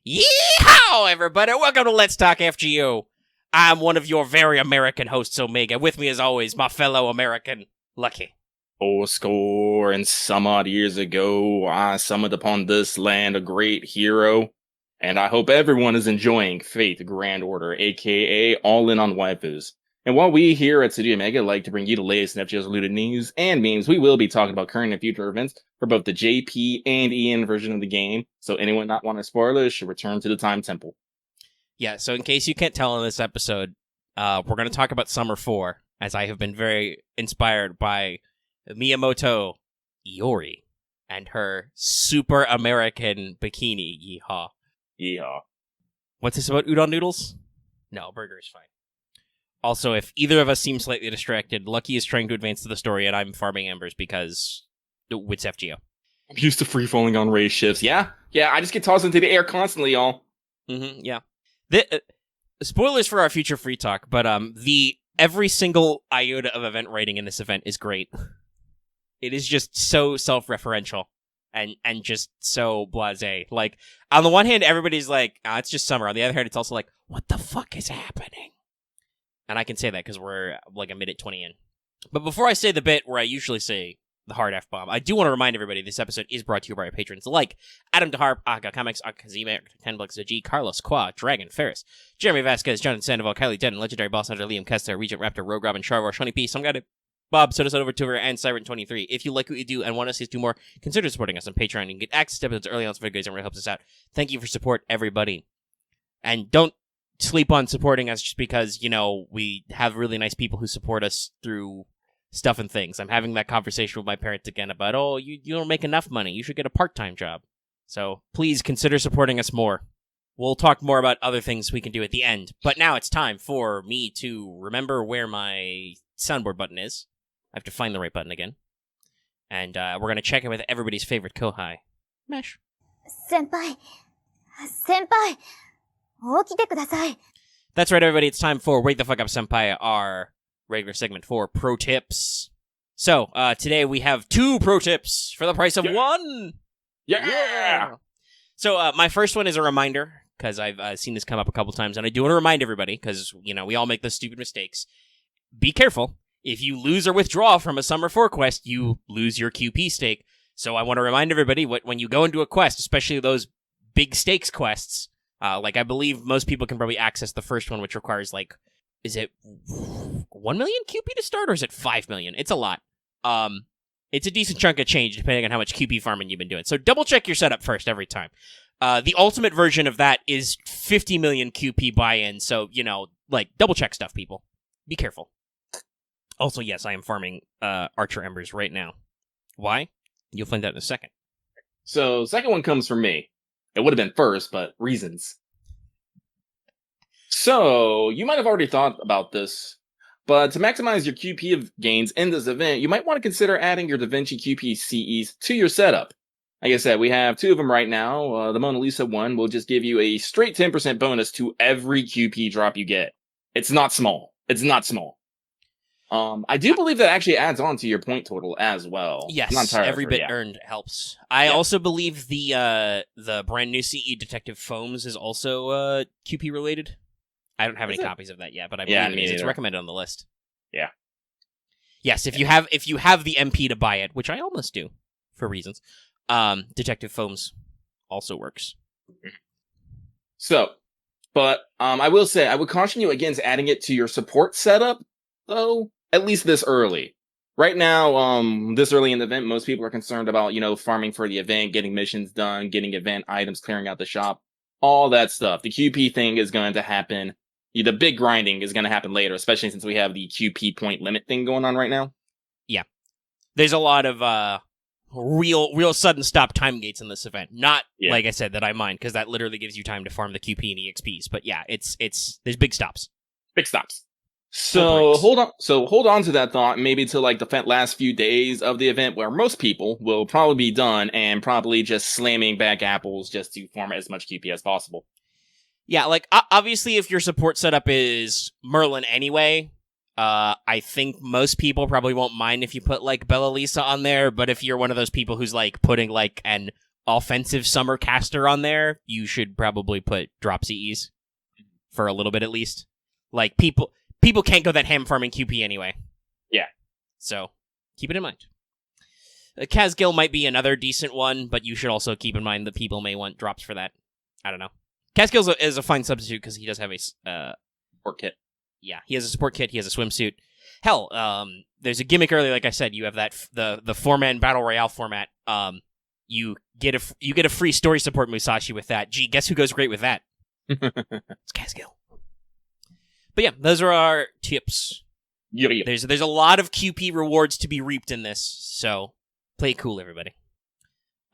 Yeehaw, everybody! Welcome to Let's Talk FGO. I'm one of your very American hosts, Omega. With me, as always, my fellow American, Lucky. Score and some odd years ago, I summoned upon this land a great hero, and I hope everyone is enjoying Faith Grand Order, aka All In on Waifus. And while we here at Studio Omega like to bring you the latest in FGO's looted news and memes, we will be talking about current and future events for both the JP and EN version of the game, so anyone not wanting spoilers should return to the Time Temple. Yeah, so in case you can't tell in this episode, we're going to talk about Summer 4, as I have been very inspired by Miyamoto Iori and her super American bikini. Yeehaw. Yeehaw. What's this about udon noodles? No, burger is fine. Also, if either of us seem slightly distracted, Lucky is trying to advance to the story and I'm farming embers because it's FGO. I'm used to free-falling on race shifts. Yeah, I just get tossed into the air constantly, y'all. Yeah. Spoilers for our future free talk, but every single iota of event writing in this event is great. It is just so self-referential and just so blasé. Like, on the one hand, everybody's like, it's just summer. On the other hand, it's also like, what the fuck is happening? And I can say that because we're like a minute 20 in. But before I say the bit where I usually say the hard F-bomb, I do want to remind everybody this episode is brought to you by our patrons like Adam DeHarp, Aga Comics, Akazime, Tenblix, Zaji, Carlos, Qua, Dragon, Ferris, Jeremy Vasquez, Jonathan Sandoval, Kylie Denton, Legendary Boss Hunter, Liam Kessler, Regent Raptor, Rogue Robin, Charvar, Shoney P, Some Guy, Bob, Soda Soda Over and Siren23. If you like what you do and want to see us do more, consider supporting us on Patreon. You can get access to episodes early on some videos and really helps us out. Thank you for support, everybody. And don't sleep on supporting us just because, we have really nice people who support us through stuff and things. I'm having that conversation with my parents again about, you don't make enough money. You should get a part-time job. So please consider supporting us more. We'll talk more about other things we can do at the end. But now it's time for me to remember where my soundboard button is. I have to find the right button again. And we're going to check in with everybody's favorite Kohai, Mesh. Senpai, 起きてください. That's right, everybody. It's time for Wake the Fuck Up Senpai, our regular segment for pro tips. So, today we have 2 pro tips for the price of 1. Yeah! So, my first one is a reminder, because I've seen this come up a couple times, and I do want to remind everybody, because, we all make those stupid mistakes. Be careful. If you lose or withdraw from a Summer 4 quest, you lose your QP stake. So I want to remind everybody, when you go into a quest, especially those big stakes quests, I believe most people can probably access the first one, which requires, is it 1 million QP to start, or is it 5 million? It's a lot. It's a decent chunk of change, depending on how much QP farming you've been doing. So double check your setup first every time. The ultimate version of that is 50 million QP buy-in, so, double check stuff, people. Be careful. Also, yes, I am farming Archer Embers right now. Why? You'll find out in a second. So, second one comes from me. It would have been first, but reasons. So, you might have already thought about this, but to maximize your QP gains in this event, you might want to consider adding your DaVinci QP CEs to your setup. Like I said, we have 2 of them right now. The Mona Lisa one will just give you a straight 10% bonus to every QP drop you get. It's not small. I do believe that actually adds on to your point total as well. Yes, every bit earned helps. I also believe the brand new CE Detective Foams is also QP related. I don't have any copies of that yet, but I believe it's recommended on the list. Yeah. Yes, if you have the MP to buy it, which I almost do for reasons, Detective Foams also works. So, but I will say I would caution you against adding it to your support setup, though. At least this early. Right now, this early in the event, most people are concerned about, farming for the event, getting missions done, getting event items, clearing out the shop, all that stuff. The QP thing is going to happen. The big grinding is going to happen later, especially since we have the QP point limit thing going on right now. Yeah. There's a lot of real sudden stop time gates in this event. Not, like I said, that I mind, because that literally gives you time to farm the QP and EXPs. But yeah, there's big stops. Big stops. So hold on to that thought, maybe to the last few days of the event, where most people will probably be done and probably just slamming back apples just to farm as much QP as possible. Yeah, obviously if your support setup is Merlin anyway, I think most people probably won't mind if you put Bella Lisa on there, but if you're one of those people who's putting an offensive summer caster on there, you should probably put drop CEs for a little bit at least. Like, people can't go that ham farming QP anyway. Yeah. So, keep it in mind. Casgill might be another decent one, but you should also keep in mind that people may want drops for that. I don't know. Casgill is a fine substitute because he does have a support kit. Yeah, he has a support kit. He has a swimsuit. Hell, there's a gimmick early, like I said. You have that the 4-man battle royale format. You get a free story support Musashi with that. Gee, guess who goes great with that? It's Casgill. But yeah, those are our tips. Yeah. There's a lot of QP rewards to be reaped in this, so play cool, everybody.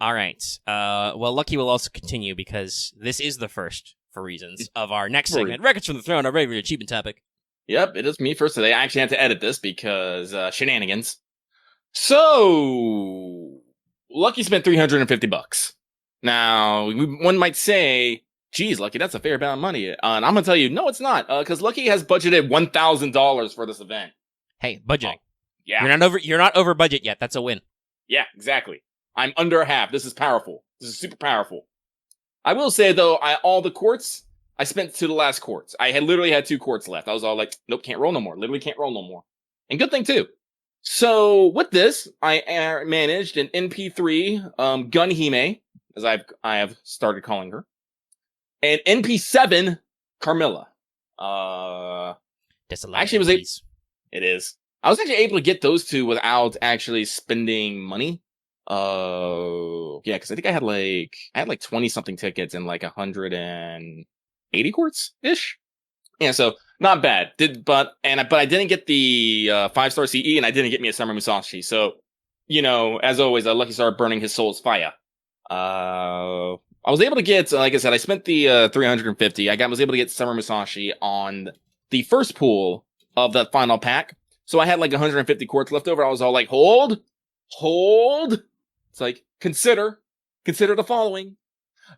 All right. Well, Lucky will also continue because this is the first, for reasons, of our next segment, Records from the Throne, our regular achievement topic. Yep, it is me first today. I actually had to edit this because shenanigans. So, Lucky spent $350. Now, one might say, geez, Lucky, that's a fair amount of money. And I'm going to tell you, no, it's not, because Lucky has budgeted $1,000 for this event. Hey, budgeting. Yeah. You're not over budget yet. That's a win. Yeah, exactly. I'm under half. This is powerful. This is super powerful. I will say, though, all the quartz, I spent to the last quartz. I had literally had 2 quartz left. I was all like, nope, can't roll no more. Literally can't roll no more. And good thing, too. So, with this, I managed an NP3 Gunhime, as I have started calling her, and NP7 Carmilla. That's a lot. Actually, it is. I was actually able to get those 2 without actually spending money. Yeah, because I think I had like 20 something tickets and like 180 quartz ish. Yeah, so not bad. But I didn't get the 5-star CE, and I didn't get me a Summer Musashi. So, as always, Lucky started burning his soul's fire. I was able to get, like I said, I spent the $350. I was able to get Summer Musashi on the first pool of the final pack. So I had like 150 quartz left over. I was all like, hold. It's like, consider the following.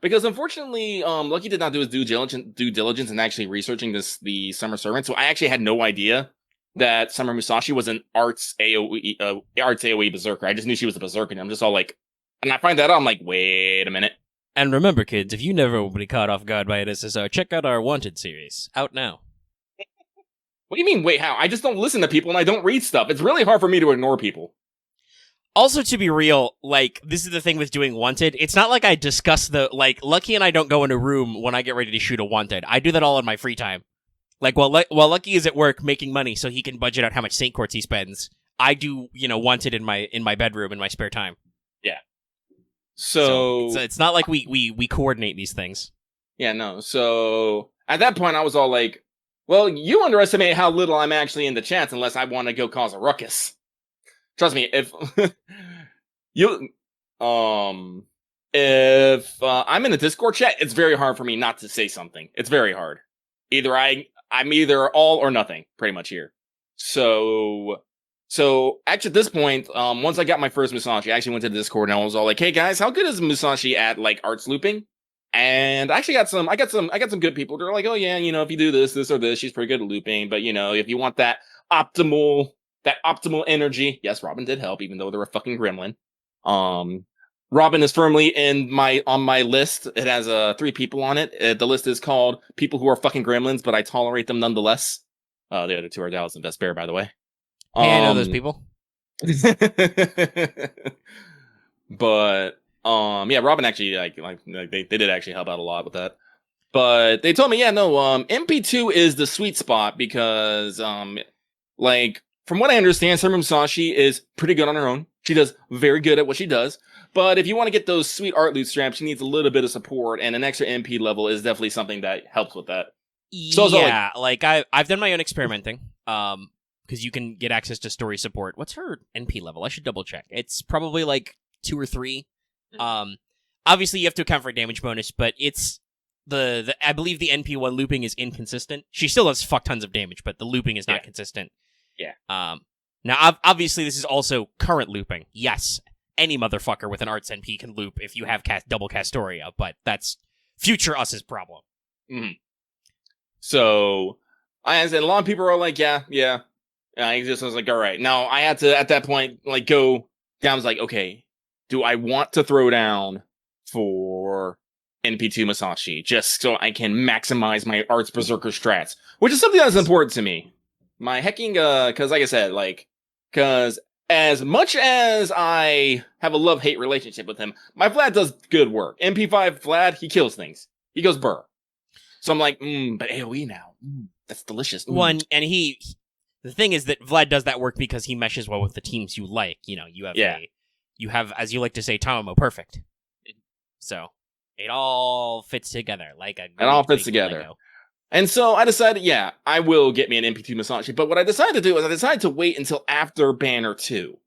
Because unfortunately, Lucky did not do his due diligence in actually researching the Summer Servant. So I actually had no idea that Summer Musashi was an arts AoE berserker. I just knew she was a berserker, and I'm just all like, and I find that out, I'm like, wait a minute. And remember, kids, if you never will be caught off guard by an SSR, check out our Wanted series. Out now. What do you mean, wait, how? I just don't listen to people and I don't read stuff. It's really hard for me to ignore people. Also, to be real, like, this is the thing with doing Wanted. It's not like I discuss Lucky and I don't go in a room when I get ready to shoot a Wanted. I do that all in my free time. Like, while Lucky is at work making money so he can budget out how much Saint Quartz he spends, I do, Wanted in my bedroom in my spare time. Yeah. So it's not like we coordinate these things. Yeah, no. So at that point, I was all like, well, you underestimate how little I'm actually in the chats unless I want to go cause a ruckus. Trust me, if if I'm in the Discord chat, it's very hard for me not to say something. It's very hard. I'm either all or nothing, pretty much here. So actually at this point, once I got my first Musashi, I actually went to the Discord and I was all like, hey guys, how good is Musashi at like arts looping? And I actually got some good people. They're like, oh yeah, if you do this or this, she's pretty good at looping. But if you want that optimal energy, yes, Robin did help, even though they're a fucking gremlin. Robin is firmly on my list. It has 3 people on it. The list is called people who are fucking gremlins, but I tolerate them nonetheless. The other 2 are Dallas and Vesper, by the way. Hey, I know those people. But yeah, Robin actually they did actually help out a lot with that. But they told me, yeah, no, MP2 is the sweet spot because from what I understand, Summer Musashi is pretty good on her own. She does very good at what she does. But if you want to get those sweet art loot straps, she needs a little bit of support, and an extra MP level is definitely something that helps with that. So yeah, I've done my own experimenting. Because you can get access to story support. What's her NP level? I should double check. It's probably like 2 or 3. Obviously you have to account for damage bonus, but it's the I believe the NP1 looping is inconsistent. She still does fuck tons of damage, but the looping is not consistent. Yeah. Now obviously this is also current looping. Yes, any motherfucker with an arts NP can loop if you have double Castoria, but that's future us's problem. Mm-hmm. So I said a lot of people are like, yeah. I just was like, all right. Now I had to at that point go down. I was like, okay, do I want to throw down for NP2 Musashi, just so I can maximize my Arts Berserker strats, which is something that's important to me. My hecking, because like I said, because as much as I have a love-hate relationship with him, my Vlad does good work. MP5 Vlad, he kills things. He goes burr. So I'm like, but AoE now. That's delicious. One, and the thing is that Vlad does that work because he meshes well with the teams you like. You know, you have, as you like to say, Tamamo perfect. So it all fits together like a. It all fits together. Lego. And so I decided, I will get me an MP2 Musashi. But what I decided to do is I decided to wait until after Banner 2.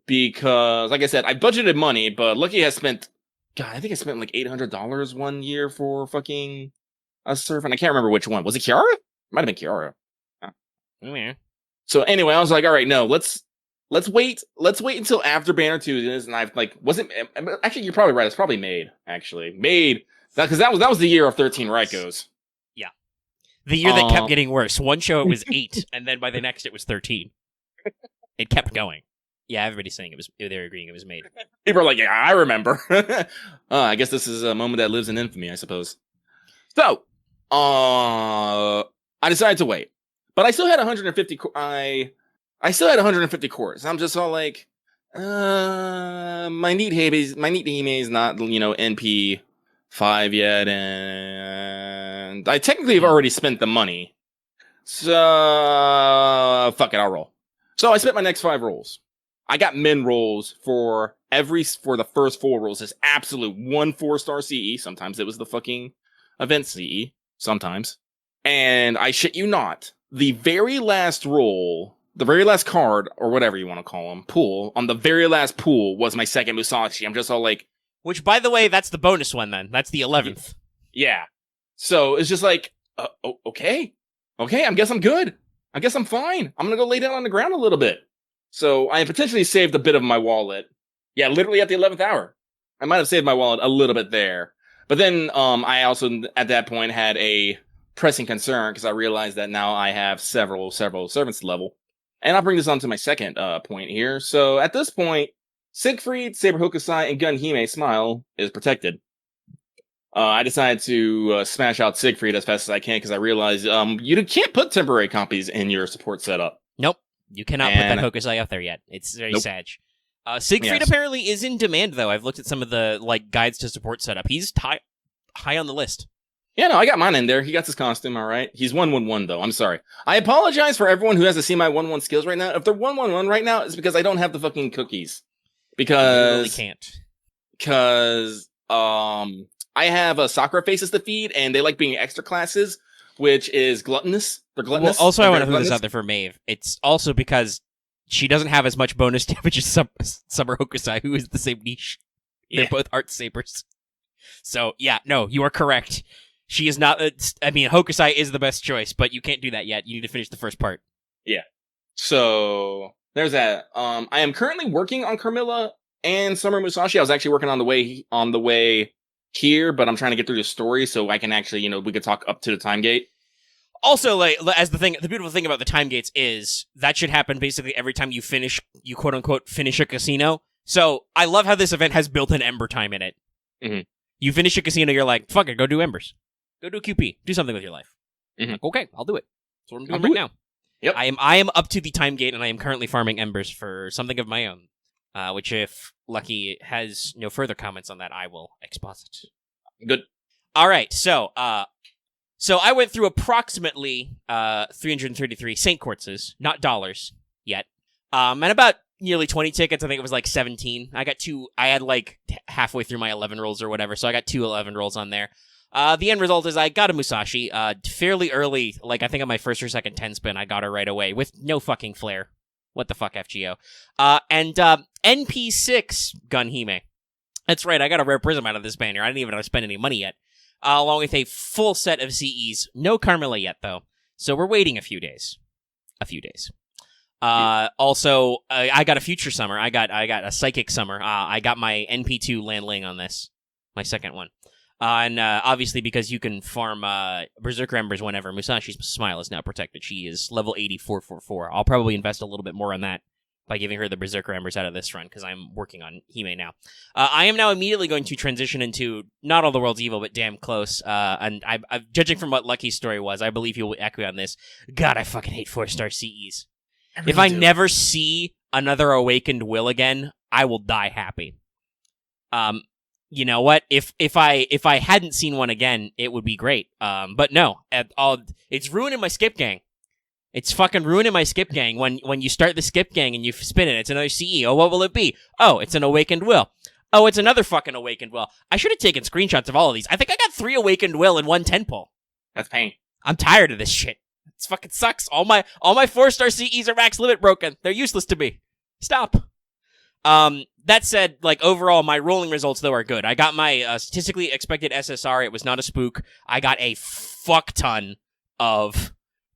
Because, like I said, I budgeted money, but Lucky has spent, God, I think I spent like $800 one year for fucking a surf, and I can't remember which one. Was it Kiara? Might have been Kiara. Yeah. So anyway, I was like, all right, no, let's wait until after Banner 2 is, and I've like, actually, you're probably right, it's probably Made, because that was the year of 13 Raikos. Yeah. The year that kept getting worse. One show it was 8, and then by the next it was 13. It kept going. Yeah, everybody's saying they're agreeing it was Made. People are like, yeah, I remember. I guess this is a moment that lives in infamy, I suppose. So, I decided to wait, but I still had 150. I still had 150 cores. I'm just all like, my neat Hime is not, NP 5 yet, and I technically have already spent the money. So fuck it, I'll roll. So I spent my next 5 rolls. I got min rolls for the first 4 rolls. This absolute 1 4-star CE. Sometimes it was the fucking event CE. Sometimes. And I shit you not, the very last roll, the very last card, or whatever you want to call them, pool, on the very last pool was my second Musashi. I'm just all like... Which, by the way, that's the bonus one then. That's the 11th. Yeah. So it's just like, okay, I guess I'm good. I guess I'm fine. I'm gonna go lay down on the ground a little bit. So I potentially saved a bit of my wallet. Yeah, literally at the 11th hour. I might have saved my wallet a little bit there. But then I also, at that point, had a pressing concern because I realized that now I have several servants level. And I'll bring this on to my second point here. So at this point, Siegfried, Saber Hokusai, and Gun Hime Smile is protected. I decided to smash out Siegfried as fast as I can because I realized you can't put temporary copies in your support setup. Nope. You cannot put that Hokusai out there yet. It's very sad. Siegfried apparently is in demand, though. I've looked at some of the guides to support setup. He's high on the list. Yeah, no, I got mine in there. He got his costume, all right. He's 1-1-1, though. I'm sorry. I apologize for everyone who has to see my 1-1 skills right now. If they're 1-1-1 right now, it's because I don't have the fucking cookies. Because... You really can't. Because, I have Sakura faces to feed, and they like being extra classes, which is gluttonous. They're gluttonous. Well, also, I want to put this out there for Maeve. It's also because she doesn't have as much bonus damage as Summer Hokusai, who is the same niche. Yeah. They're both art sabers. So, yeah, no, you are correct. She is not... Hokusai is the best choice, but you can't do that yet. You need to finish the first part. Yeah. So, there's that. I am currently working on Carmilla and Summer Musashi. I was actually working on the way here, but I'm trying to get through the story so I can actually, we could talk up to the time gate. Also, the beautiful thing about the time gates is that should happen basically every time you quote unquote finish a casino. So I love how this event has built-in Ember time in it. Mm-hmm. You finish a casino, you're like, fuck it, go do Embers. Go do QP. Do something with your life. Mm-hmm. Like, okay, I'll do it. That's what I'm doing right now. Yep. I am up to the time gate, and I am currently farming Embers for something of my own. Which, if Lucky has no further comments on that, I will exposit. Good. All right, so I went through approximately 333 Saint Quartzes, not dollars yet, and about nearly 20 tickets. I think it was like 17. I had like halfway through my 11 rolls or whatever, so I got 2 11 rolls on there. The end result is I got a Musashi fairly early, like I think on my first or second 10 spin, I got her right away with no fucking flair. What the fuck, FGO? And NP6 Gun Hime. That's right, I got a rare prism out of this banner. I didn't even have to spend any money yet. Along with a full set of CEs. No Carmilla yet, though. So we're waiting a few days. Also, I got a Future Summer. I got a Psychic Summer. I got my NP2 Landling on this. My second one. And obviously, because you can farm Berserker Embers whenever, Musashi's Smile is now protected. She is level 8444. I'll probably invest a little bit more on that by giving her the Berserker Embers out of this run, because I'm working on Hime now. I am now immediately going to transition into not All the World's Evil, but damn close. And I'm judging from what Lucky's story was, I believe he will echo on this. God, I fucking hate 4-star CEs. If I never see another Awakened Will again, I will die happy. You know what? If I hadn't seen one again, it would be great. But no, it's ruining my skip gang. It's fucking ruining my skip gang. When you start the skip gang and you spin it, it's another CE. Oh, what will it be? Oh, it's an Awakened Will. Oh, it's another fucking Awakened Will. I should have taken screenshots of all of these. I think I got 3 Awakened Will in one 10 pull. That's pain. I'm tired of this shit. It fucking sucks. All my 4-star CEs are max limit broken. They're useless to me. Stop. That said, like, overall, my rolling results, though, are good. I got my statistically expected SSR. It was not a spook. I got a fuck ton of,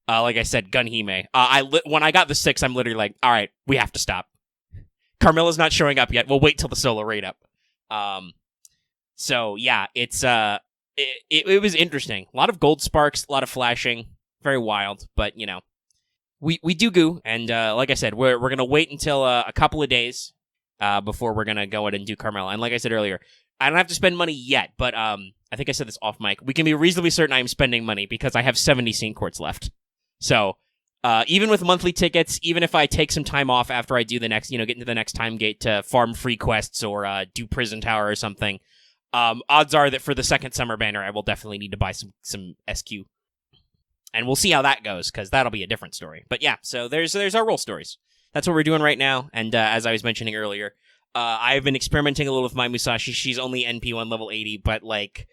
like I said, Gun Hime. When I got the 6, I'm literally like, all right, we have to stop. Carmilla's not showing up yet. We'll wait till the solo raid up. So, yeah, it was interesting. A lot of gold sparks, a lot of flashing. Very wild, but, you know, we do goo, and like I said, we're going to wait until a couple of days before we're going to go in and do Carmella. And like I said earlier, I don't have to spend money yet, but I think I said this off mic. We can be reasonably certain I'm spending money because I have 70 scene courts left. So even with monthly tickets, even if I take some time off after I do the next, get into the next time gate to farm free quests or do Prison Tower or something, odds are that for the second summer banner, I will definitely need to buy some SQ. And we'll see how that goes, because that'll be a different story. But yeah, so there's our roll stories. That's what we're doing right now. And as I was mentioning earlier, I've been experimenting a little with my Musashi. She's only NP1 level 80, but like,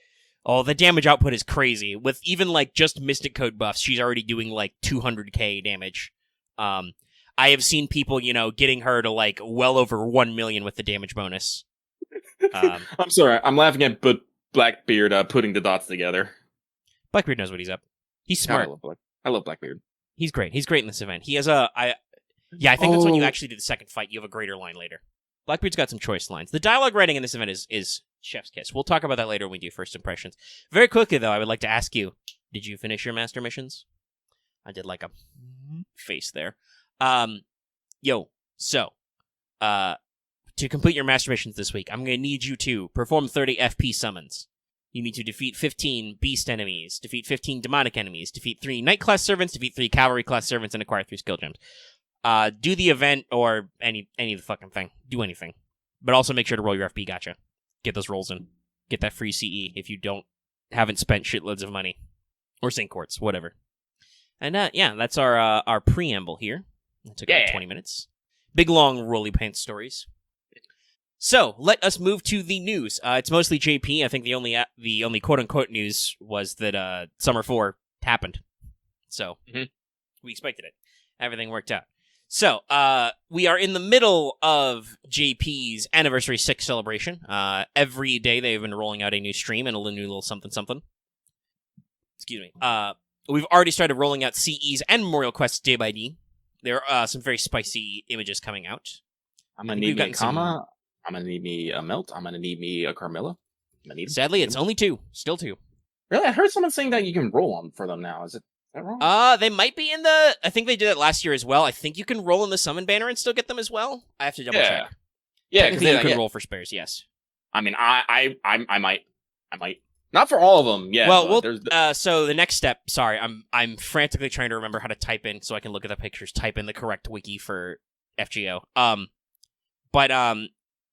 the damage output is crazy. With even like just Mystic Code buffs, she's already doing like 200k damage. I have seen people, getting her to like well over 1 million with the damage bonus. I'm sorry, I'm laughing at Blackbeard putting the dots together. Blackbeard knows what he's up. He's smart. I love Blackbeard. He's great. He's great in this event. He has I think that's when you actually do the second fight. You have a greater line later. Blackbeard's got some choice lines. The dialogue writing in this event is chef's kiss. We'll talk about that later when we do first impressions. Very quickly, though, I would like to ask you, did you finish your master missions? I did like a face there. So, to complete your master missions this week, I'm going to need you to perform 30 FP summons. You need to defeat 15 beast enemies, defeat 15 demonic enemies, defeat 3 knight class servants, defeat 3 cavalry class servants, and acquire 3 skill gems. Do the event or any of the fucking thing. Do anything. But also make sure to roll your FP gacha. Get those rolls in. Get that free CE if you haven't spent shitloads of money. Or sync quartz, whatever. And that's our preamble here. It took about 20 minutes. Big long roly pants stories. So, let us move to the news. It's mostly JP. I think the only quote-unquote news was that Summer 4 happened. So, we expected it. Everything worked out. So, we are in the middle of JP's Anniversary 6 celebration. Every day they've been rolling out a new stream and a new little something. Excuse me. We've already started rolling out CEs and Memorial Quests day by day. There are some very spicy images coming out. I'm going to need me a Kama. I'm going to need me a Melt. I'm going to need me a Carmilla. Sadly, it's only 2. Still 2. Really? I heard someone saying that you can roll on for them now. Is that wrong? They might be in the... I think they did it last year as well. I think you can roll in the summon banner and still get them as well. I have to double check. Yeah, because you can roll for spares, yes. I mean, I might. Not for all of them, yeah. Well, so the next step... Sorry, I'm frantically trying to remember how to type in so I can look at the pictures. Type in the correct wiki for FGO.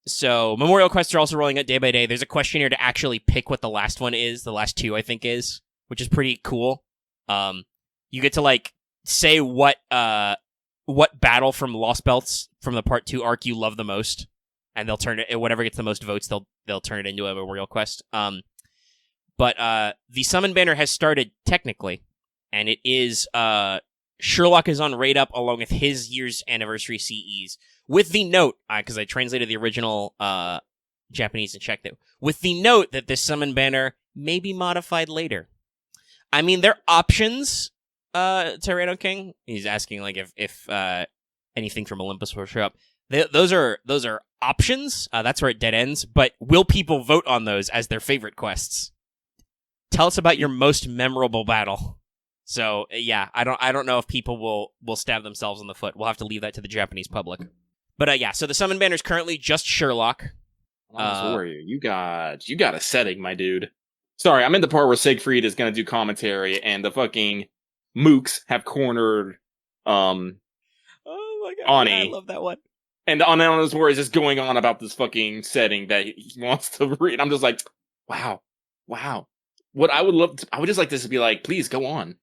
So, Memorial Quests are also rolling out day by day. There's a questionnaire to actually pick what the last one is. The last 2, I think, is. Which is pretty cool. You get to, like, say what battle from Lost Belts from the Part 2 arc you love the most. And they'll turn it... Whatever gets the most votes, they'll turn it into a Memorial Quest. But the Summon banner has started, technically. And it is... Sherlock is on raid up along with his year's anniversary CEs. With the note, because I translated the original Japanese and checked it, with the note that this summon banner may be modified later. I mean, they're options, Tyranno King. He's asking like if anything from Olympus will show up. Those are options. That's where it dead ends. But will people vote on those as their favorite quests? Tell us about your most memorable battle. So yeah, I don't know if people will stab themselves in the foot. We'll have to leave that to the Japanese public. But yeah, so the summon banner is currently just Sherlock. Warrior, you got a setting, my dude. Sorry, I'm in the part where Siegfried is gonna do commentary, and the fucking mooks have cornered Oh my god, Ani. I love that one. And Anonymous Warrior is just going on about this fucking setting that he wants to read. I'm just like, wow. What I would just like this to be like, please go on.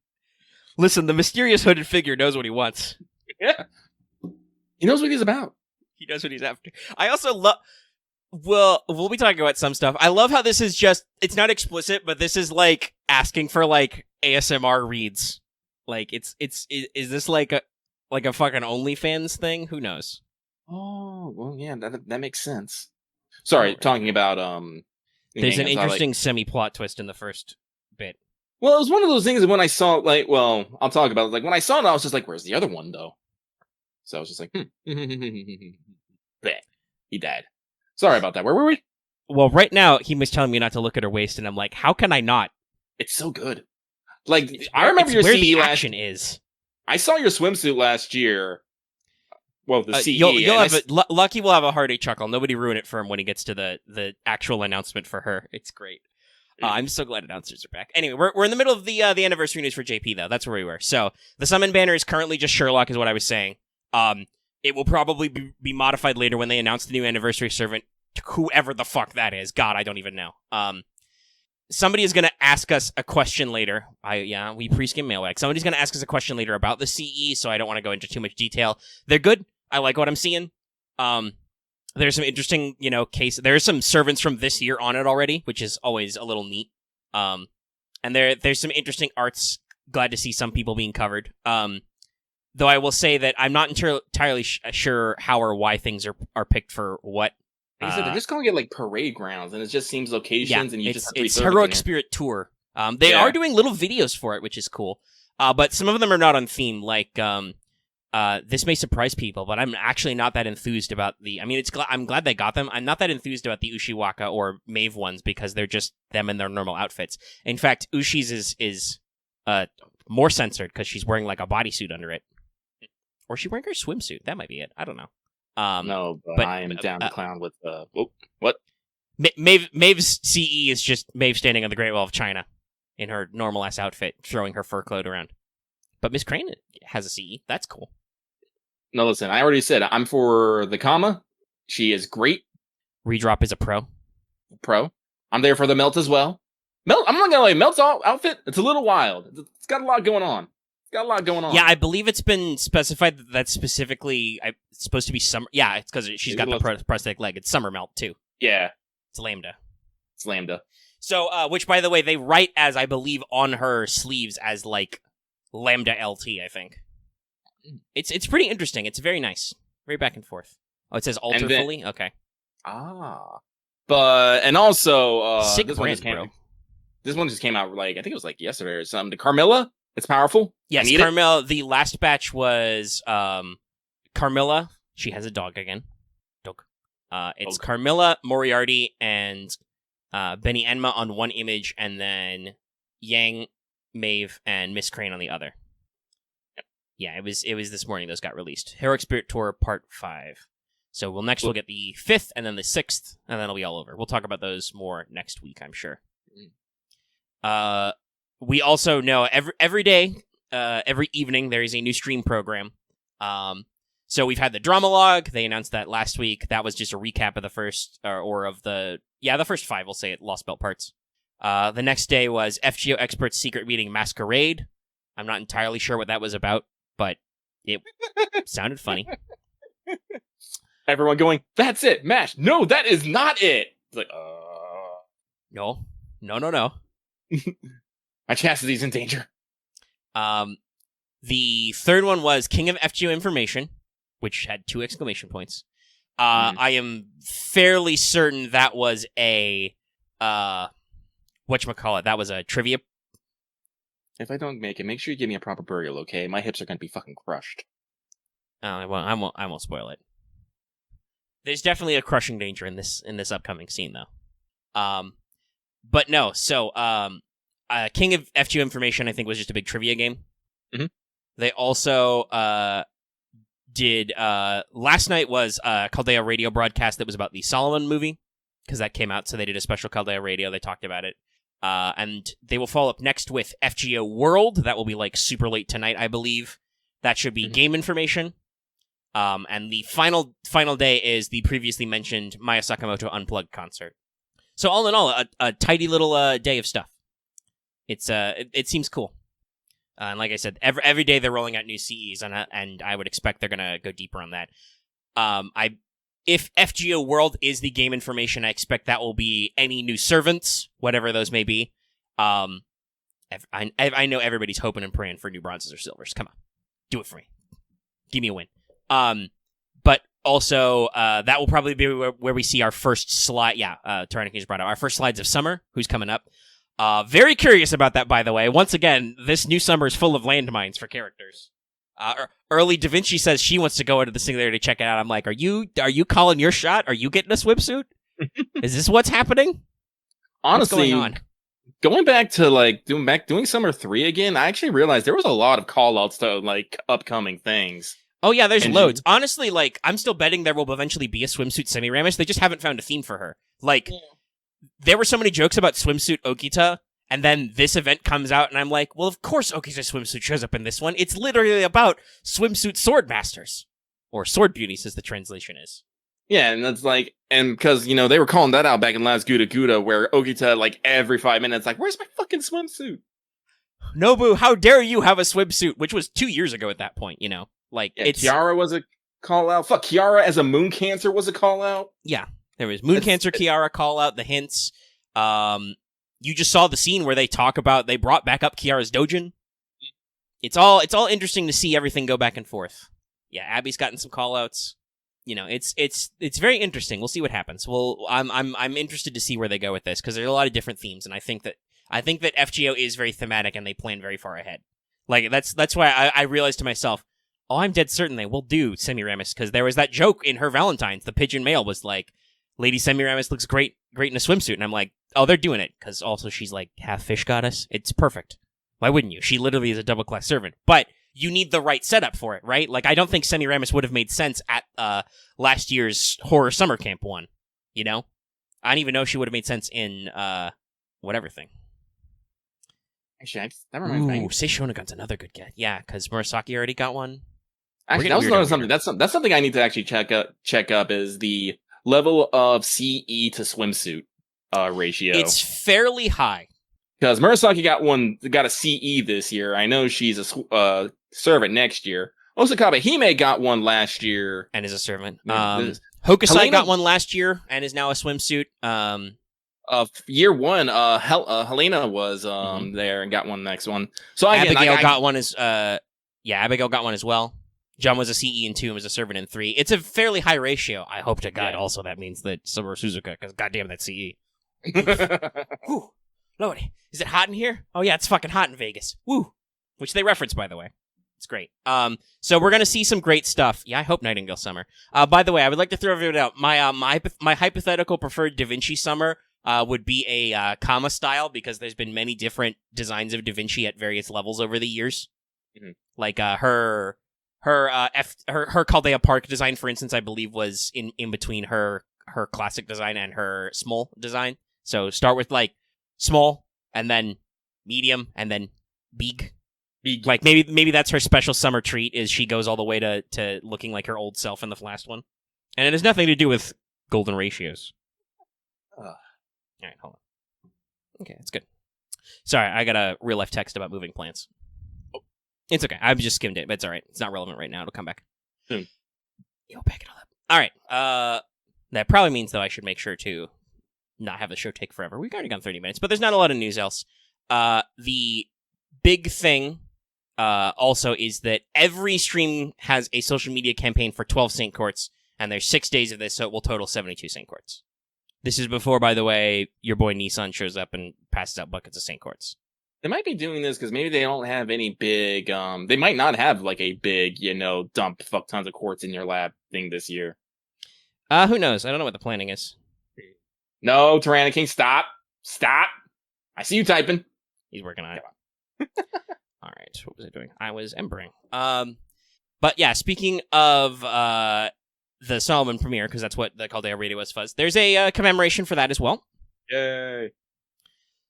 Listen, the mysterious hooded figure knows what he wants. Yeah. He knows what he's about. He knows what he's after. I also love... Well, we'll be talking about some stuff. I love how this is just... It's not explicit, but this is, like, asking for, like, ASMR reads. Like, is this, like a fucking OnlyFans thing? Who knows? Oh, well, yeah, that makes sense. Sorry, talking about, There's an interesting semi-plot twist in the first bit. Well, it was one of those things that when I saw, like, well, I'll talk about it. Like, when I saw it, I was just like, where's the other one, though? So I was just like, Bleh. He died. Sorry about that. Where were we? Well, right now, he was telling me not to look at her waist, and I'm like, how can I not? It's so good. Like, I remember your where CE the last... action is. I saw your swimsuit last year. Well, the CE. You'll have Lucky will have a hearty chuckle. Nobody ruin it for him when he gets to the actual announcement for her. It's great. I'm so glad announcers are back. Anyway, we're in the middle of the anniversary news for JP, though. That's where we were. So, the summon banner is currently just Sherlock, is what I was saying. It will probably be modified later when they announce the new anniversary servant to whoever the fuck that is. God, I don't even know. Somebody is going to ask us a question later. We pre-skim mailbag. Somebody's going to ask us a question later about the CE, so I don't want to go into too much detail. They're good. I like what I'm seeing. There's some interesting, there's some servants from this year on it already, which is always a little neat. And there's some interesting arts. Glad to see some people being covered. Though I will say that I'm not entirely sure how or why things are picked for what. Like I said, they're just calling it like parade grounds, and it just seems locations, and you just have to it's Heroic Spirit Tour. They are doing little videos for it, which is cool. But some of them are not on theme. Like this may surprise people, but I'm actually not that enthused about the. I mean, I'm glad they got them. I'm not that enthused about the Ushiwaka or Maeve ones because they're just them in their normal outfits. In fact, Ushi's is more censored because she's wearing like a bodysuit under it, or is she wearing her swimsuit? That might be it. I don't know. No, but I am down to clown with what? Maeve's CE is just Maeve standing on the Great Wall of China in her normal ass outfit, throwing her fur cloak around. But Miss Crane has a CE. That's cool. No, listen, I already said I'm for the Kama. She is great. Redrop is a pro. I'm there for the Melt as well. Melt, I'm not gonna lie, Melt's outfit, it's a little wild. It's got a lot going on. Yeah, I believe it's been specified that that's specifically supposed to be summer. Yeah, it's because she's got the prosthetic leg. It's summer melt, too. Yeah. It's Lambda. So, which, by the way, they write as, I believe, on her sleeves as, like, Lambda LT, I think. It's pretty interesting. It's very nice. Very back and forth. Oh, it says alter fully? Okay. But, and also, Sick this brand, bro. This one just came out, like, I think it was, like, yesterday or something. The Carmilla. It's powerful. Yes, Carmilla. The last batch was Carmilla. She has a dog again. It's Carmilla, Moriarty, and Benny Enma on one image, and then Yang, Maeve, and Miss Crane on the other. Yep. Yeah, it was this morning those got released. Heroic Spirit Tour Part 5. So we'll get the 5th, and then the 6th, and then it'll be all over. We'll talk about those more next week, I'm sure. We also know every day, every evening, there is a new stream program. So we've had the drama log. They announced that last week. That was just a recap of the first, the first 5, we'll say it, Lost Belt parts. The next day was FGO Experts Secret Meeting Masquerade. I'm not entirely sure what that was about, but it sounded funny. Everyone going, that's it, MASH. No, that is not it. It's like, No. My chastity's in danger. The third one was King of FGO Information, which had 2 exclamation points. I am fairly certain that was a, whatchamacallit, that was a trivia. If I don't make it, make sure you give me a proper burial, okay? My hips are gonna be fucking crushed. I won't spoil it. There's definitely a crushing danger in this upcoming scene, though. But no, so, King of FGO Information, I think, was just a big trivia game. Mm-hmm. They also did last night was a Caldea radio broadcast that was about the Solomon movie, because that came out, so they did a special Caldea radio. They talked about it. And they will follow up next with FGO World. That will be like super late tonight, I believe. That should be game information. And the final day is the previously mentioned Maya Sakamoto Unplugged concert. So all in all, a tidy little day of stuff. It seems cool. And like I said, every day they're rolling out new CEs, and I would expect they're gonna go deeper on that. If FGO World is the game information, I expect that will be any new servants, whatever those may be. I know everybody's hoping and praying for new bronzes or silvers. Come on, do it for me. Give me a win. But also, that will probably be where we see our first slide. Yeah, Tyrannicus brought up our first slides of summer. Who's coming up? Very curious about that, by the way. Once again, this new summer is full of landmines for characters. Early Da Vinci says she wants to go into the singularity to check it out. I'm like, are you calling your shot? Are you getting a swimsuit? Is this what's happening? Honestly, what's going on? Going back to like doing Summer 3 again, I actually realized there was a lot of call-outs to like upcoming things. Oh yeah, there's loads. Honestly, like, I'm still betting there will eventually be a swimsuit Semiramis. They just haven't found a theme for her. Like, there were so many jokes about swimsuit Okita, and then this event comes out, and I'm like, well, of course Okita's swimsuit shows up in this one. It's literally about swimsuit sword masters. Or sword beauties, as the translation is. Yeah, and that's like, and because, they were calling that out back in last Guda Guda, where Okita, like, every 5 minutes, like, where's my fucking swimsuit? Nobu, how dare you have a swimsuit? Which was 2 years ago at that point, Like, yeah, it's... Kiara was a call-out. Fuck, Kiara as a Moon Cancer was a call-out. Yeah, there was Moon Cancer Kiara call-out, the hints. You just saw the scene where they talk about, they brought back up Kiara's Dojin. It's all interesting to see everything go back and forth. Yeah, Abby's gotten some call-outs. It's very interesting. We'll see what happens. Well, I'm interested to see where they go with this, because there's a lot of different themes, and I think that FGO is very thematic and they plan very far ahead. Like, that's why I realized to myself, oh, I'm dead certain they will do Semiramis, because there was that joke in her Valentine's. The pigeon mail was like, Lady Semiramis looks great in a swimsuit, and I'm like, oh, they're doing it, because also she's like half fish goddess. It's perfect. Why wouldn't you? She literally is a double-class servant, but you need the right setup for it, right? Like, I don't think Semiramis would have made sense at last year's Horror Summer Camp one, I don't even know if she would have made sense in whatever thing. Actually, that reminds me. Ooh, Seishonagon's another good get. Yeah, because Murasaki already got one. Actually, that was another something. That's something I need to actually check up is the level of CE to swimsuit ratio. It's fairly high. Because Murasaki got a CE this year. I know she's a servant next year. Osakabe Hime got one last year. And is a servant. Hokusai Hokusai got one last year and is now a swimsuit. Year one, Helena was there and got one next one. So Abigail got one Abigail got one as well. John was a CE in 2 and was a servant in 3. It's a fairly high ratio. I hope to God also that means that Summer Suzuka, because goddamn that CE. Whew. Lordy. Is it hot in here? Oh yeah, it's fucking hot in Vegas. Woo. Which they reference, by the way. It's great. So we're gonna see some great stuff. Yeah, I hope Nightingale Summer. By the way, I would like to throw everyone out. My hypothetical preferred Da Vinci Summer would be a comma style, because there's been many different designs of Da Vinci at various levels over the years. Mm-hmm. Like her Caldea Park design, for instance, I believe was in between her classic design and her small design. So start with like small, and then medium, and then big. Like maybe that's her special summer treat, is she goes all the way to looking like her old self in the last one. And it has nothing to do with golden ratios. All right, hold on. Okay, that's good. Sorry, I got a real life text about moving plants. Oh. It's okay. I've just skimmed it, but it's all right. It's not relevant right now. It'll come back soon. You'll pack it all up. All right. That probably means, though, I should make sure to not have the show take forever. We've already gone 30 minutes, but there's not a lot of news else. The big thing also is that every stream has a social media campaign for 12 Saint Courts, and there's 6 days of this, so it will total 72 Saint Courts. This is before, by the way, your boy Nissan shows up and passes out buckets of Saint Courts. They might be doing this because maybe they don't have any big, they might not have like a big, dump fuck tons of quartz in your lab thing this year. Who knows? I don't know what the planning is. No, Tyrannicus, stop. I see you typing. He's working on it. All right, what was I doing? I was embering. But yeah, speaking of the Solomon premiere, because that's what the Caldea Radio was fuzz, there's a commemoration for that as well. Yay.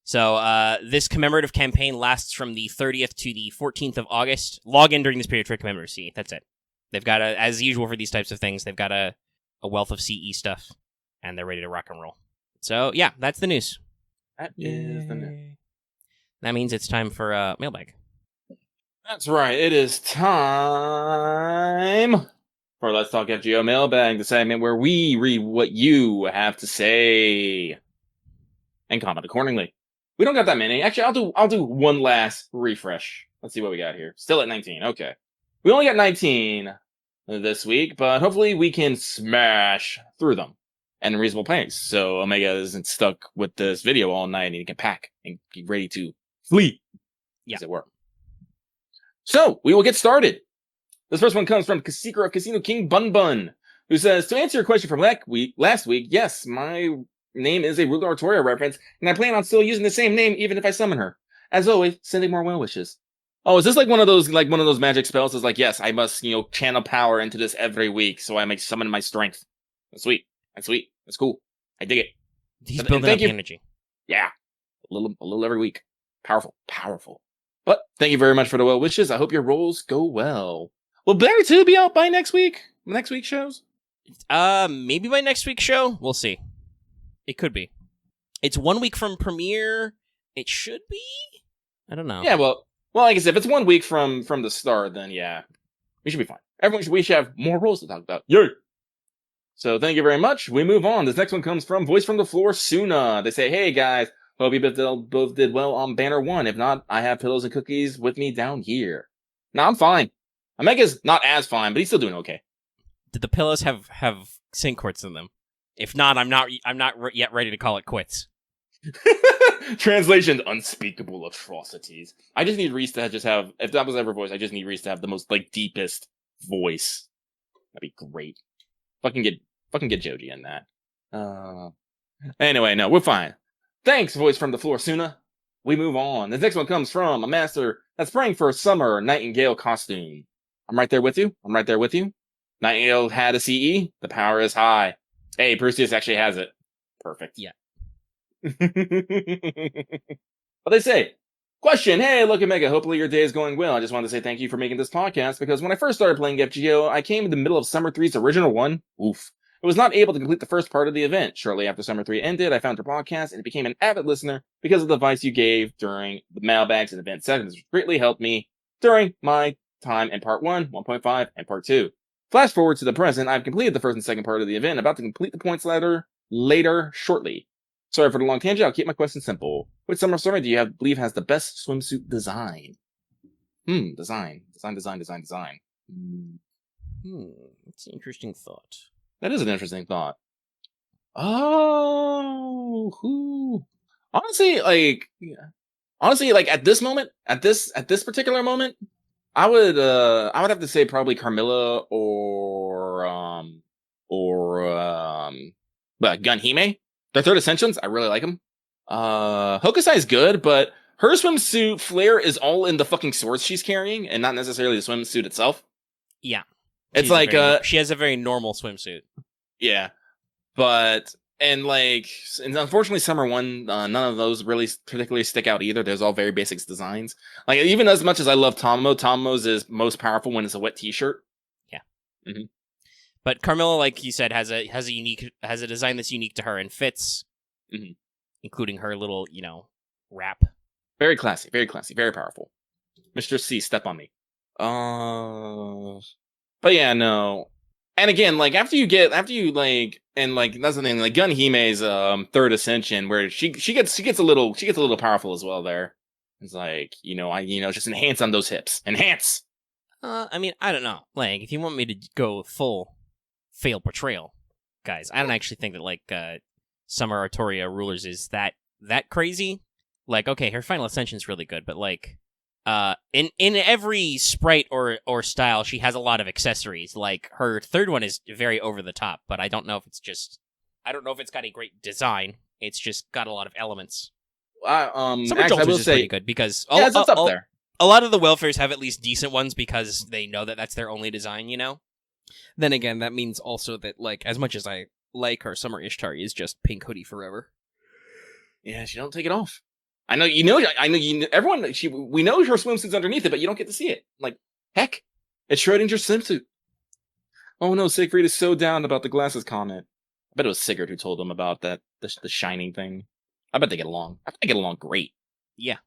So this commemorative campaign lasts from the 30th to the 14th of August. Log in during this period for commemorative CE. That's it. They've got, as usual for these types of things, they've got a wealth of CE stuff, and they're ready to rock and roll. So yeah, that's the news. That is the news. That means it's time for mailbag. That's right. It is time for Let's Talk FGO Mailbag, the segment where we read what you have to say and comment accordingly. We don't got that many. Actually, I'll do one last refresh. Let's see what we got here. Still at 19. Okay. We only got 19 this week, but hopefully we can smash through them at a reasonable pace, so Omega isn't stuck with this video all night and he can pack and be ready to flee, as it were. So, we will get started. This first one comes from Seeker of Casino King Bun Bun, who says, to answer your question from last week, yes, my name is a Ruler Artoria reference, and I plan on still using the same name even if I summon her. As always, sending more well wishes. Oh, is this like one of those magic spells? Is like, yes, I must, channel power into this every week, so I may summon my strength. That's sweet. That's cool. I dig it. He's building up the energy. Yeah. A little every week. Powerful. But thank you very much for the well wishes. I hope your rolls go well. Will Barry 2 be out by next week? Next week's shows? Maybe by next week's show. We'll see. It could be. It's 1 week from premiere. It should be? I don't know. Yeah, well, like I said, if it's 1 week from the start, then yeah, we should be fine. We should have more rolls to talk about. Yay! So thank you very much. We move on. This next one comes from Voice from the Floor Suna. They say, hey guys, hope you both did well on Banner 1. If not, I have pillows and cookies with me down here. No, I'm fine. Omega's not as fine, but he's still doing okay. Did the pillows have sync quartz in them? If not, I'm not yet ready to call it quits. Translation: unspeakable atrocities. I just need Reese to just have, if that was ever voice, I just need Reese to have the most deepest voice. That'd be great. Fucking get Joji in that. Anyway, no, we're fine. Thanks, Voice from the Floor Suna. We move on. The next one comes from a master that's praying for a summer Nightingale costume. I'm right there with you. Nightingale had a CE. The power is high. Hey, Perseus actually has it. Perfect. Yeah. What they say? Question. Hey, look at Mega. Hopefully your day is going well. I just wanted to say thank you for making this podcast, because when I first started playing FGO, I came in the middle of Summer 3's original one. Oof. I was not able to complete the first part of the event. Shortly after Summer 3 ended, I found your podcast and became an avid listener because of the advice you gave during the mailbags and event sessions, which greatly helped me during my time in Part 1, 1.5, and Part 2. Flash forward to the present, I've completed the first and second part of the event, about to complete the points ladder later shortly. Sorry for the long tangent, I'll keep my question simple. Which summer story do you believe has the best swimsuit design? Design. That's an interesting thought. That is an interesting thought. Oh, honestly, at this moment, at this particular moment, I would have to say probably Carmilla or Gunhime. Their third Ascensions, I really like them. Hokusai is good, but her swimsuit flare is all in the fucking swords she's carrying, and not necessarily the swimsuit itself. Yeah. It's she has a very normal swimsuit. Yeah. But, and unfortunately Summer 1, none of those really particularly stick out either. There's all very basic designs. Like, even as much as I love Tomo's is most powerful when it's a wet t-shirt. Yeah. Mm-hmm. But Carmilla, like you said, has a design that's unique to her and fits, including her little, wrap. Very classy, very powerful. Mr. C, step on me. But yeah, no. And again, that's the thing, Gunhime's third ascension, where she gets a little powerful as well there. It's just enhance on those hips. Enhance! I mean, I don't know. If you want me to go full fail portrayal, guys, I don't actually think that Summer Artoria Rulers is that crazy. Okay, her final ascension's really good, but in every sprite or style, she has a lot of accessories. Her third one is very over the top, but I don't know if it's got a great design. It's just got a lot of elements. Summer Jolters is pretty good because it's up there. a lot of the welfares have at least decent ones because they know that that's their only design, you know? Then again, that means also that, like, as much as I like her, Summer Ishtar is just pink hoodie forever. Yeah, she don't take it off. I know, everyone, we know her swimsuit's underneath it, but you don't get to see it. Like, heck, it's Schrodinger's swimsuit. Oh no, Siegfried is so down about the glasses comment. I bet it was Sigurd who told him about that, the shining thing. I bet they get along. I bet they get along great. Yeah.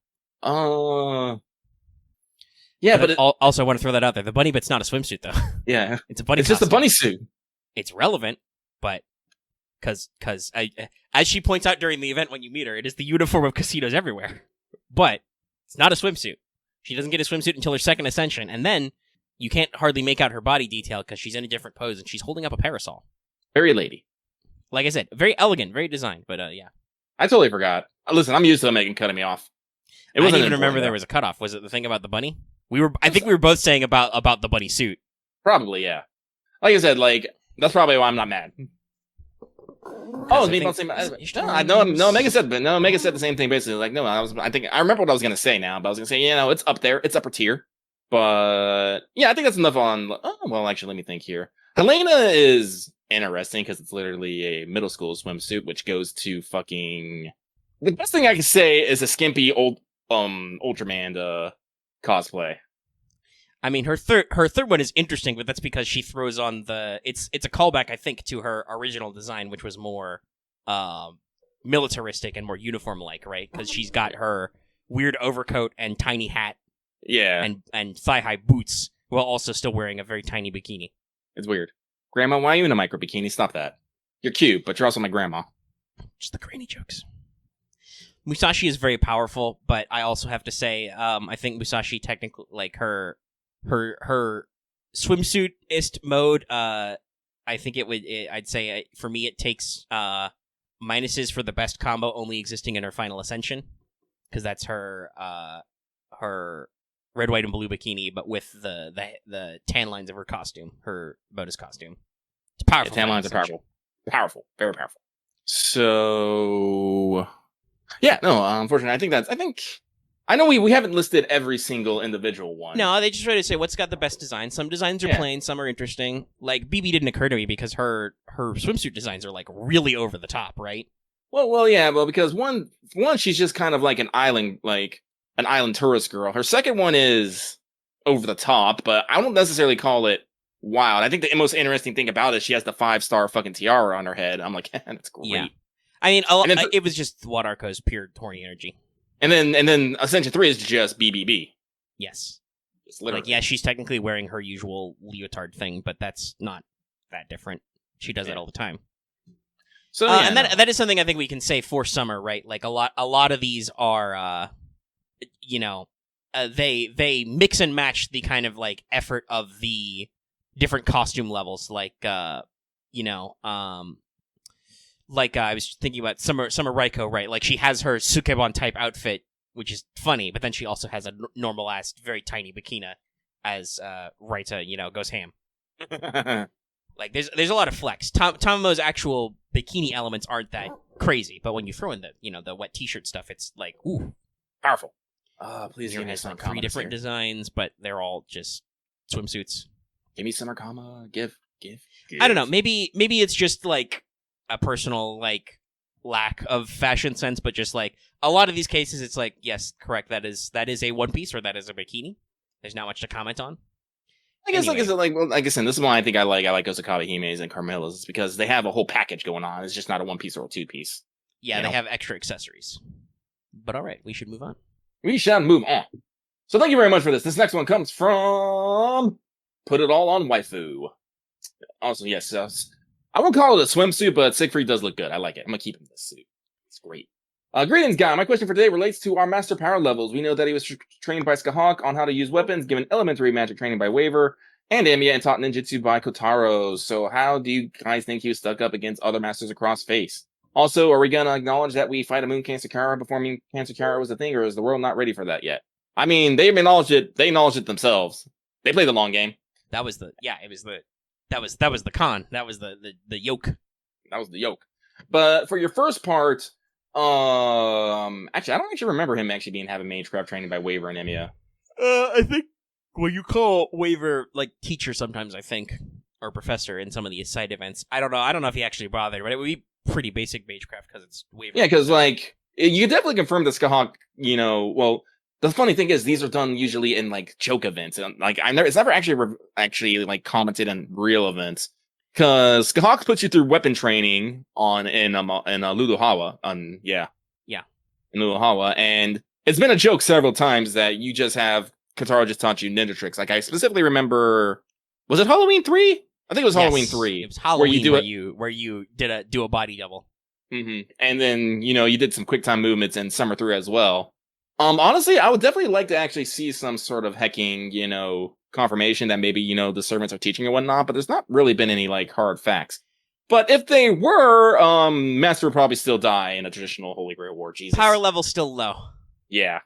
Yeah, but also I want to throw that out there. The bunny bit's not a swimsuit, though. Yeah. It's a bunny It's just a bunny suit. It's relevant, but because as she points out during the event when you meet her, it is the uniform of casinos everywhere. But it's not a swimsuit. She doesn't get a swimsuit until her second ascension, and then you can't hardly make out her body detail because she's in a different pose and she's holding up a parasol. Very lady. Like I said, very elegant, very designed, but yeah. I totally forgot. Listen, I'm used to Megan cutting me off. I didn't even remember there was a cutoff. Was it the thing about the bunny? I think we were both saying about the bunny suit. Probably, yeah. Like I said, like that's probably why I'm not mad. Oh, me about saying no. Megan said the same thing basically. Like no, I remember what I was gonna say now, but I was gonna say it's up there, it's upper tier. But yeah, I think that's enough on. Oh, well, actually, let me think here. Helena is interesting because it's literally a middle school swimsuit, which goes to fucking. The best thing I can say is a skimpy old Ultraman cosplay. I mean, her third one is interesting, but that's because she throws on it's a callback, I think, to her original design, which was more militaristic and more uniform-like, right? Because she's got her weird overcoat and tiny hat, yeah, and thigh-high boots, while also still wearing a very tiny bikini. It's weird. Grandma, why are you in a micro bikini? Stop that. You're cute, but you're also my grandma. Just the granny jokes. Musashi is very powerful, but I also have to say, I think Musashi technically, like her swimsuitist mode, I think I'd say for me it takes minuses for the best combo only existing in her final ascension, because that's her red, white, and blue bikini, but with the tan lines of her costume, her bonus costume. It's powerful. Yeah, tan lines are powerful, very powerful. So yeah, no, unfortunately, I know we haven't listed every single individual one. No, they just try to say what's got the best design. Some designs are plain, some are interesting. Like BB didn't occur to me because her swimsuit designs are like really over the top, right? Well, yeah, because one she's just kind of like an island tourist girl. Her second one is over the top, but I don't necessarily call it wild. I think the most interesting thing about it, she has the 5-star fucking tiara on her head. I'm like, that's great. Yeah. I mean, it was just Wadarko's pure horny energy. And then Ascension 3 is just BBB. Yes. It's literally. Like, yeah, she's technically wearing her usual leotard thing, but that's not that different. She does that all the time. So and that is something I think we can say for summer, right? Like a lot of these are they mix and match the kind of like effort of the different costume levels, like like I was thinking about Summer Raiko, right? Like she has her Sukebon type outfit, which is funny, but then she also has a normal ass, very tiny bikini as Raita, goes ham. Like there's a lot of flex. Tomomo's actual bikini elements aren't that crazy, but when you throw in the wet t-shirt stuff, it's like ooh, powerful. Please give me some like 3 different designs, but they're all just swimsuits. Give me Summer Kama. Give. I don't know. Maybe it's just like a personal like lack of fashion sense, but just like a lot of these cases, it's like yes, correct. That is a one piece or that is a bikini. There's not much to comment on. I guess anyway. Like I said, this is why I think I like Osakawa Hime's and Carmela's. It's because they have a whole package going on. It's just not a 1-piece or a 2-piece. Yeah, they have extra accessories. But all right, we should move on. We shall move on. So thank you very much for this. This next one comes from Put It All on Waifu. Also, yes, I won't call it a swimsuit, but Siegfried does look good. I like it. I'm gonna keep him in this suit. It's great. Greetings, guy. My question for today relates to our master power levels. We know that he was trained by Skahawk on how to use weapons, given elementary magic training by Waver, and Amiya, and taught ninjutsu by Kotaro. So how do you guys think he was stuck up against other masters across face? Also, are we gonna acknowledge that we fight a Moon Cancer Kara before Moon Cancer Kara was a thing, or is the world not ready for that yet? I mean, they acknowledged it. They acknowledged it themselves. They played the long game. That was the con. That was the yoke. That was the yoke. But for your first part, actually, I don't actually remember him actually having magecraft training by Waver and Emiya. I think. Well, you call Waver like teacher sometimes, I think, or professor in some of these side events. I don't know. I don't know if he actually bothered, but it would be pretty basic Magecraft because it's Waver. Yeah, because like you can definitely confirm that Skahawk, well, the funny thing is these are done usually in like joke events, and like it's never actually like commented on real events. Because Skahawk puts you through weapon training in Luluhawa, in Luluhawa, and it's been a joke several times that you just have Katara just taught you ninja tricks. Like I specifically remember, was it Halloween 3? I think it was Halloween 3. It was Halloween where you do a body double. Mm-hmm. And then you did some quick time movements in Summer 3 as well. Honestly, I would definitely like to actually see some sort of hecking, confirmation that maybe, the servants are teaching or whatnot, but there's not really been any, like, hard facts. But if they were, Master would probably still die in a traditional Holy Grail War, Jesus. Power level's still low. Yeah.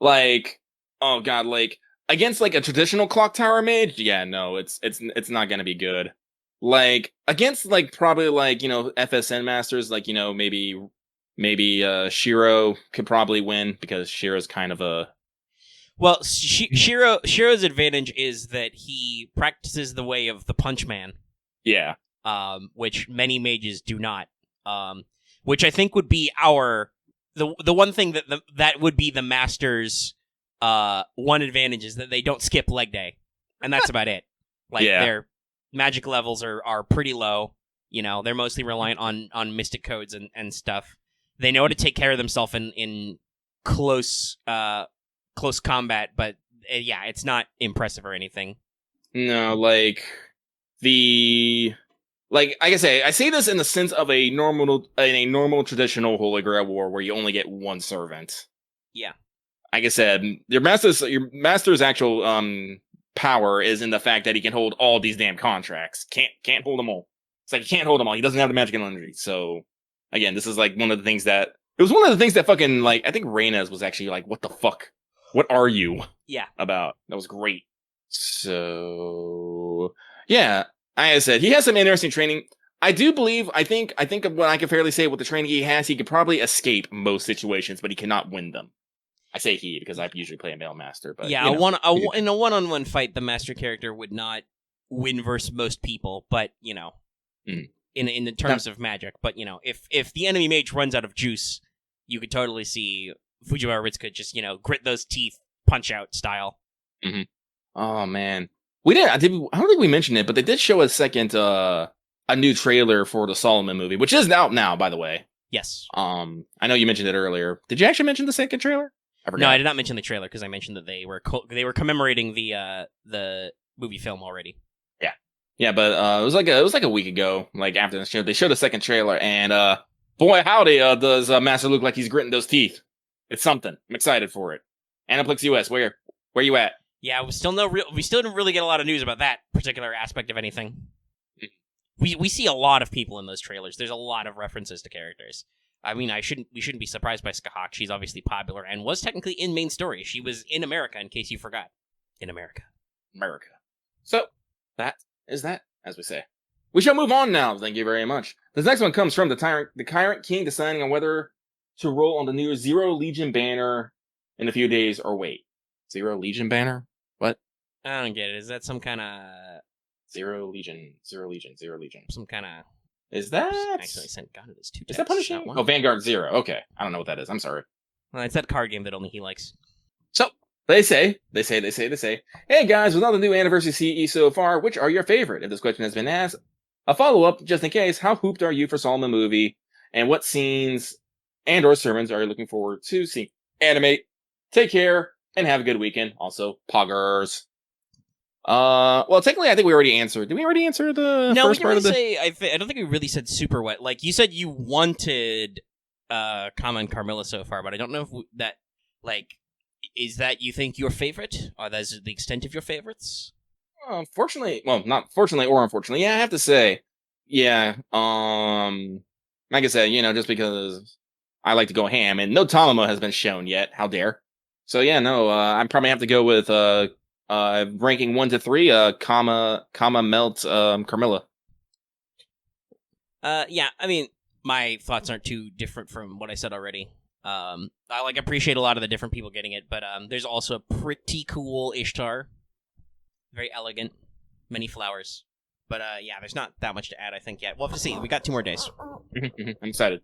Like, oh god, like, against, like, a traditional Clock Tower mage, yeah, no, it's not gonna be good. Like, against, like, probably, like, FSN Masters, like, maybe Shiro could probably win, because Shiro's kind of a... Well, Shiro's advantage is that he practices the way of the Punch Man. Yeah. Which many mages do not. Which I think would be the one thing that would be the Master's one advantage is that they don't skip leg day. And that's about it. Like, their magic levels are pretty low. They're mostly reliant on mystic codes and stuff. They know how to take care of themselves in close combat, but it's not impressive or anything. No, like I say, I say this in the sense of a normal traditional Holy Grail War where you only get one servant. Yeah. Like I said, your master's actual power is in the fact that he can hold all these damn contracts. Can't hold them all. It's like he can't hold them all. He doesn't have the magic and energy. So again, this is like one of the things that fucking, like, I think Reyna's was actually like, what the fuck? What are you? Yeah. About? That was great. So yeah, like I said, he has some interesting training. I think of what I can fairly say with the training he has, he could probably escape most situations, but he cannot win them. I say he because I usually play a male master, but yeah, in a one-on-one fight, the master character would not win versus most people, but in the terms of magic. But if the enemy mage runs out of juice, you could totally see Fujiwara Ritsuka just grit those teeth, punch out style. Mm-hmm. Oh man, I don't think we mentioned it, but they did show a second a new trailer for the Solomon movie, which is out now, by the way. Yes. I know you mentioned it earlier. Did you actually mention the second trailer? I forgot. No, I did not mention the trailer because I mentioned that they were commemorating the movie film already. Yeah, but it was like a week ago, like after the show, they showed a second trailer, and boy howdy, does Master look like he's gritting those teeth. It's something. I'm excited for it. Aniplex US, where you at? Yeah, we still didn't really get a lot of news about that particular aspect of anything. We see a lot of people in those trailers. There's a lot of references to characters. I mean, we shouldn't be surprised by Skahawk. She's obviously popular and was technically in main story. She was in America, in case you forgot. In America. So that is that, as we say. We shall move on now. Thank you very much. This next one comes from the Tyrant King deciding on whether to roll on the new Zero Legion banner in a few days or wait. Zero Legion banner? What? I don't get it. Is that some kind of Zero Legion? Some kind of... Is that... Actually, I sent God it is two. Is that punishing? Oh, Vanguard Zero. Okay. I don't know what that is. I'm sorry. Well, it's that card game that only he likes. So, they say, hey guys, with all the new anniversary CE so far, which are your favorite? If this question has been asked, a follow-up, just in case, how hooped are you for Solomon movie? And what scenes and or sermons are you looking forward to seeing animate? Take care, and have a good weekend. Also, poggers. Well, technically, I think we already answered. Did we already answer the first part of the... I don't think we really said super wet. Like, you said you wanted Kama and Carmilla so far, but I don't know if that, like, is that you think your favorite? Or that's the extent of your favorites? Fortunately, well, not fortunately or unfortunately, yeah, I have to say, yeah, like I said, just because I like to go ham, and no Tamamo has been shown yet, how dare. So yeah, no, I probably have to go with, ranking 1 to 3, Kama Melt, Carmilla. Yeah, I mean, my thoughts aren't too different from what I said already. I appreciate a lot of the different people getting it, but there's also a pretty cool Ishtar, very elegant, many flowers. But yeah, there's not that much to add, I think, yet. We'll have to see. We got 2 more days. I'm excited.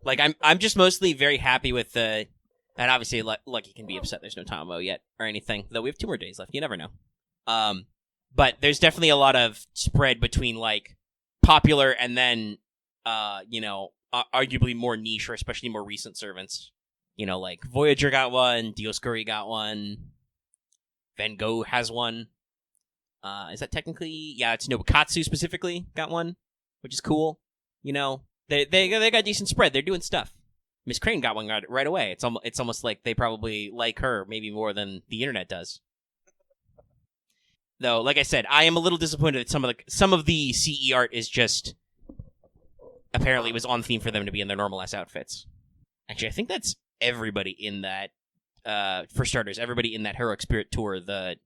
I'm just mostly very happy with the, and obviously Lucky can be upset there's no Tomo yet or anything, though we have 2 more days left. You never know. But there's definitely a lot of spread between popular and then arguably more niche or especially more recent servants. Voyager got one, Dioscuri got one, Van Gogh has one. Is that technically? Yeah, it's Nobukatsu specifically got one, which is cool. They got decent spread. They're doing stuff. Miss Crane got one right away. It's almost like they probably like her maybe more than the internet does. Though, like I said, I am a little disappointed that some of the CE art is just apparently it was on theme for them to be in their normal ass outfits. Actually, I think that's everybody in that. For starters, everybody in that Heroic Spirit tour, the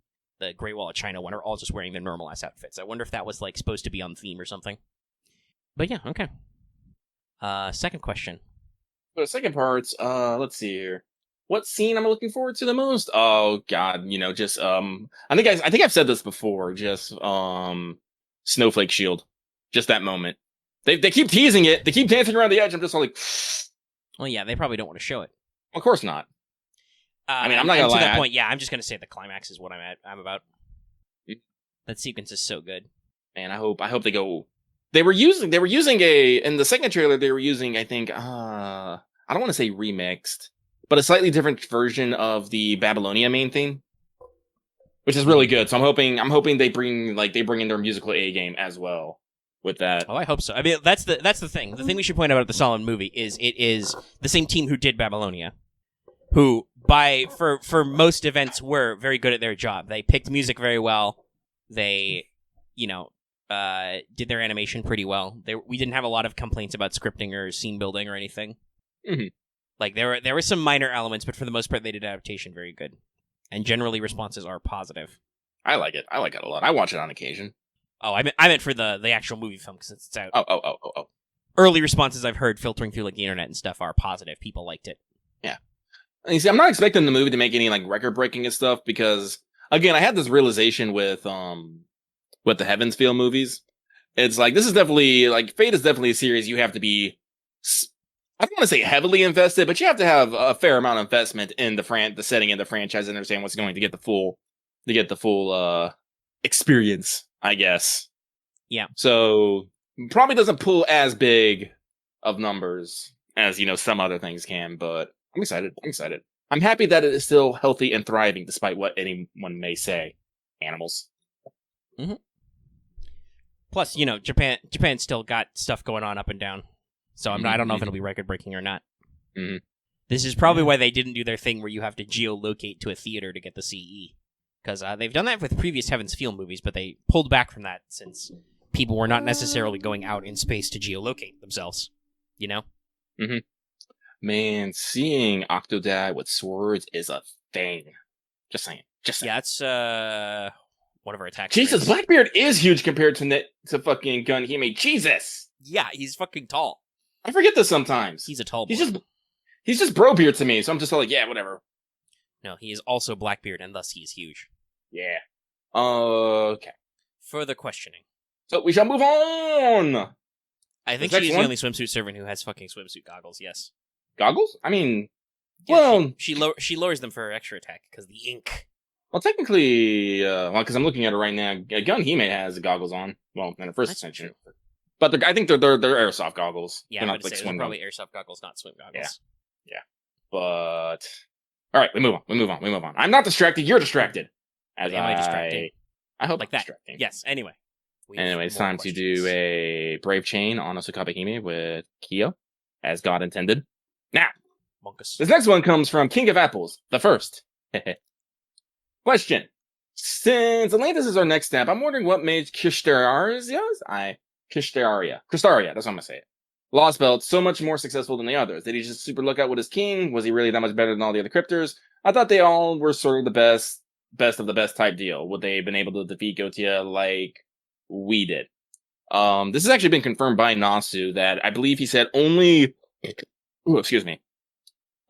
Great Wall of China one, are all just wearing their normal ass outfits. I wonder if that was supposed to be on theme or something. But yeah, okay. Second question. For the second part, let's see here. What scene am I looking forward to the most? Oh God, just I think I've said this before. Just Snowflake Shield, just that moment. They keep teasing it. They keep dancing around the edge. I'm just like, well, yeah, they probably don't want to show it. Of course not. I'm not gonna lie. To that point, yeah, I'm just gonna say the climax is what I'm about. That sequence is so good. Man, I hope they go. They were using in the second trailer. They were using, I think, I don't want to say remixed, but a slightly different version of the Babylonia main theme, which is really good. So I'm hoping they bring in their musical A game as well with that. Oh, I hope so. I mean, that's the thing. The thing we should point out about the Solid movie is it is the same team who did Babylonia, who for most events were very good at their job. They picked music very well. They, did their animation pretty well. We didn't have a lot of complaints about scripting or scene building or anything. Mm-hmm. There were some minor elements, but for the most part, they did adaptation very good, and generally responses are positive. I like it. I like it a lot. I watch it on occasion. Oh, I meant for the actual movie film because it's out. Oh. Early responses I've heard filtering through the internet and stuff are positive. People liked it. Yeah. And you see, I'm not expecting the movie to make any record breaking and stuff because again, I had this realization with the Heaven's Feel movies. It's this is definitely Fate is definitely a series you have to be. I don't want to say heavily invested, but you have to have a fair amount of investment in the setting and the franchise and understand what's going to get the full experience, I guess. Yeah. So probably doesn't pull as big of numbers as some other things can, but I'm excited. I'm happy that it is still healthy and thriving despite what anyone may say. Animals. Mm-hmm. Plus, Japan still got stuff going on up and down. So I don't know if it'll be record breaking or not. Mm-hmm. This is probably why they didn't do their thing where you have to geolocate to a theater to get the CE. Because they've done that with previous Heaven's Feel movies, but they pulled back from that since people were not necessarily going out in space to geolocate themselves. Mm-hmm. Man, seeing Octodad with swords is a thing. Just saying. Yeah, it's one of our attacks. Jesus, Blackbeard is huge compared to fucking Gunhime. Jesus! Yeah, he's fucking tall. I forget this sometimes. He's a tall boy. He's just Brobeard to me, so I'm just yeah, whatever. No, he is also Blackbeard, and thus he is huge. Yeah. Okay. Further questioning. So we shall move on! I think she's the only swimsuit servant who has fucking swimsuit goggles, yes. Goggles? I mean, yeah, well... She lowers them for her extra attack, because the ink. Well, technically, because I'm looking at it right now, Gunhime has goggles on. Well, in the first ascension. But I think they're airsoft goggles. Yeah, they're not swim probably airsoft goggles, not swim goggles. Yeah. But all right, we move on. I'm not distracted. You're distracted. Am I distracting? I hope like I'm that. distracting. Yes. Anyway, it's time to do a Brave Chain on Osakabe Hime with Kyo, as God intended. Now, Monkus. This next one comes from King of Apples, the first. Question. Since Atlantis is our next step, I'm wondering what made Kristaria, that's how I'm gonna say it. Lost Belt so much more successful than the others. Did he just super look out with his king? Was he really that much better than all the other cryptors? I thought they all were sort of the best of the best type deal. Would they have been able to defeat Gotia like we did? This has actually been confirmed by Nasu that I believe he said only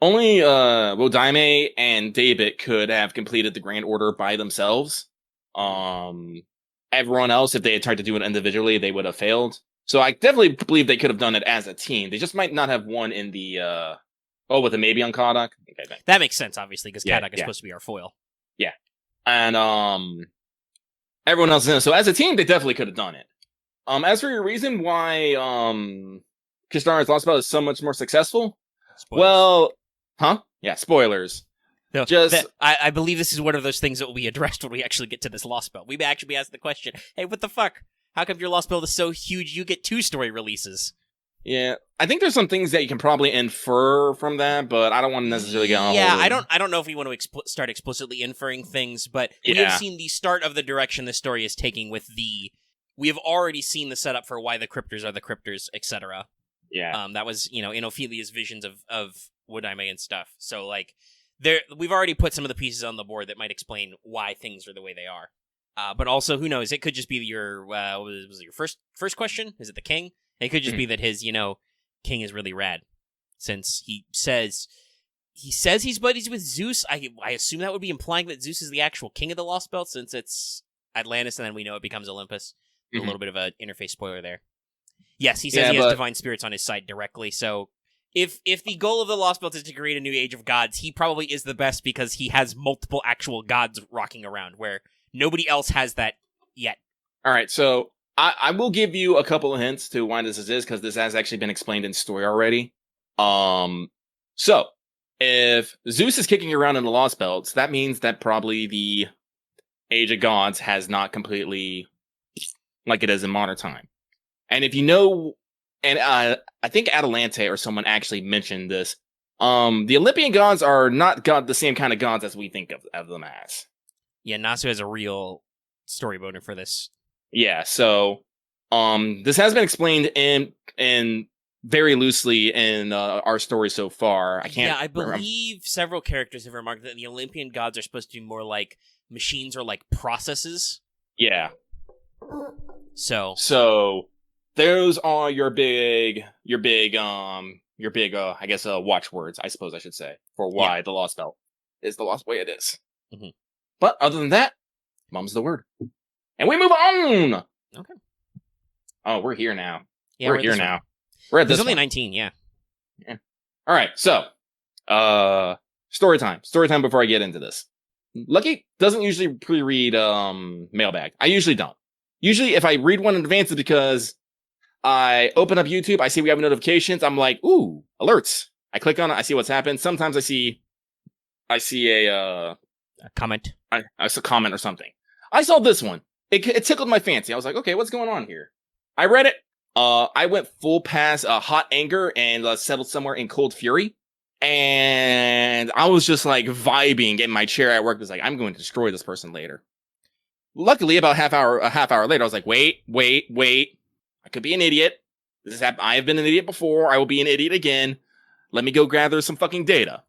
only Wodaime and David could have completed the Grand Order by themselves. Everyone else, if they had tried to do it individually, they would have failed. So I definitely believe they could have done it as a team. They just might not have won in the with the maybe on Kodak. Okay, that makes sense, obviously, because Yeah, Kodak is supposed to be our foil. Yeah, and everyone else. So as a team, they definitely could have done it. As for your reason why Kistara's Lost Spell is so much more successful, Spoilers. well, yeah, spoilers. No, Just I believe this is one of those things that will be addressed when we actually get to this Lost Spell. We may actually be asked the question, hey, what the fuck? How come your Lost Spell is so huge you get 2 story releases? Yeah, I think there's some things that you can probably infer from that, but I don't want to necessarily get on. Yeah, I don't know if we want to start explicitly inferring things, but we have seen the start of the direction the story is taking with the... We have already seen the setup for why the Cryptors are the Cryptors, etc. Yeah. That was, in Ophelia's visions of Wodaime and stuff. So, like, we've already put some of the pieces on the board that might explain why things are the way they are. But also, who knows? It could just be your was it your first question? Is it the king? It could just be that his king is really rad, since he says he's buddies with Zeus. I assume that would be implying that Zeus is the actual king of the Lost Belt, since it's Atlantis, and then we know it becomes Olympus. A little bit of an interface spoiler there. Yes, he says he has divine spirits on his side directly. So if the goal of the Lost Belt is to create a new age of gods, he probably is the best because he has multiple actual gods rocking around, where nobody else has that yet. All right, so I will give you a couple of hints to why this is, because this has actually been explained in story already. So if Zeus is kicking around in the Lost Belts, that means that probably the Age of Gods has not completely like it is in modern time. And if you know, and I think Atalante or someone actually mentioned this, the Olympian gods are not the same kind of gods as we think of them as. Yeah, Nasu has a real story boner for this. Yeah, so this has been explained in very loosely in our story so far. I believe several characters have remarked that the Olympian gods are supposed to be more like machines or like processes. Yeah. So those are your big I guess watchwords, I suppose I should say, for why the Lost Belt is the lost way it is. Mm-hmm. But other than that, mum's the word. And we move on. Okay. Oh, we're here now. Yeah, we're here now. We're at this. There's only one. 19, yeah. Yeah. All right, so story time. Story time before I get into this. Lucky doesn't usually pre-read mailbag. I usually don't. Usually, if I read one in advance, it's because I open up YouTube, I see we have notifications, I'm like, ooh, alerts. I click on it, I see what's happened. Sometimes I see a comment. I saw a comment or something. I saw this one. It tickled my fancy. I was like, okay, what's going on here? I read it. I went full past hot anger and settled somewhere in cold fury. And I was just like vibing in my chair at work. I was like, I'm going to destroy this person later. Luckily, about a half hour later, I was like, wait. I could be an idiot. This has happened. I have been an idiot before. I will be an idiot again. Let me go gather some fucking data.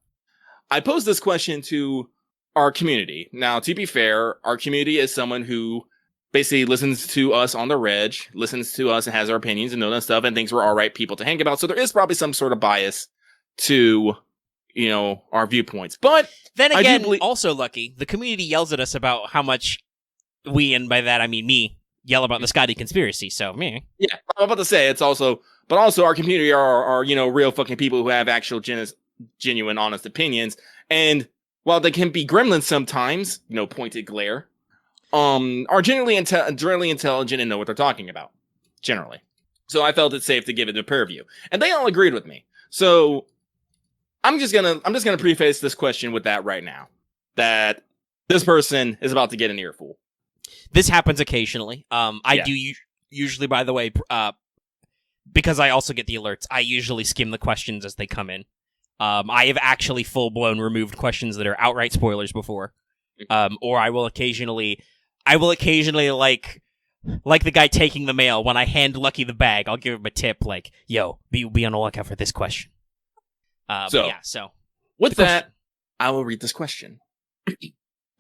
I posed this question to our community. Now, to be fair, our community is someone who basically listens to us on the reg, listens to us and has our opinions and all that stuff and thinks we're all right people to hang about. So there is probably some sort of bias to, our viewpoints. But then again, also Lucky, the community yells at us about how much we, and by that I mean me, yell about the Scotty conspiracy. So me. Yeah, I'm about to say it's also, but also our community are real fucking people who have actual genuine, honest opinions. And while they can be gremlins sometimes, pointed glare, are generally intelligent and know what they're talking about. Generally. So I felt it safe to give it a purview. And they all agreed with me. So I'm just gonna preface this question with that right now. That this person is about to get an earful. This happens occasionally. I do usually, by the way, because I also get the alerts, I usually skim the questions as they come in. I have actually full-blown removed questions that are outright spoilers before. Or I will occasionally like the guy taking the mail, when I hand Lucky the bag, I'll give him a tip like, yo, be on the lookout for this question. So with that, I will read this question.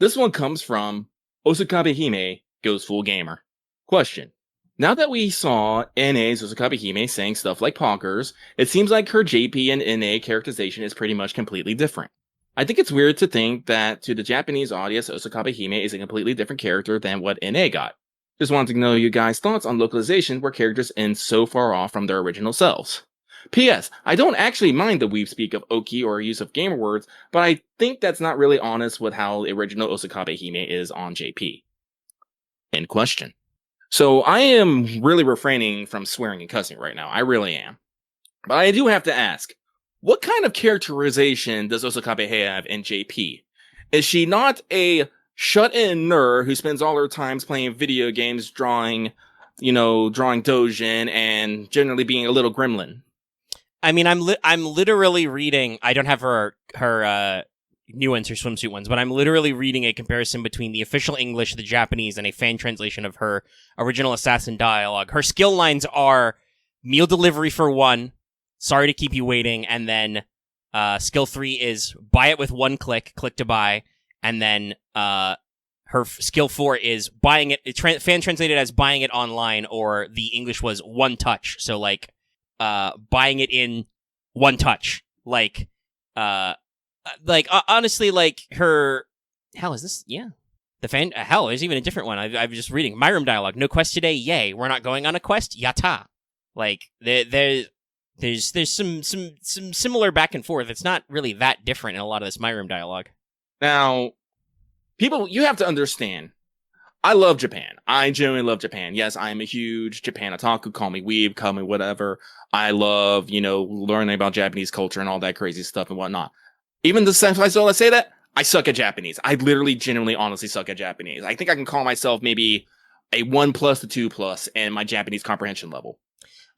This one comes from Osukabe Hime Goes Full Gamer. Question. Now that we saw NA's Osakabe Hime saying stuff like POGGERS, it seems like her JP and NA characterization is pretty much completely different. I think it's weird to think that to the Japanese audience, Osakabe Hime is a completely different character than what NA got. Just wanted to know you guys' thoughts on localization where characters end so far off from their original selves. P.S. I don't actually mind the weeb speak of Oki or use of gamer words, but I think that's not really honest with how the original Osakabe Hime is on JP. End question. So I am really refraining from swearing and cussing right now. I really am. But I do have to ask, what kind of characterization does Osakabe have in JP? Is she not a shut-in nerd who spends all her times playing video games, drawing dojin, and generally being a little gremlin? I mean, I'm literally reading. I don't have her new ones, her swimsuit ones, but I'm literally reading a comparison between the official English, the Japanese, and a fan translation of her original assassin dialogue. Her skill lines are meal delivery for 1, sorry to keep you waiting, and then skill 3 is buy it with 1 click to buy, and then her skill 4 is buying it. Fan translated as buying it online, or the English was 1 touch. So like buying it in 1 touch. Honestly, like her. Hell, is this? Yeah. The fan. Hell, there's even a different one. I'm just reading my room dialogue. No quest today. Yay. We're not going on a quest. Yata. Like there's some similar back and forth. It's not really that different in a lot of this my room dialogue. Now, people, you have to understand, I love Japan. I genuinely love Japan. Yes, I am a huge Japan otaku. Call me weeb, call me whatever. I love, learning about Japanese culture and all that crazy stuff and whatnot. Even the sense I say that, I suck at Japanese. I literally, genuinely, honestly suck at Japanese. I think I can call myself maybe a 1+ to 2+ in my Japanese comprehension level.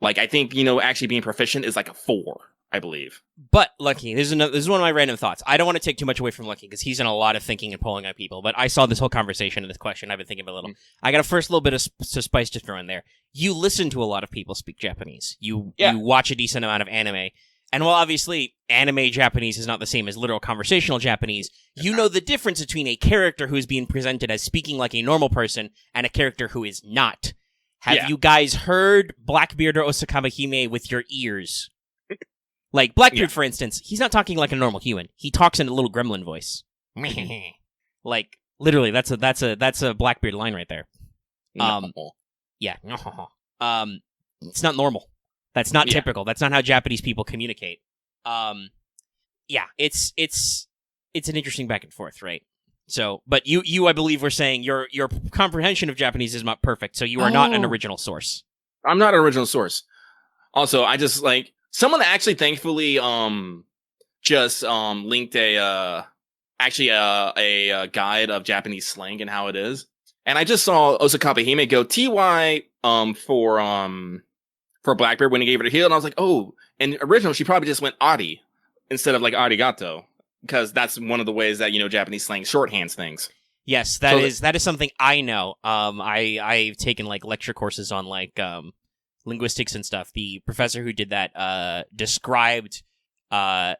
Like, I think, actually being proficient is like a 4. I believe. But Lucky, this is one of my random thoughts. I don't want to take too much away from Lucky because he's in a lot of thinking and polling on people. But I saw this whole conversation and this question. I've been thinking a little. I got a first little bit of spice to throw in there. You listen to a lot of people speak Japanese. You watch a decent amount of anime. And while obviously anime Japanese is not the same as literal conversational Japanese, you know the difference between a character who is being presented as speaking like a normal person and a character who is not. Have you guys heard Blackbeard or Osakabe Hime with your ears? Like, Blackbeard, for instance, he's not talking like a normal human. He talks in a little gremlin voice. Like, literally, that's a Blackbeard line right there. Yeah. It's not normal. That's not typical. That's not how Japanese people communicate. Yeah, it's an interesting back and forth, right? So, but you, I believe, were saying your comprehension of Japanese is not perfect, so you are not an original source. I'm not an original source. Also, I just someone actually thankfully just linked a guide of Japanese slang and how it is. And I just saw Osakabe Hime go TY for Blackbeard when he gave it a heel, and I was like, oh, and originally she probably just went ari instead of like arigato, because that's one of the ways that Japanese slang shorthands things. Yes, that is something I know. I've taken like lecture courses on like linguistics and stuff. The professor who did that described a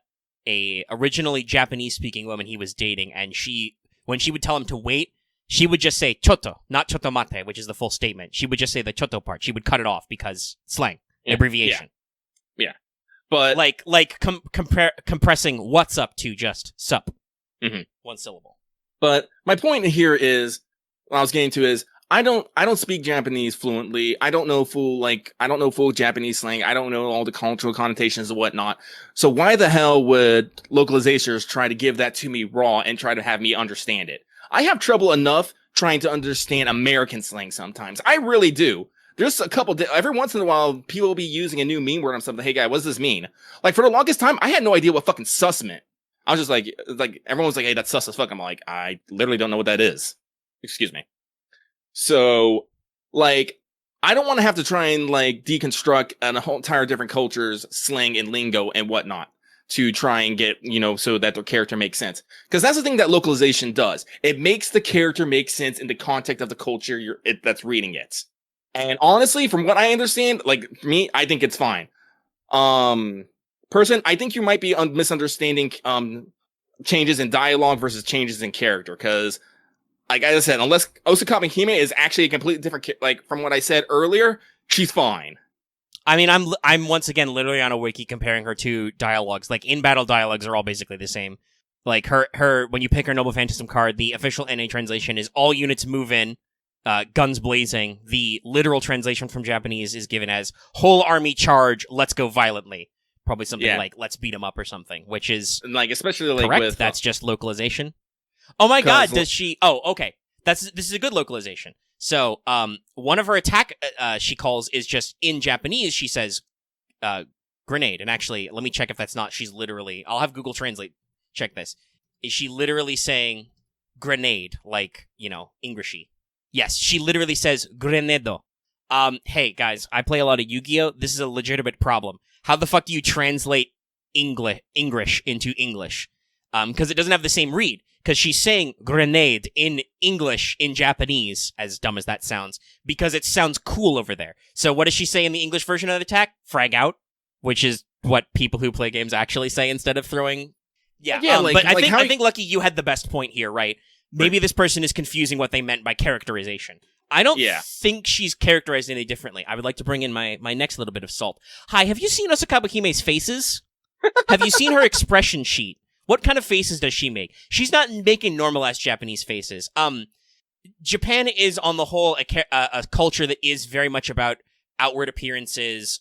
originally Japanese speaking woman he was dating, and when she would tell him to wait, she would just say choto, not choto mate, which is the full statement. She would just say the choto part. She would cut it off because slang, abbreviation. Yeah. But compressing what's up to just sup. Mm-hmm. 1 syllable. But my point here is, what I was getting to is, I don't speak Japanese fluently. I don't know full Japanese slang. I don't know all the cultural connotations and whatnot. So why the hell would localizers try to give that to me raw and try to have me understand it? I have trouble enough trying to understand American slang sometimes. I really do. There's a couple, every once in a while, people will be using a new meme word on something. Hey guy, what does this mean? Like, for the longest time, I had no idea what fucking sus meant. I was just like everyone was like, hey, that's sus as fuck. I'm like, I literally don't know what that is. Excuse me. So, like, I don't want to have to try and, like, deconstruct a whole entire different culture's slang and lingo and whatnot to try and get, so that their character makes sense. Because that's the thing that localization does. It makes the character make sense in the context of the culture that's reading it. And honestly, from what I understand, like, me, I think it's fine. Person, I think you might be misunderstanding changes in dialogue versus changes in character, because like I said, unless Osakabe Hime is actually a completely different, like from what I said earlier, she's fine. I mean, I'm once again literally on a wiki comparing her to dialogues. Like, in-battle dialogues are all basically the same. Like, her when you pick her Noble Phantasm card, the official NA translation is all units move in, guns blazing. The literal translation from Japanese is given as whole army charge, let's go violently. Probably something like let's beat them up or something, which is And like especially like correct. with That's just localization. Oh my god, 'cause- does she? Oh, okay. This is a good localization. So, one of her attack she calls is just in Japanese. She says, grenade. And actually, let me check if that's not. She's literally. I'll have Google Translate check this. Is she literally saying grenade, like Englishy? Yes, she literally says grenedo. Hey guys, I play a lot of Yu-Gi-Oh. This is a legitimate problem. How the fuck do you translate English into English? Because it doesn't have the same read. Because she's saying grenade in English in Japanese, as dumb as that sounds, because it sounds cool over there. So what does she say in the English version of the attack? Frag out, which is what people who play games actually say instead of throwing. Yeah, but I think Lucky, you had the best point here, right? Maybe this person is confusing what they meant by characterization. I don't think she's characterized any differently. I would like to bring in my next little bit of salt. Hi, have you seen Osakabe Hime's faces? Have you seen her expression sheet? What kind of faces does she make? She's not making normal-ass Japanese faces. Japan is, on the whole, a culture that is very much about outward appearances,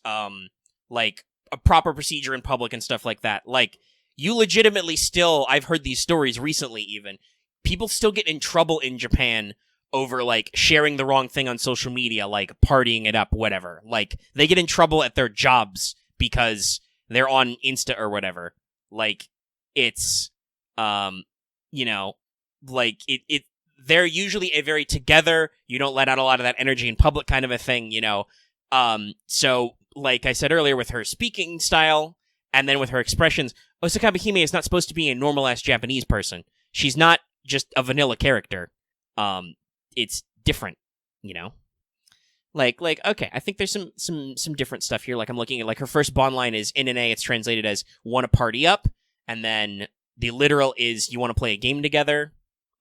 like a proper procedure in public and stuff like that. Like, you legitimately still, I've heard these stories recently even, people still get in trouble in Japan over, like, sharing the wrong thing on social media, like partying it up, whatever. Like, they get in trouble at their jobs because they're on Insta or whatever. Like, it's, like, they're usually a very together, you don't let out a lot of that energy in public kind of a thing, So, like I said earlier, with her speaking style, and then with her expressions, Osakabe Hime is not supposed to be a normal-ass Japanese person. She's not just a vanilla character. It's different, Like, okay, I think there's some different stuff here. Like, I'm looking at, like, her first bond line is, in NA, it's translated as, wanna party up, and then the literal is, you wanna play a game together.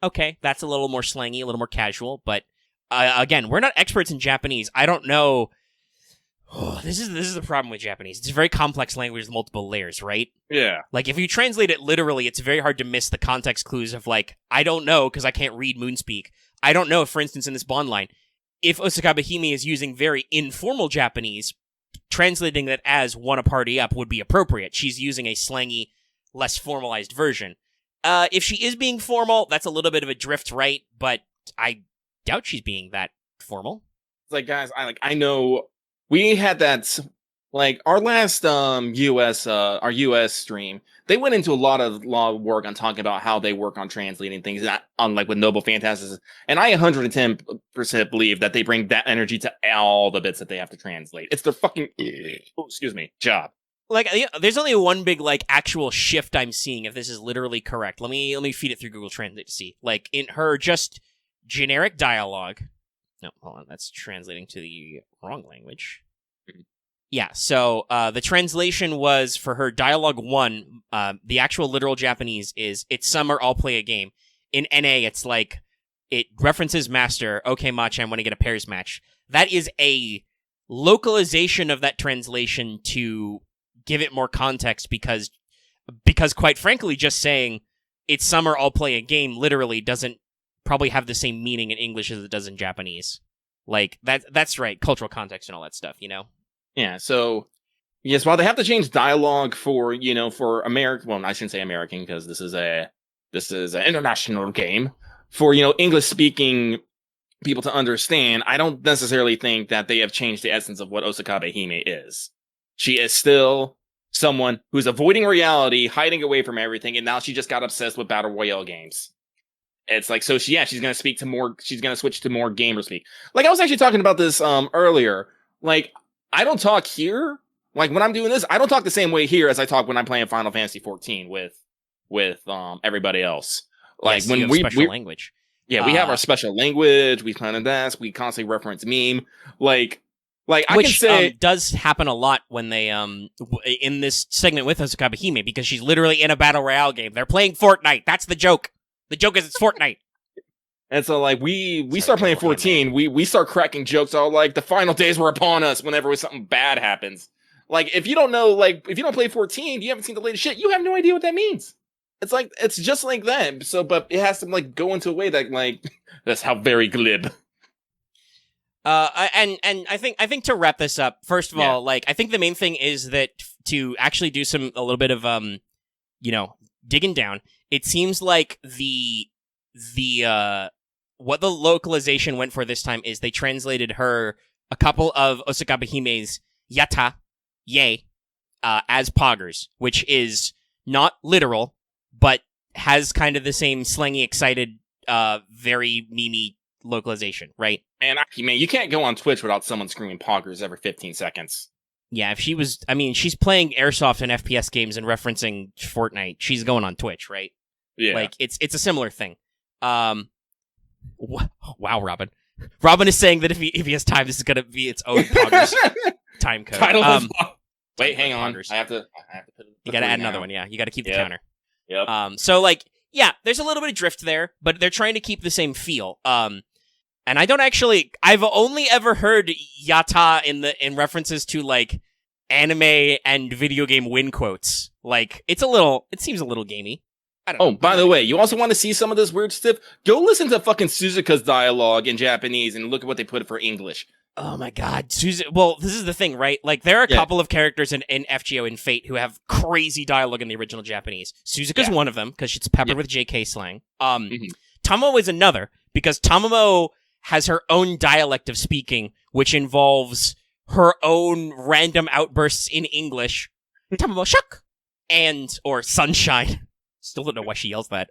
Okay, that's a little more slangy, a little more casual, but, again, we're not experts in Japanese. I don't know. Oh, this is the problem with Japanese. It's a very complex language with multiple layers, right? Yeah. Like, if you translate it literally, it's very hard to miss the context clues of, like, I don't know, because I can't read Moonspeak. I don't know, for instance, in this bond line, if Osakabe Hime is using very informal Japanese, translating that as wanna party up would be appropriate. She's using a slangy, less formalized version. If she is being formal, that's a little bit of a drift, right? But I doubt she's being that formal. It's like, guys, I know we had that, like, our last our US stream, they went into a lot of work on talking about how they work on translating things on, like, with Noble Phantasms, and I 110% believe that they bring that energy to all the bits that they have to translate. It's their fucking job. Like, there's only one big, like, actual shift I'm seeing, if this is literally correct. Let me feed it through Google Translate to see. Like, in her just generic dialogue. No, hold on, that's translating to the wrong language. Yeah, so the translation was for her dialogue 1, the actual literal Japanese is, it's summer, I'll play a game. In NA, it's like, it references master, okay, Machan, I want to get a pairs match. That is a localization of that translation to give it more context because quite frankly, just saying, it's summer, I'll play a game, literally doesn't probably have the same meaning in English as it does in Japanese. Like, that's right, cultural context and all that stuff, Yeah, so, yes, while they have to change dialogue for, for American, well, I shouldn't say American, because this is an international game, for, English-speaking people to understand, I don't necessarily think that they have changed the essence of what Osakabe Hime is. She is still someone who's avoiding reality, hiding away from everything, and now she just got obsessed with Battle Royale games. It's like, so she's going to switch to more gamer speak. Like, I was actually talking about this earlier. Like, I don't talk here. Like, when I'm doing this, I don't talk the same way here as I talk when I'm playing Final Fantasy 14 with everybody else. Like, yes, when we special language. Yeah, we have our special language. We kind of that. We constantly reference meme. Like I Which, can say does happen a lot when they in this segment with Osakabe Hime, because she's literally in a battle royale game. They're playing Fortnite. That's the joke. The joke is it's Fortnite. And so like we Sorry, start playing little 14, we start cracking jokes all like the final days were upon us whenever something bad happens. Like if you don't know, like if you don't play 14, you haven't seen the latest shit, you have no idea what that means. It's like it's just like that. So but it has to like go into a way that like that's how very glib. And I think to wrap this up, first of all, like I think the main thing is that to actually do a little bit of digging down, it seems like the what the localization went for this time is they translated a couple of Osaka Hime's yata, yay, as poggers, which is not literal, but has kind of the same slangy, excited, very memey localization, right? Man, you can't go on Twitch without someone screaming poggers every 15 seconds. Yeah, if she's playing Airsoft and FPS games and referencing Fortnite, she's going on Twitch, right? Yeah. Like, it's a similar thing. Wow, Robin. Robin is saying that if he has time, this is going to be its own poggers time code. Wait, hang on. Poggers. I have to put it. You got to add another one, yeah. You got to keep the counter. Yep. So, like, yeah, there's a little bit of drift there, but they're trying to keep the same feel. And I've only ever heard yata in references to, like, anime and video game win quotes. Like, it seems a little gamey. I don't know. Oh, by the way, you also want to see some of this weird stuff? Go listen to fucking Suzuka's dialogue in Japanese and look at what they put for English. Oh my god, well, this is the thing, right? Like, there are a couple of characters in FGO and Fate who have crazy dialogue in the original Japanese. Suzuka's one of them, because it's peppered with JK slang. Tamamo is another, because Tamamo has her own dialect of speaking, which involves her own random outbursts in English. Tamamo shuck! Or sunshine. Still don't know why she yells that.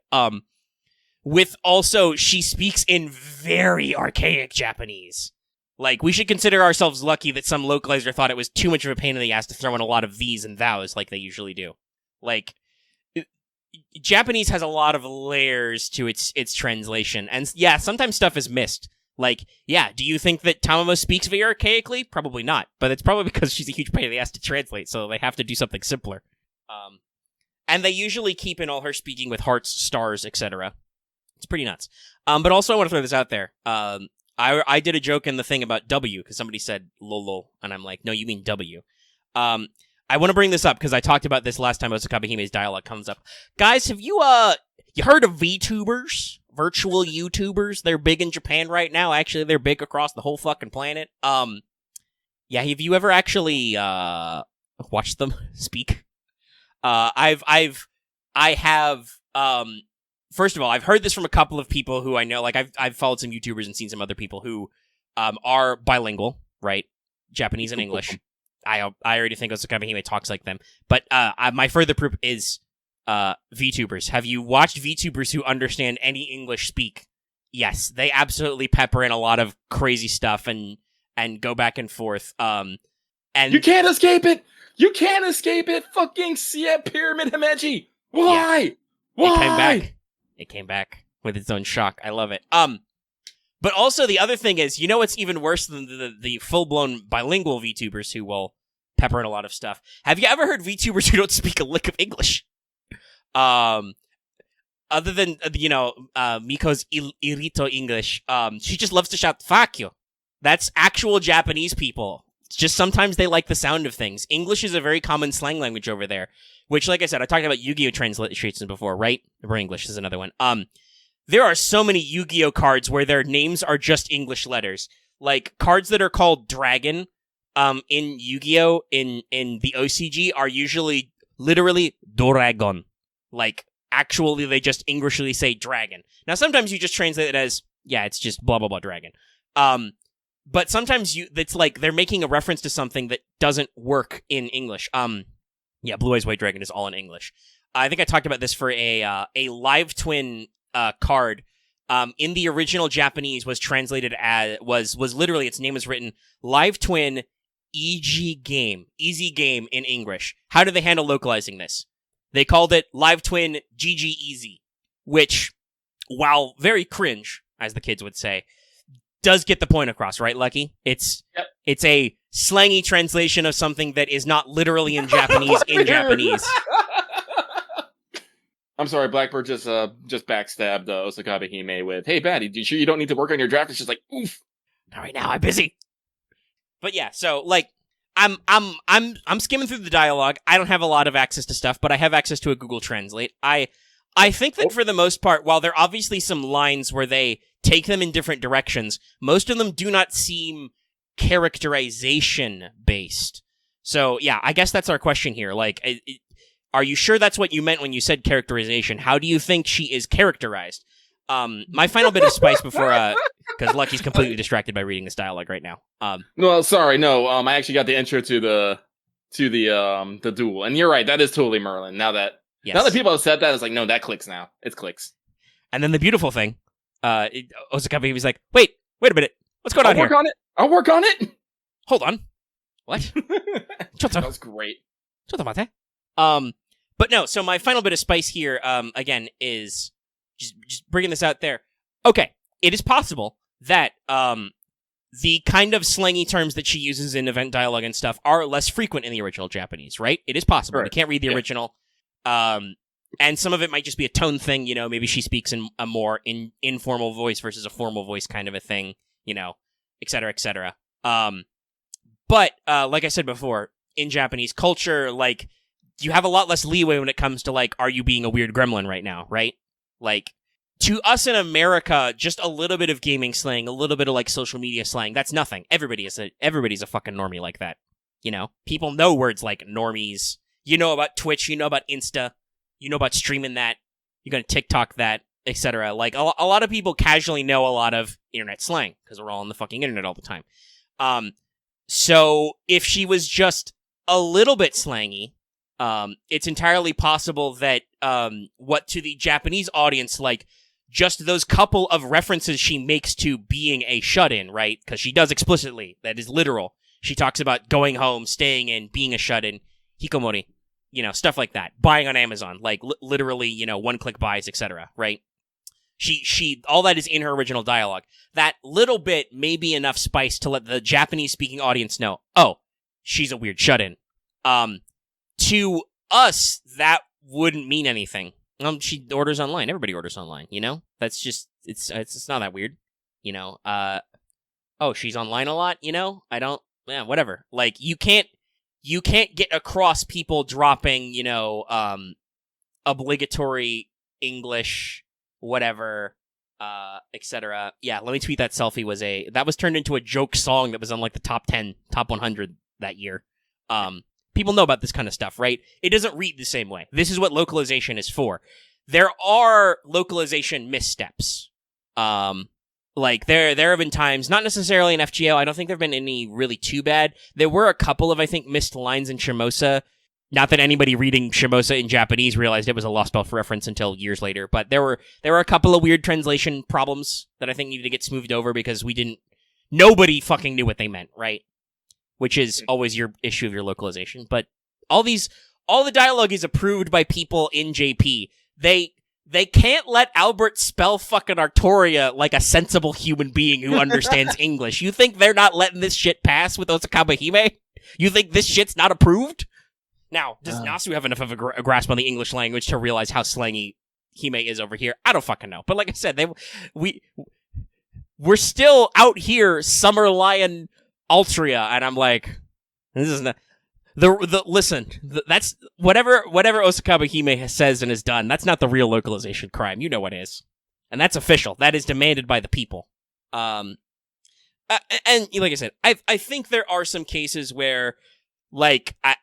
With also, she speaks in very archaic Japanese. Like, we should consider ourselves lucky that some localizer thought it was too much of a pain in the ass to throw in a lot of these and thous like they usually do. Like, Japanese has a lot of layers to its translation, and yeah, sometimes stuff is missed. Like, yeah, do you think that Tamamo speaks very archaically? Probably not, but it's probably because she's a huge pain in the ass to translate, so they have to do something simpler. And they usually keep in all her speaking with hearts, stars, etc. It's pretty nuts. But also, I want to throw this out there. I did a joke in the thing about W, because somebody said lolo, and I'm like, no, you mean W. I want to bring this up, because I talked about this last time Osaka Hime's dialogue comes up. Guys, have you heard of VTubers? Virtual YouTubers? They're big in Japan right now. Actually, they're big across the whole fucking planet. Yeah, have you ever actually, watched them speak? I have, first of all, I've heard this from a couple of people who I know, like, I've followed some YouTubers and seen some other people who, are bilingual, right? Japanese and English. I already think Osaka Hime talks like them. But, my further proof is, VTubers. Have you watched VTubers who understand any English speak? Yes, they absolutely pepper in a lot of crazy stuff and go back and forth. And you can't escape it! You can't escape it! Fucking Siet Pyramid Himeji! Why? Yeah. Why? It came back with its own shock. I love it. But also the other thing is, what's even worse than the full-blown bilingual VTubers who will pepper in a lot of stuff? Have you ever heard VTubers who don't speak a lick of English? Other than, Miko's Irito English, she just loves to shout, fuck you. That's actual Japanese people. It's just sometimes they like the sound of things. English is a very common slang language over there, which, like I said, I talked about Yu-Gi-Oh! Translations before, right? Or English is another one. There are so many Yu-Gi-Oh! Cards where their names are just English letters. Like, cards that are called Dragon, in Yu-Gi-Oh! in the OCG are usually literally Doragon. Like, actually, they just Englishly say dragon. Now, sometimes you just translate it as, yeah, it's just blah, blah, blah, dragon. But sometimes it's like they're making a reference to something that doesn't work in English. Yeah, Blue Eyes White Dragon is all in English. I think I talked about this for a live twin card. In the original Japanese was translated as was literally, its name was written Live Twin Easy Game in English. How do they handle localizing this? They called it Live Twin GG Easy, which, while very cringe, as the kids would say, does get the point across, right, Lucky? It's a slangy translation of something that is not literally in Japanese in Japanese. I'm sorry, Blackbird just backstabbed Osakabe Hime with, "Hey, Batty, you sure you don't need to work on your draft?" It's just like, oof. Not right now, I'm busy. But yeah, so like I'm skimming through the dialogue. I don't have a lot of access to stuff, but I have access to a Google Translate. I think that for the most part, while there are obviously some lines where they take them in different directions, most of them do not seem characterization based. So yeah, I guess that's our question here. Like, are you sure that's what you meant when you said characterization? How do you think she is characterized? My final bit of spice before, because Lucky's completely distracted by reading this dialogue right now. No, sorry, no. I actually got the intro to the duel, and you're right. That is totally Merlin. Now that people have said that, it's like, no, that clicks now. It clicks. And then the beautiful thing, Osakabe was like, wait a minute, what's going on here? I'll work on it. Hold on. What? That was great. But no. So my final bit of spice here, again, is just bringing this out there. Okay, it is possible that the kind of slangy terms that she uses in event dialogue and stuff are less frequent in the original Japanese, right? It is possible. We can't read the original. And some of it might just be a tone thing, you know, maybe she speaks in a more informal voice versus a formal voice kind of a thing, you know, et cetera, et cetera. But like I said before, in Japanese culture, like, you have a lot less leeway when it comes to, like, are you being a weird gremlin right now, right? Like, to us in America, just a little bit of gaming slang, a little bit of, like, social media slang, that's nothing. Everybody's a fucking normie like that, you know? People know words like normies. You know about Twitch, you know about Insta, you know about streaming that, you're gonna TikTok that, etc. Like, a lot of people casually know a lot of internet slang, because we're all on the fucking internet all the time. So, if she was just a little bit slangy, it's entirely possible that, what to the Japanese audience, like, just those couple of references she makes to being a shut-in, right? Because she does explicitly, that is literal. She talks about going home, staying in, being a shut-in, hikomori, you know, stuff like that. Buying on Amazon, like, literally, you know, one-click buys, etc., right? She, all that is in her original dialogue. That little bit may be enough spice to let the Japanese-speaking audience know, oh, she's a weird shut-in. To us, that wouldn't mean anything. She orders online. Everybody orders online, you know? That's just, it's not that weird, you know? Oh, she's online a lot, you know? Whatever. Like, you can't get across people dropping, you know, obligatory English, whatever, etc. Yeah, let me tweet that selfie that was turned into a joke song that was on, like, the top 100 that year. People know about this kind of stuff, right? It doesn't read the same way. This is what localization is for. There are localization missteps. Like, there have been times, not necessarily in FGO, I don't think there have been any really too bad. There were a couple of, I think, missed lines in Shimosa. Not that anybody reading Shimosa in Japanese realized it was a Lost Elf reference until years later, but there were a couple of weird translation problems that I think needed to get smoothed over because nobody fucking knew what they meant, right? Which is always your issue of your localization. But all the dialogue is approved by people in JP. They can't let Albert spell fucking Artoria like a sensible human being who understands English. You think they're not letting this shit pass with Osakabe Hime? You think this shit's not approved? Now, does Nasu have enough of a grasp on the English language to realize how slangy Hime is over here? I don't fucking know. But like I said, we're still out here, Summer Lion Altria, and I'm like, this is not that's whatever Osakabe Hime says and has done. That's not the real localization crime. You know what is, and that's official. That is demanded by the people. And like I said, I think there are some cases where, like, I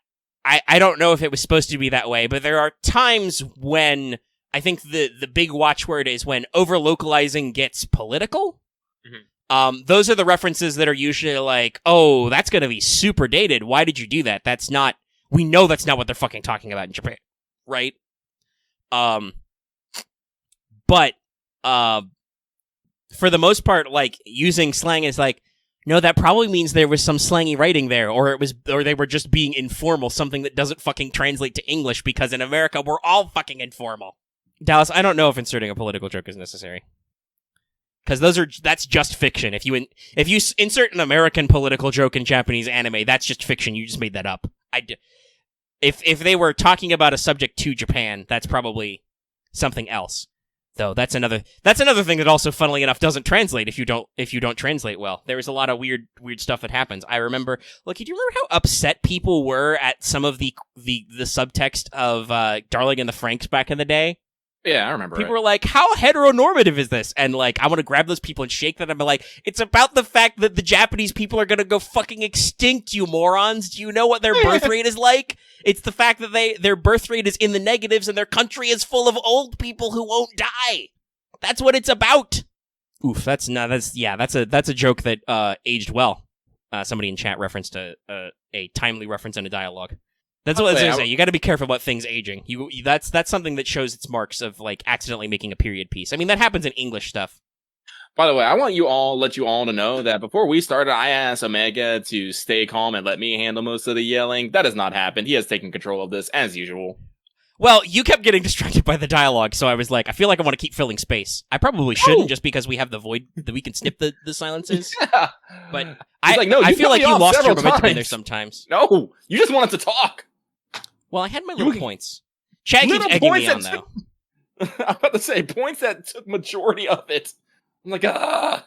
don't know if it was supposed to be that way, but there are times when I think the big watchword is when over-localizing gets political. Mm-hmm. Those are the references that are usually like, oh, that's going to be super dated. Why did you do that? We know that's not what they're fucking talking about in Japan, right? But for the most part, like, using slang is like, no, that probably means there was some slangy writing there, or they were just being informal, something that doesn't fucking translate to English, because in America, we're all fucking informal. Dallas, I don't know if inserting a political joke is necessary. Because that's just fiction. If you insert an American political joke in Japanese anime, that's just fiction. You just made that up. If they were talking about a subject to Japan, that's probably something else. Though that's another thing that also, funnily enough, doesn't translate if you don't translate well. There is a lot of weird stuff that happens. I remember. Look, do you remember how upset people were at some of the subtext of Darling in the Franxx back in the day? Yeah, I remember. People were like, "How heteronormative is this?" And like, I want to grab those people and shake them and be like, "It's about the fact that the Japanese people are gonna go fucking extinct, you morons. Do you know what their birth rate is like? It's the fact that their birth rate is in the negatives and their country is full of old people who won't die. That's what it's about." Oof, that's a joke that aged well. Somebody in chat referenced a timely reference in a dialogue. That's what I was going to say. You got to be careful about things aging. That's something that shows its marks of like accidentally making a period piece. I mean, that happens in English stuff. By the way, I want let you all to know that before we started, I asked Omega to stay calm and let me handle most of the yelling. That has not happened. He has taken control of this as usual. Well, you kept getting distracted by the dialogue, so I was like, I feel like I want to keep filling space. I probably shouldn't, just because we have the void that we can snip the silences. Yeah. But I feel like you lost your momentum in there sometimes. No, you just wanted to talk. Well, I had my little points. Chad keeps egging me on, though. I'm about to say, points that took majority of it. I'm like, I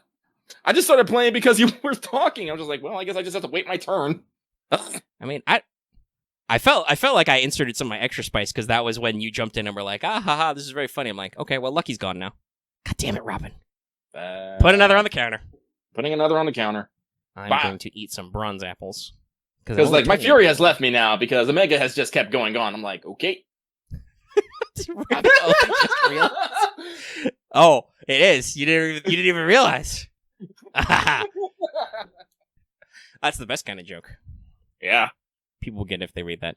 just started playing because you were talking. I was just like, well, I guess I just have to wait my turn. I mean, I felt like I inserted some of my extra spice, because that was when you jumped in and were like, haha, this is very funny. I'm like, okay, well, Lucky's gone now. God damn it, Robin. Put another on the counter. Putting another on the counter. I'm going to eat some bronze apples. Because like my fury has left me now because Omega has just kept going on. I'm like, okay. Oh, it is. You didn't even realize. That's the best kind of joke. Yeah. People will get it if they read that.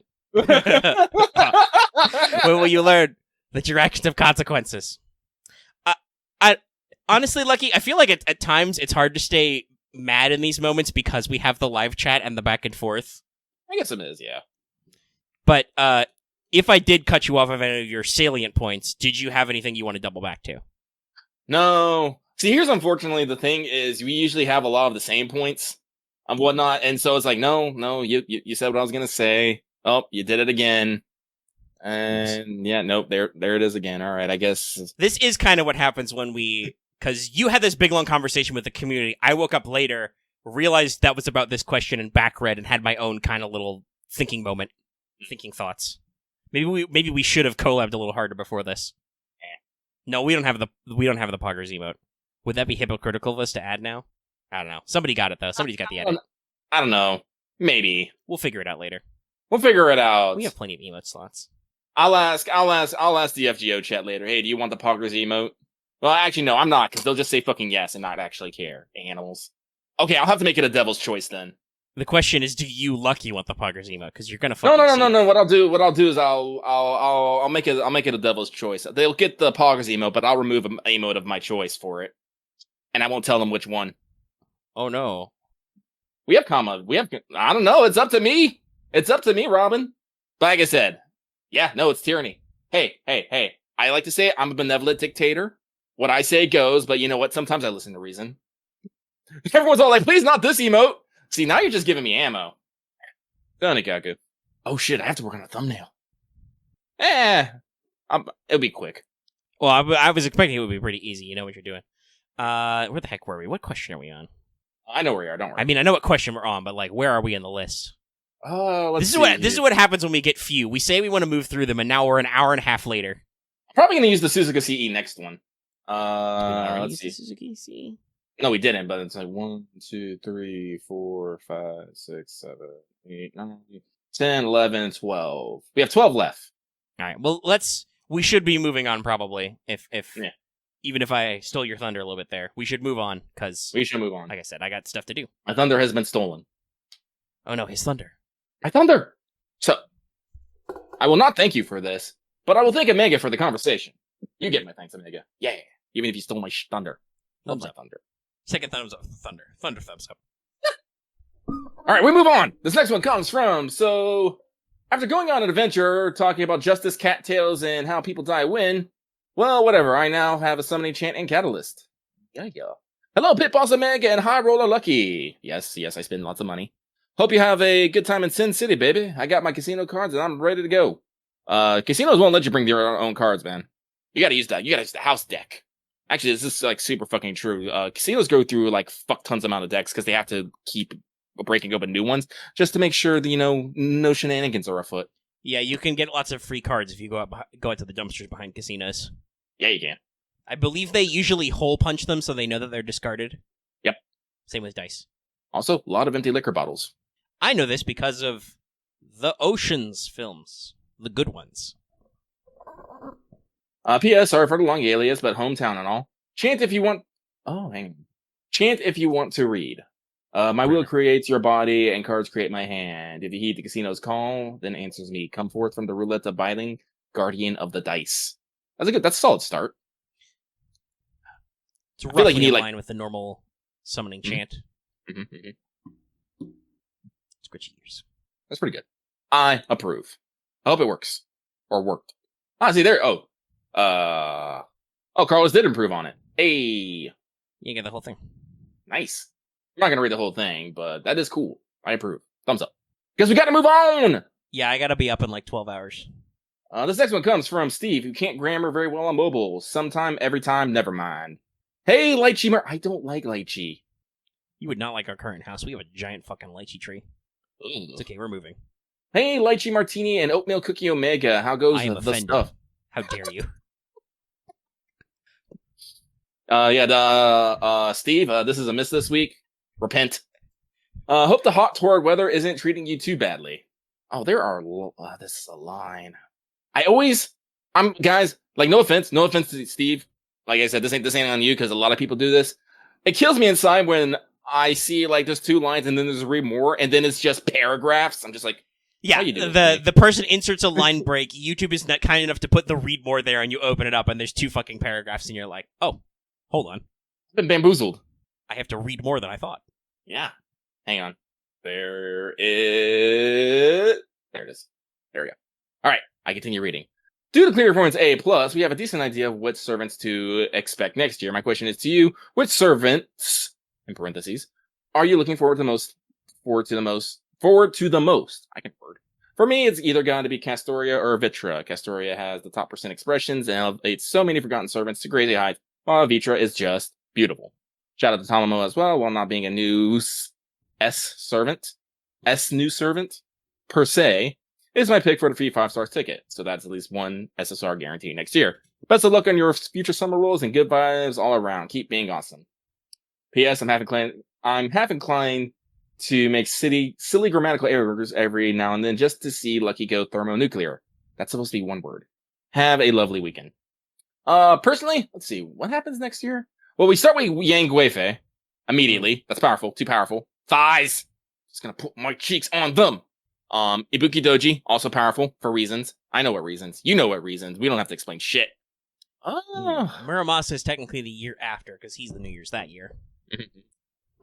When will you learn that your actions have consequences? I honestly, Lucky, I feel like at times it's hard to stay mad in these moments because we have the live chat and the back and forth. I guess it is, yeah. But if I did cut you off of any of your salient points, did you have anything you want to double back to? No. See, here's unfortunately the thing is we usually have a lot of the same points and whatnot, and so it's like, no, you said what I was gonna say. Oh, you did it again. And yeah, nope, there it is again. All right, I guess this is kind of what happens when because you had this big long conversation with the community. I woke up later, realized that was about this question, and back read and had my own kind of little thinking thoughts. Maybe we should have collabed a little harder before this. No, we don't have the Poggers emote. Would that be hypocritical of us to add now? I don't know. Somebody got it though. Somebody's got the edit. I don't know. Maybe we'll figure it out later. We'll figure it out. We have plenty of emote slots. I'll ask the FGO chat later. Hey, do you want the Poggers emote? Well, actually, no, I'm not, because they'll just say fucking yes and not actually care. Animals. Okay, I'll have to make it a devil's choice then. The question is, do you, Lucky, want the Poggers emote? Because you're gonna fucking No. What I'll do is I'll make it a devil's choice. They'll get the Poggers emote, but I'll remove an emote of my choice for it, and I won't tell them which one. Oh no. We have I don't know. It's up to me. It's up to me, Robin. But like I said, yeah, no, it's tyranny. Hey. I like to say I'm a benevolent dictator. What I say goes, but you know what? Sometimes I listen to reason. Everyone's all like, please not this emote. See, now you're just giving me ammo. Donikaku. Oh shit, I have to work on a thumbnail. It'll be quick. Well, I was expecting it would be pretty easy. You know what you're doing. Where the heck were we? What question are we on? I know where we are, don't worry. I mean, I know what question we're on, but like, where are we in the list? This is what happens when we get few. We say we want to move through them, and now we're an hour and a half later. I'm probably going to use the Suzuka CE next one. Let's see. Suzuki CE? No, we didn't, but it's like 1, 2, 3, 4, 5, 6, 7, 8, 9, 10, 11, 12. We have 12 left. All right. Well, we should be moving on probably. Even if I stole your thunder a little bit there, we should move on because we should move on. Like I said, I got stuff to do. My thunder has been stolen. Oh no, his thunder. My thunder. So, I will not thank you for this, but I will thank Omega for the conversation. You get my thanks, Omega. Yeah. Even if you stole my thunder. Thumbs up, thunder. Second thumbs up, thunder. Thunder thumbs up. All right, we move on. This next one comes from, after going on an adventure talking about justice, cattails, and how people die when, well, whatever, I now have a summoning chant and catalyst. Yeah. Hello, Pit Boss Omega and High Roller Lucky. Yes, I spend lots of money. Hope you have a good time in Sin City, baby. I got my casino cards and I'm ready to go. Casinos won't let you bring your own cards, man. You gotta use that. You gotta use the house deck. Actually, this is like super fucking true. Casinos go through like fuck tons amount of decks because they have to keep breaking open new ones just to make sure that, no shenanigans are afoot. Yeah, you can get lots of free cards if you go out to the dumpsters behind casinos. Yeah, you can. I believe they usually hole punch them so they know that they're discarded. Yep. Same with dice. Also, a lot of empty liquor bottles. I know this because of the Oceans films. The good ones. P.S. Sorry for the long alias, but hometown and all. Chant if you want... Oh, hang on. Chant if you want to read. My will creates your body, and cards create my hand. If you heed the casino's call, then answers me. Come forth from the roulette of biting, guardian of the dice. That's a solid start. It's roughly in line with the normal summoning chant. Scritchy ears. That's pretty good. I approve. I hope it works. Or worked. See, there... Carlos did improve on it. Hey! You get the whole thing. Nice. I'm not gonna read the whole thing, but that is cool. I approve. Thumbs up. Because we gotta move on! Yeah, I gotta be up in like 12 hours. This next one comes from Steve, who can't grammar very well on mobile. Sometime, every time, never mind. Hey, Lychee I don't like lychee. You would not like our current house. We have a giant fucking lychee tree. Ugh. It's okay, we're moving. Hey, Lychee Martini and Oatmeal Cookie Omega. How goes the stuff? How dare you? Steve, this is a miss this week. Repent. Hope the hot toward weather isn't treating you too badly. Oh, this is a line. Guys, like, no offense to Steve. Like I said, this ain't on you, because a lot of people do this. It kills me inside when I see, like, there's 2 lines and then there's read more, and then it's just paragraphs. I'm just like, yeah, the person inserts a line break. YouTube is not kind enough to put the read more there, and you open it up, and there's 2 fucking paragraphs, and you're like, oh, hold on. I've been bamboozled. I have to read more than I thought. Yeah. Hang on. There it is. There we go. All right, I continue reading. Due to clear performance A+, we have a decent idea of which servants to expect next year. My question is to you, which servants, in parentheses, are you looking forward to the most? I can word. For me, it's either got to be Castoria or Vitra. Castoria has the top % expressions and elevates so many forgotten servants to crazy heights, while Vitra is just beautiful. Shout out to Tomomo as well, while not being a new new servant, per se, is my pick for the free 5-star ticket. So that's at least 1 SSR guarantee next year. Best of luck on your future summer rolls and good vibes all around. Keep being awesome. P.S. I'm half inclined to make silly grammatical errors every now and then just to see Lucky go thermonuclear. That's supposed to be 1 word. Have a lovely weekend. Personally, let's see, what happens next year? Well, we start with Yang Guifei immediately. That's powerful. Too powerful. Thighs! Just gonna put my cheeks on them. Ibuki Doji, also powerful for reasons. I know what reasons. You know what reasons. We don't have to explain shit. Muramasa is technically the year after, because he's the New Year's that year.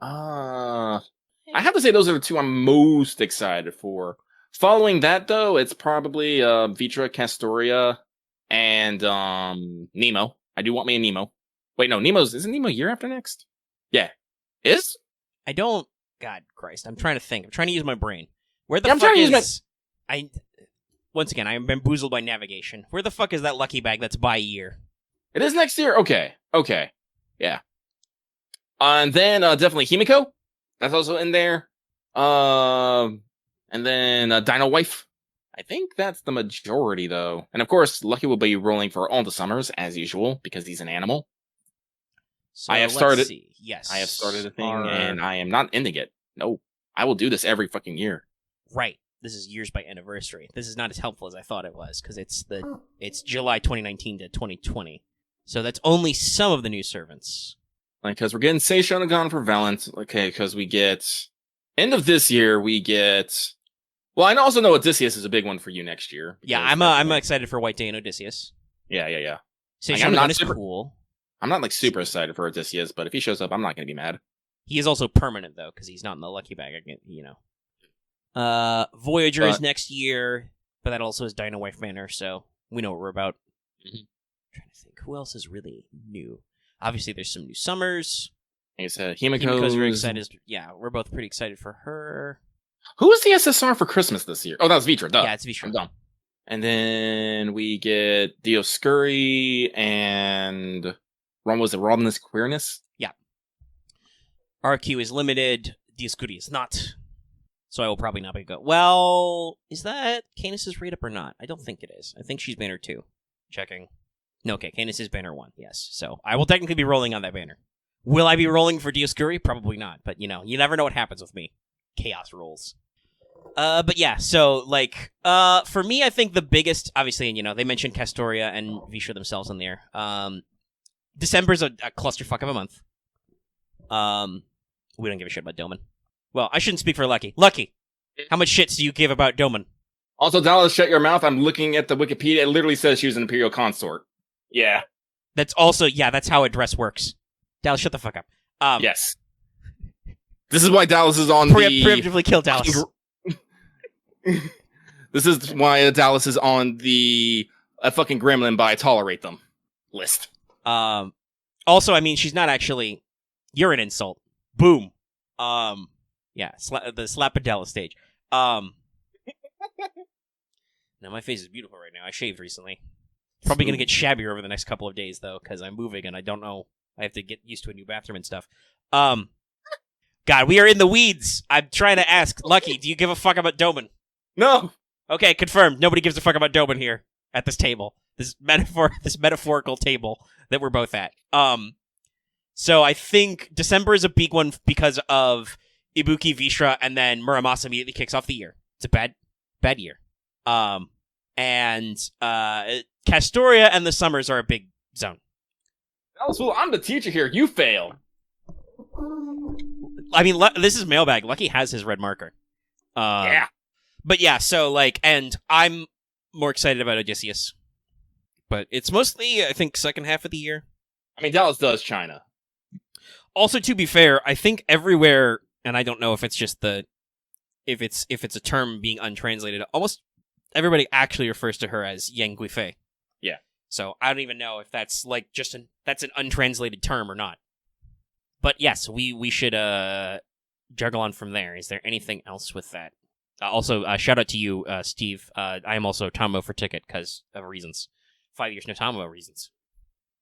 I have to say those are the 2 I'm most excited for. Following that, though, it's probably Vitra, Castoria, and Nemo. I do want me a Nemo. Wait, no, isn't Nemo year after next? Yeah. Is? I don't... God Christ, I'm trying to think. I'm trying to use my brain. Where the fuck is... Once again, I am bamboozled by navigation. Where the fuck is that lucky bag that's by year? It is next year? Okay. Yeah. And then, definitely Himiko. That's also in there. And then Dino Wife. I think that's the majority, though. And of course, Lucky will be rolling for all the summers, as usual, because he's an animal. So I have started. Yes. I have started a thing, and I am not ending it. No. I will do this every fucking year. Right. This is years by anniversary. This is not as helpful as I thought it was, because it's July 2019 to 2020. So that's only some of the new servants. Like, because we're getting Seishon gone for Valent. Okay, because we get... End of this year, we get... Well, I also know Odysseus is a big one for you next year. Yeah, I'm excited for White Day and Odysseus. Yeah. Seishon is cool. I'm not, like, super excited for Odysseus, but if he shows up, I'm not going to be mad. He is also permanent, though, because he's not in the lucky bag, Voyager is next year, but that also is Dino Wife Banner, so we know what we're about. I'm trying to think, who else is really new? Obviously, there's some new summers. Like I said, Himiko's very excited. Yeah, we're both pretty excited for her. Who was the SSR for Christmas this year? Oh, that was Vitra, duh. Yeah, it's Vitra. I'm dumb. And then we get Dioscuri and Romness Queerness? Yeah. RQ is limited, Dioscuri is not. So I will probably not be go. Well, is that Canis' rate up or not? I don't think it is. I think she's banner 2. Checking. No, okay, Canis is banner 1, yes. So I will technically be rolling on that banner. Will I be rolling for Dioscuri? Probably not, but you never know what happens with me. Chaos rolls. But yeah, so, like, for me, I think the biggest, obviously, and, they mentioned Castoria and Visha themselves in there. December's a clusterfuck of a month. We don't give a shit about Doman. Well, I shouldn't speak for Lucky. Lucky, how much shit do you give about Doman? Also, Dallas, shut your mouth. I'm looking at the Wikipedia. It literally says she was an Imperial Consort. Yeah. That's also, that's how a dress works. Dallas, shut the fuck up. Yes. This is why Dallas is on preemptively kill Dallas. This is why Dallas is on the fucking Gremlin by tolerate them list. Also, I mean, she's not actually. You're an insult. Boom. Yeah, the Slapadella stage. Now my face is beautiful right now. I shaved recently. Probably gonna get shabbier over the next couple of days though, because I'm moving and I don't know. I have to get used to a new bathroom and stuff. God, we are in the weeds. I'm trying to ask, Lucky, do you give a fuck about Doman? No. Okay, confirmed. Nobody gives a fuck about Doman here at this table. This metaphorical table that we're both at. So I think December is a big one because of Ibuki, Vishra, and then Muramasa immediately kicks off the year. It's a bad year. And Castoria and the Summers are a big zone. Dallas, well, I'm the teacher here. You fail. I mean, this is mailbag. Lucky has his red marker. Yeah. But yeah, so, like, and I'm more excited about Odysseus. But it's mostly, I think, second half of the year. I mean, Dallas does China. Also, to be fair, I think everywhere, and I don't know if it's just if it's a term being untranslated, almost everybody actually refers to her as Yang Guifei. Yeah. So I don't even know if that's like that's an untranslated term or not. But yes, we should juggle on from there. Is there anything else with that? Also, shout out to you, Steve. I am also Tomo for ticket because of reasons. 5 years no Tomo reasons.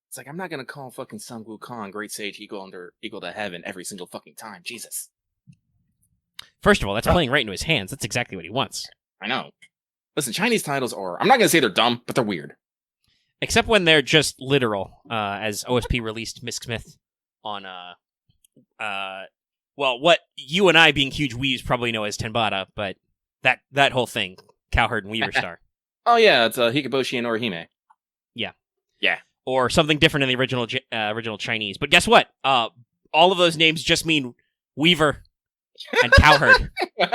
It's like, I'm not gonna call fucking Sun Wukong Great Sage equal to heaven every single fucking time. Jesus. First of all, that's playing right into his hands. That's exactly what he wants. I know. Listen, Chinese titles are, I'm not gonna say they're dumb, but they're weird. Except when they're just literal, as OSP released Miss Smith on, well, what you and I, being huge weaves, probably know as Tenbata, but that whole thing, Cowherd and Weaver Star. Oh yeah, it's Hikaboshi and Orihime. Yeah. Yeah. Or something different in the original Chinese. But guess what? All of those names just mean Weaver and Cowherd. Do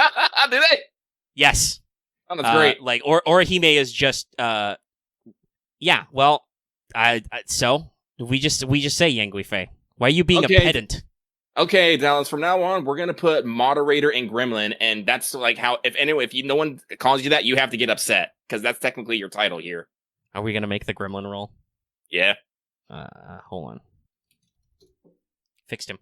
they? Yes. Oh, that's great. Like, Orihime is just, yeah, well, so, we just say Yang Guifei. Why are you being a pedant? Okay, Dallas, from now on, we're going to put moderator and gremlin, and that's like how, if no one calls you that, you have to get upset, because that's technically your title here. Are we going to make the gremlin roll? Yeah. Hold on. Fixed him.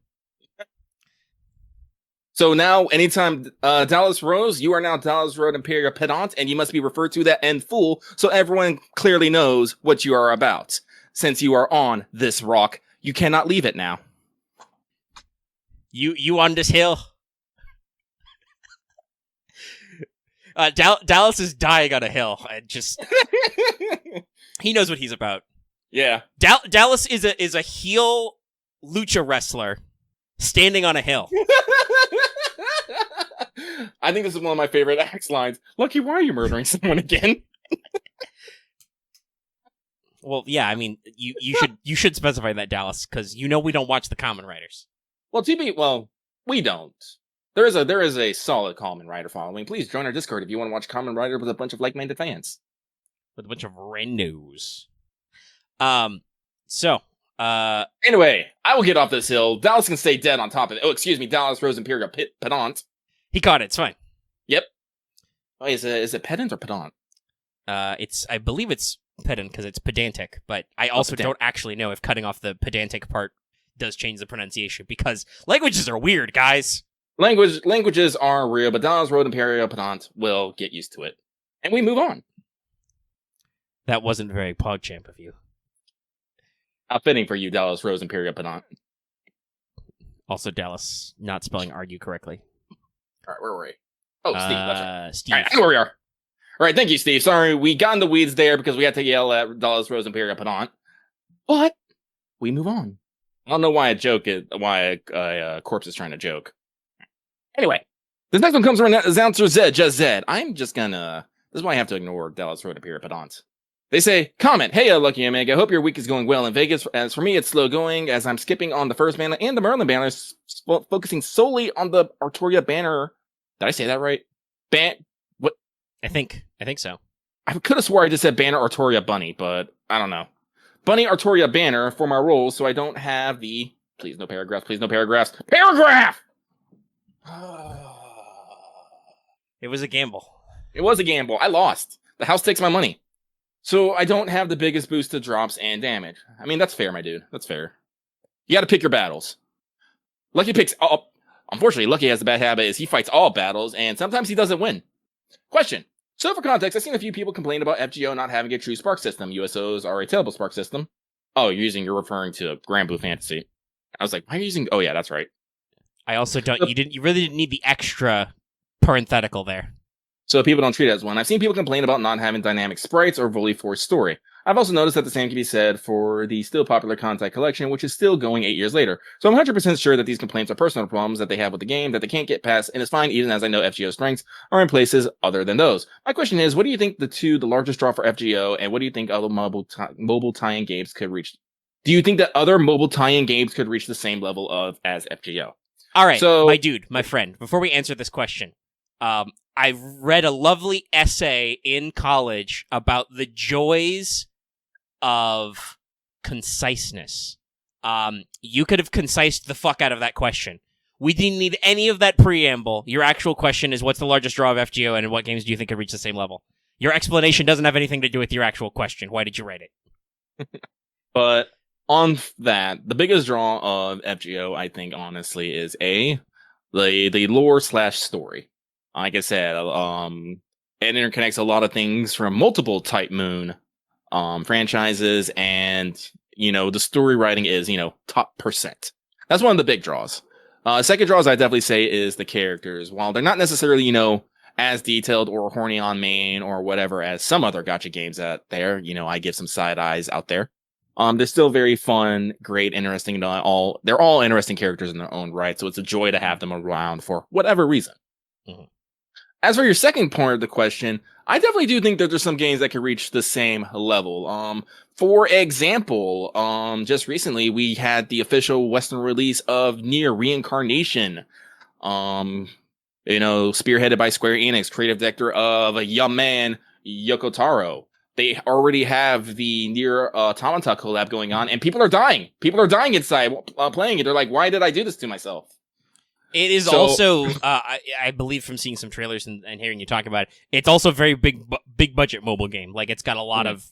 So now, anytime Dallas Rose, you are now Dallas Road Imperial Pedant, and you must be referred to that in full, so everyone clearly knows what you are about. Since you are on this rock, you cannot leave it now. You on this hill? Dallas is dying on a hill. He knows what he's about. Yeah. Dallas is a heel lucha wrestler standing on a hill. I think this is one of my favorite Axe lines. Lucky, why are you murdering someone again? Well, yeah, I mean, you should specify that, Dallas, because we don't watch the Kamen Riders. Well, we don't. There is a solid Kamen Rider following. Please join our Discord if you want to watch Kamen Rider with a bunch of like-minded fans. With a bunch of randos. So, anyway, I will get off this hill. Dallas can stay dead on top of it. Oh, excuse me, Dallas Rose Imperial Pedant. He caught it, it's fine. Yep. Oh, is it pedant or pedant? I believe it's pedant because it's pedantic, but I also don't actually know if cutting off the pedantic part does change the pronunciation, because languages are weird, guys. Languages are real, but Dallas Road Imperial Pedant will get used to it. And we move on. That wasn't very PogChamp of you. How fitting for you, Dallas Rose Imperial Pedant. Also, Dallas not spelling argue correctly. All right, where were we? Oh, Steve, that's right. Steve. All right, I know where we are. All right, thank you, Steve. Sorry, we got in the weeds there because we had to yell at Dallas Rose Imperial Pedant. But we move on. I don't know why a corpse is trying to joke. Anyway, this next one comes from Announcer Zed, just Zed. I'm just gonna... This is why I have to ignore Dallas Rose Imperial Pedant. They say, comment, hey, Lucky Omega, hope your week is going well in Vegas. As for me, it's slow going, as I'm skipping on the first banner and the Merlin banners, focusing solely on the Artoria banner. Did I say that right? What? I think so. I could have swore I just said banner Artoria Bunny, but I don't know. Bunny Artoria banner for my roles, so I don't have the... Please, no paragraphs. Please, no paragraphs. Paragraph! It was a gamble. It was a gamble. I lost. The house takes my money. So I don't have the biggest boost to drops and damage. I mean, that's fair, my dude. That's fair. You gotta pick your battles. Lucky picks all... Unfortunately, Lucky has the bad habit is he fights all battles, and sometimes he doesn't win. Question. So for context, I've seen a few people complain about FGO not having a true spark system. USOs are a terrible spark system. Oh, you're referring to Grand Blue Fantasy. I was like, why are you using... Oh yeah, that's right. I also don't... You really didn't need the extra parenthetical there. So people don't treat it as one. I've seen people complain about not having dynamic sprites or fully forced story. I've also noticed that the same can be said for the still popular Contact Collection, which is still going 8 years later. So I'm 100% sure that these complaints are personal problems that they have with the game that they can't get past, and it's fine even as I know FGO strengths are in places other than those. My question is, what do you think the largest draw for FGO, and what do you think other mobile tie-in games could reach? Do you think that other mobile tie-in games could reach the same level as FGO? All right, so, my dude, my friend, before we answer this question, I read a lovely essay in college about the joys of conciseness. You could have concised the fuck out of that question. We didn't need any of that preamble. Your actual question is, what's the largest draw of FGO, and what games do you think could reach the same level? Your explanation doesn't have anything to do with your actual question. Why did you write it? But on that, the biggest draw of FGO, I think, honestly, is the lore / story. Like I said, it interconnects a lot of things from multiple Type Moon franchises, and the story writing is top percent. That's one of the big draws. Second draws I definitely say is the characters. While they're not necessarily as detailed or horny on main or whatever as some other gacha games out there, I give some side eyes out there. They're still very fun, great, interesting. They're all interesting characters in their own right, so it's a joy to have them around for whatever reason. Mm-hmm. As for your second part of the question, I definitely do think that there's some games that could reach the same level. For example, just recently we had the official Western release of Nier Reincarnation. Spearheaded by Square Enix, creative director of a young man, Yoko Taro. They already have the Nier Automata collab going on, and people are dying. People are dying inside playing it. They're like, why did I do this to myself? It is also, I believe from seeing some trailers and hearing you talk about it, it's also a very big budget mobile game. Like, it's got a lot of,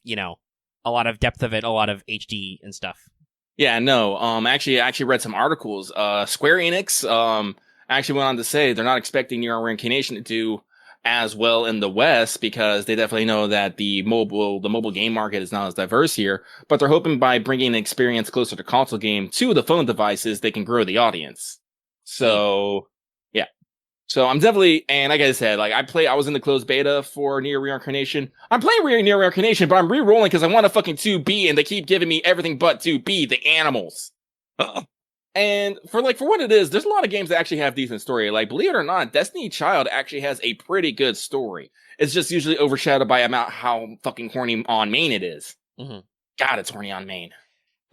a lot of depth of it, a lot of HD and stuff. Yeah, no. I actually read some articles. Square Enix actually went on to say they're not expecting Nier Reincarnation to do as well in the West because they definitely know that the mobile game market is not as diverse here. But they're hoping by bringing the experience closer to console game to the phone devices, they can grow the audience. So, yeah. So I'm definitely, and like I said, I was in the closed beta for Nier Reincarnation. I'm playing Nier Reincarnation, but I'm re-rolling because I want a fucking 2B, and they keep giving me everything but 2B, the animals. And for what it is, there's a lot of games that actually have decent story. Like, believe it or not, Destiny Child actually has a pretty good story. It's just usually overshadowed by how fucking horny on main it is. Mm-hmm. God, it's horny on main.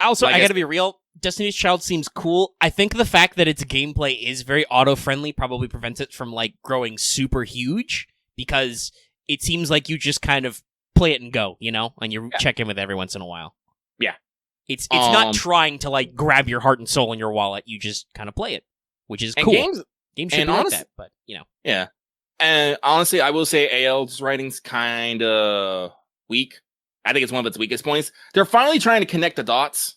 Also, I gotta be real, Destiny's Child seems cool. I think the fact that its gameplay is very auto-friendly probably prevents it from, growing super huge, because it seems like you just kind of play it and go, and you check in with it every once in a while. Yeah. It's not trying to, grab your heart and soul in your wallet. You just kind of play it, which is cool. Games should be like that, but, Yeah. And honestly, I will say AL's writing's kind of weak. I think it's one of its weakest points. They're finally trying to connect the dots,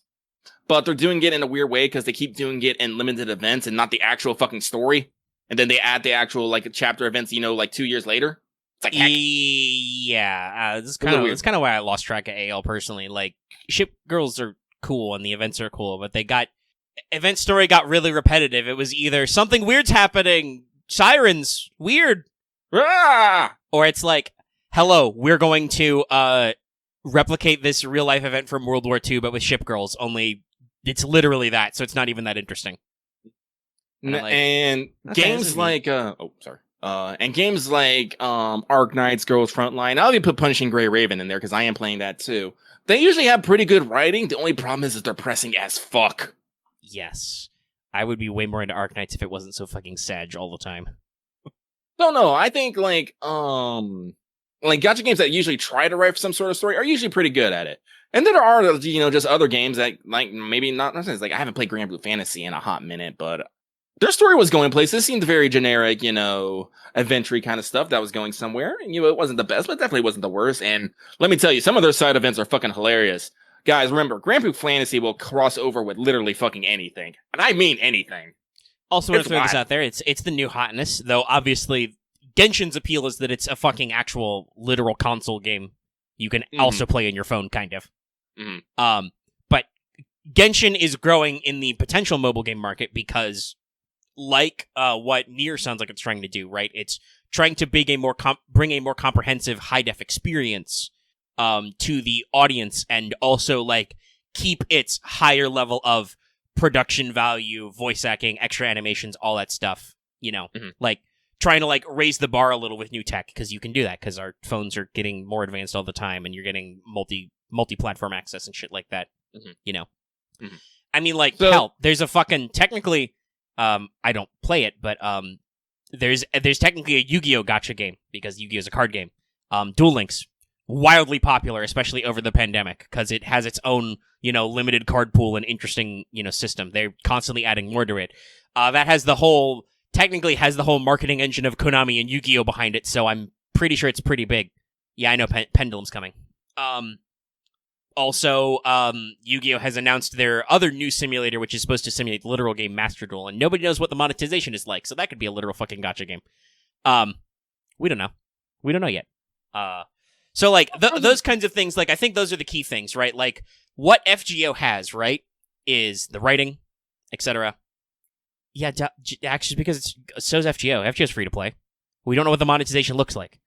but they're doing it in a weird way because they keep doing it in limited events and not the actual fucking story. And then they add the actual chapter events, 2 years later. It's like heck. Yeah, it's A little weird. kind of why I lost track of AL personally. Like, ship girls are cool and the events are cool, but event story got really repetitive. It was either something weird's happening, sirens, weird, Ah! or it's like, hello, we're going to replicate this real life event from World War II, but with ship girls. Only it's literally that, so it's not even that interesting. And okay, games like and games like Arknights, Girls Frontline. I'll even put Punishing Gray Raven in there because I am playing that too. They usually have pretty good writing. The only problem is that they're pressing as fuck. Yes, I would be way more into Arknights if it wasn't so fucking sad all the time. No, I think like gacha games that usually try to write some sort of story are usually pretty good at it. And then there are just other games that like maybe not like I haven't played Grand Blue Fantasy in a hot minute, but their story was going places. This seemed very generic, adventure kind of stuff that was going somewhere. And, it wasn't the best, but definitely wasn't the worst. And let me tell you, some of their side events are fucking hilarious. Guys, remember, Grand Blue Fantasy will cross over with literally fucking anything. And I mean anything. Also, want to throw this out there, it's the new hotness, though obviously Genshin's appeal is that it's a fucking actual literal console game you can also play in your phone, kind of. But Genshin is growing in the potential mobile game market because like what Nier sounds like it's trying to do, right? It's trying to bring a more comprehensive high-def experience to the audience and also, like, keep its higher level of production value, voice acting, extra animations, all that stuff, like, trying to, like, raise the bar a little with new tech, because you can do that, because our phones are getting more advanced all the time, and you're getting multi-platform access and shit like that, I mean, like, hell, there's a fucking, technically... I don't play it, but there's technically a Yu-Gi-Oh! Gacha game, because Yu-Gi-Oh! Is a card game. Duel Links, wildly popular, especially over the pandemic, because it has its own, limited card pool and interesting, system. They're constantly adding more to it. That has technically has the whole marketing engine of Konami and Yu-Gi-Oh! Behind it, so I'm pretty sure it's pretty big. Yeah, I know Pendulum's coming. Also, Yu-Gi-Oh! Has announced their other new simulator, which is supposed to simulate the literal game Master Duel, and nobody knows what the monetization is like, so that could be a literal fucking gacha game. We don't know. We don't know yet. So, like, those kinds of things, like, I think those are the key things, right? Like, what FGO has, right, is the writing, etc. Yeah, actually, because so's FGO. FGO's free to play. We don't know what the monetization looks like.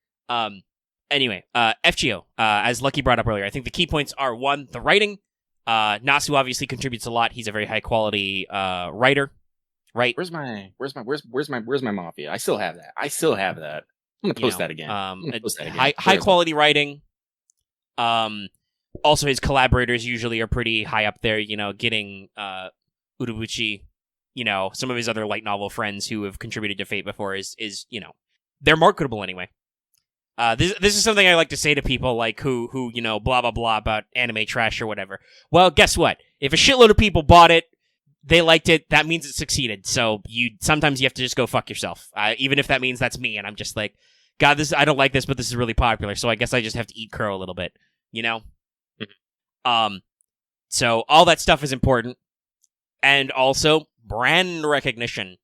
Anyway, FGO, as Lucky brought up earlier, I think the key points are, one, the writing. Nasu obviously contributes a lot. He's a very high quality writer, right? Where's my Mafia? I still have that. I'm gonna post that again. High quality writing. Also, his collaborators usually are pretty high up there. Getting Urobuchi, some of his other light novel friends who have contributed to Fate before is they're marketable anyway. This is something I like to say to people like who blah blah blah about anime trash or whatever. Well, guess what? If a shitload of people bought it, they liked it, that means it succeeded. So sometimes you have to just go fuck yourself. Even if that means that's me, and I'm just like, God, I don't like this, but this is really popular, so I guess I just have to eat crow a little bit, So all that stuff is important, and also brand recognition.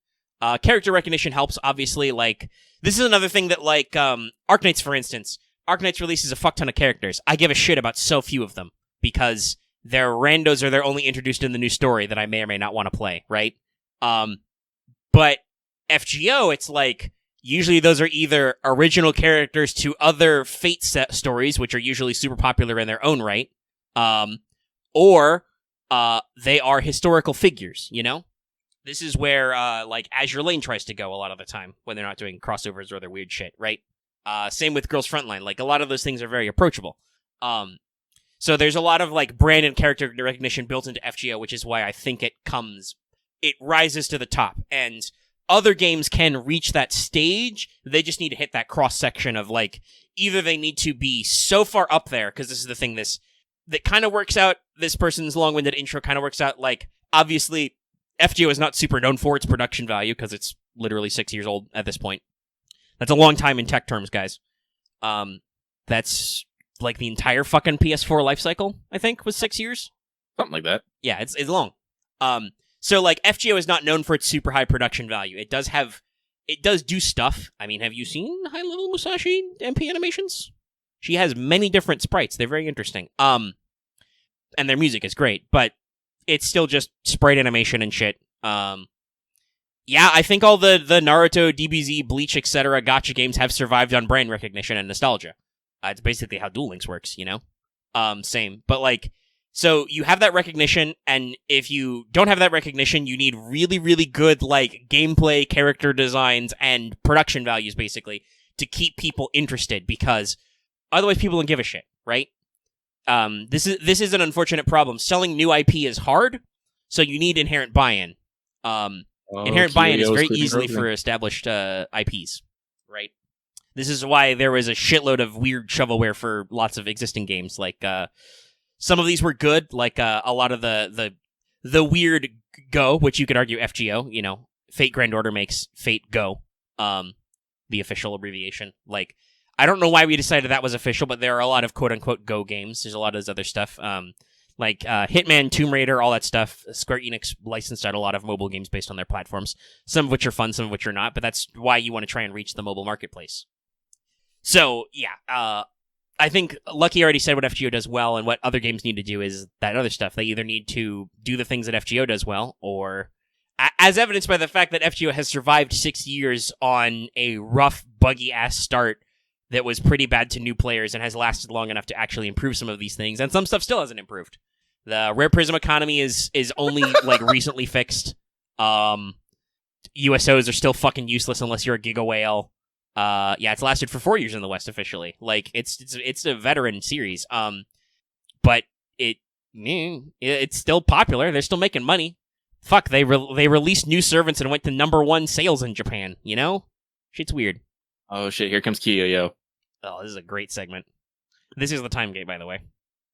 Character recognition helps, obviously. Like, this is another thing that, like, Arknights, for instance. Arknights releases a fuck ton of characters. I give a shit about so few of them, because they're randos or they're only introduced in the new story that I may or may not want to play, right? But FGO, it's like, usually those are either original characters to other Fate set stories, which are usually super popular in their own right, or they are historical figures, This is where, like, Azure Lane tries to go a lot of the time when they're not doing crossovers or other weird shit, right? Same with Girls Frontline. Like, a lot of those things are very approachable. So there's a lot of, like, brand and character recognition built into FGO, which is why I think it rises to the top. And other games can reach that stage. They just need to hit that cross-section of, like, either they need to be so far up there, because this is the thing, that kind of works out, this person's long-winded intro kind of works out, like, obviously... FGO is not super known for its production value, because it's literally 6 years old at this point. That's a long time in tech terms, guys. That's like the entire fucking PS4 life cycle, I think, was 6 years. Something like that. Yeah, it's long. So, like, FGO is not known for its super high production value. It does have it does do stuff. I mean, have you seen High Level Musashi MP animations? She has many different sprites. They're very interesting. And their music is great, but it's still just sprite animation and shit. Yeah, I think all the Naruto, DBZ, Bleach, etc. gacha games have survived on brand recognition and nostalgia. It's basically how Duel Links works, you know? Same. But, like, so you have that recognition, and if you don't have that recognition, you need really, really good, like, gameplay, character designs, and production values, basically, to keep people interested, because otherwise people don't give a shit, right? This is an unfortunate problem. Selling new IP is hard, so you need inherent buy-in. Inherent buy-in is very easily for established IPs, right? This is why there was a shitload of weird shovelware for lots of existing games. Like, some of these were good, like a lot of the weird Go, which you could argue FGO, you know, Fate Grand Order makes Fate Go, the official abbreviation. Like, I don't know why we decided that was official, but there are a lot of quote-unquote Go games. There's a lot of this other stuff. Like Hitman, Tomb Raider, all that stuff. Square Enix licensed out a lot of mobile games based on their platforms, some of which are fun, some of which are not, but that's why you want to try and reach the mobile marketplace. So, yeah, I think Lucky already said what FGO does well, and what other games need to do is that other stuff. They either need to do the things that FGO does well, or, as evidenced by the fact that FGO has survived 6 years on a rough, buggy-ass start that was pretty bad to new players and has lasted long enough to actually improve some of these things, and some stuff still hasn't improved. The Rare Prism economy is only, like, recently fixed. USOs are still fucking useless unless you're a Giga Whale. Yeah, it's lasted for 4 years in the West officially. Like, it's a veteran series. But it's still popular. They're still making money. Fuck, they released new servants and went to #1 sales in Japan, you know? Shit's weird. Oh shit, here comes Kiyo-Yo. Oh, this is a great segment. This is the time gate, by the way.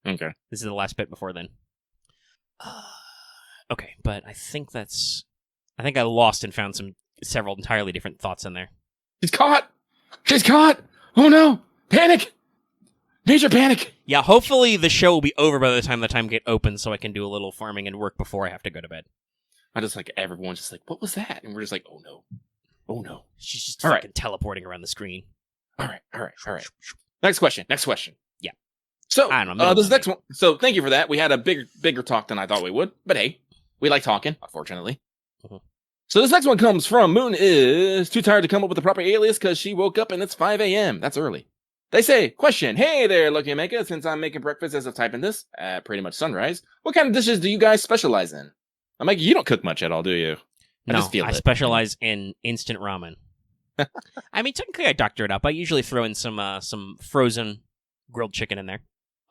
Okay. This is the last bit before then. Okay, but I think I lost and found several entirely different thoughts in there. She's caught! She's caught! Oh no! Panic! Major panic! Yeah, hopefully the show will be over by the time the time gate opens so I can do a little farming and work before I have to go to bed. I just like, everyone's just like, what was that? And we're just like, oh no. Oh no. She's just fucking teleporting around the screen. Alright. Next question. Yeah. So, I don't know. This next one. So, thank you for that. We had a bigger talk than I thought we would. But hey, we like talking, unfortunately. Mm-hmm. So this next one comes from Moon is too tired to come up with a proper alias because she woke up and it's 5 a.m. That's early. They say, question, hey there, Lucky Omega, since I'm making breakfast as of typing this, at pretty much sunrise, what kind of dishes do you guys specialize in? Omega, you don't cook much at all, do you? I specialize in instant ramen. I mean, technically I doctor it up. I usually throw in some frozen grilled chicken in there.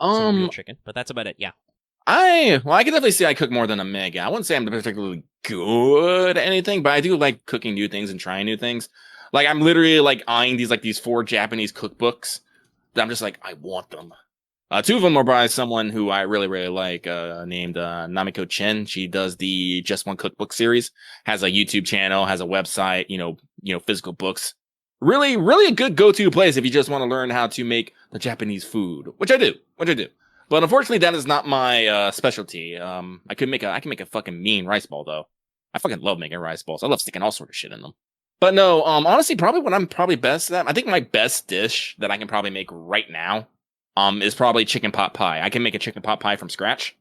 Some real chicken, but that's about it, yeah. I can definitely say I cook more than Omega. I wouldn't say I'm particularly good at anything, but I do like cooking new things and trying new things. Like, I'm literally, like, eyeing these 4 Japanese cookbooks that I'm just like, I want them. 2 of them are by someone who I really, really like, named Namiko Chen. She does the Just One Cookbook series, has a YouTube channel, has a website, you know, physical books. Really, really a good go-to place if you just want to learn how to make the Japanese food, which I do. But unfortunately, that is not my specialty. I can make a fucking mean rice ball though. I fucking love making rice balls. I love sticking all sort of shit in them. But no, honestly, probably what I'm probably best at. I think my best dish that I can probably make right now, is probably chicken pot pie. I can make a chicken pot pie from scratch.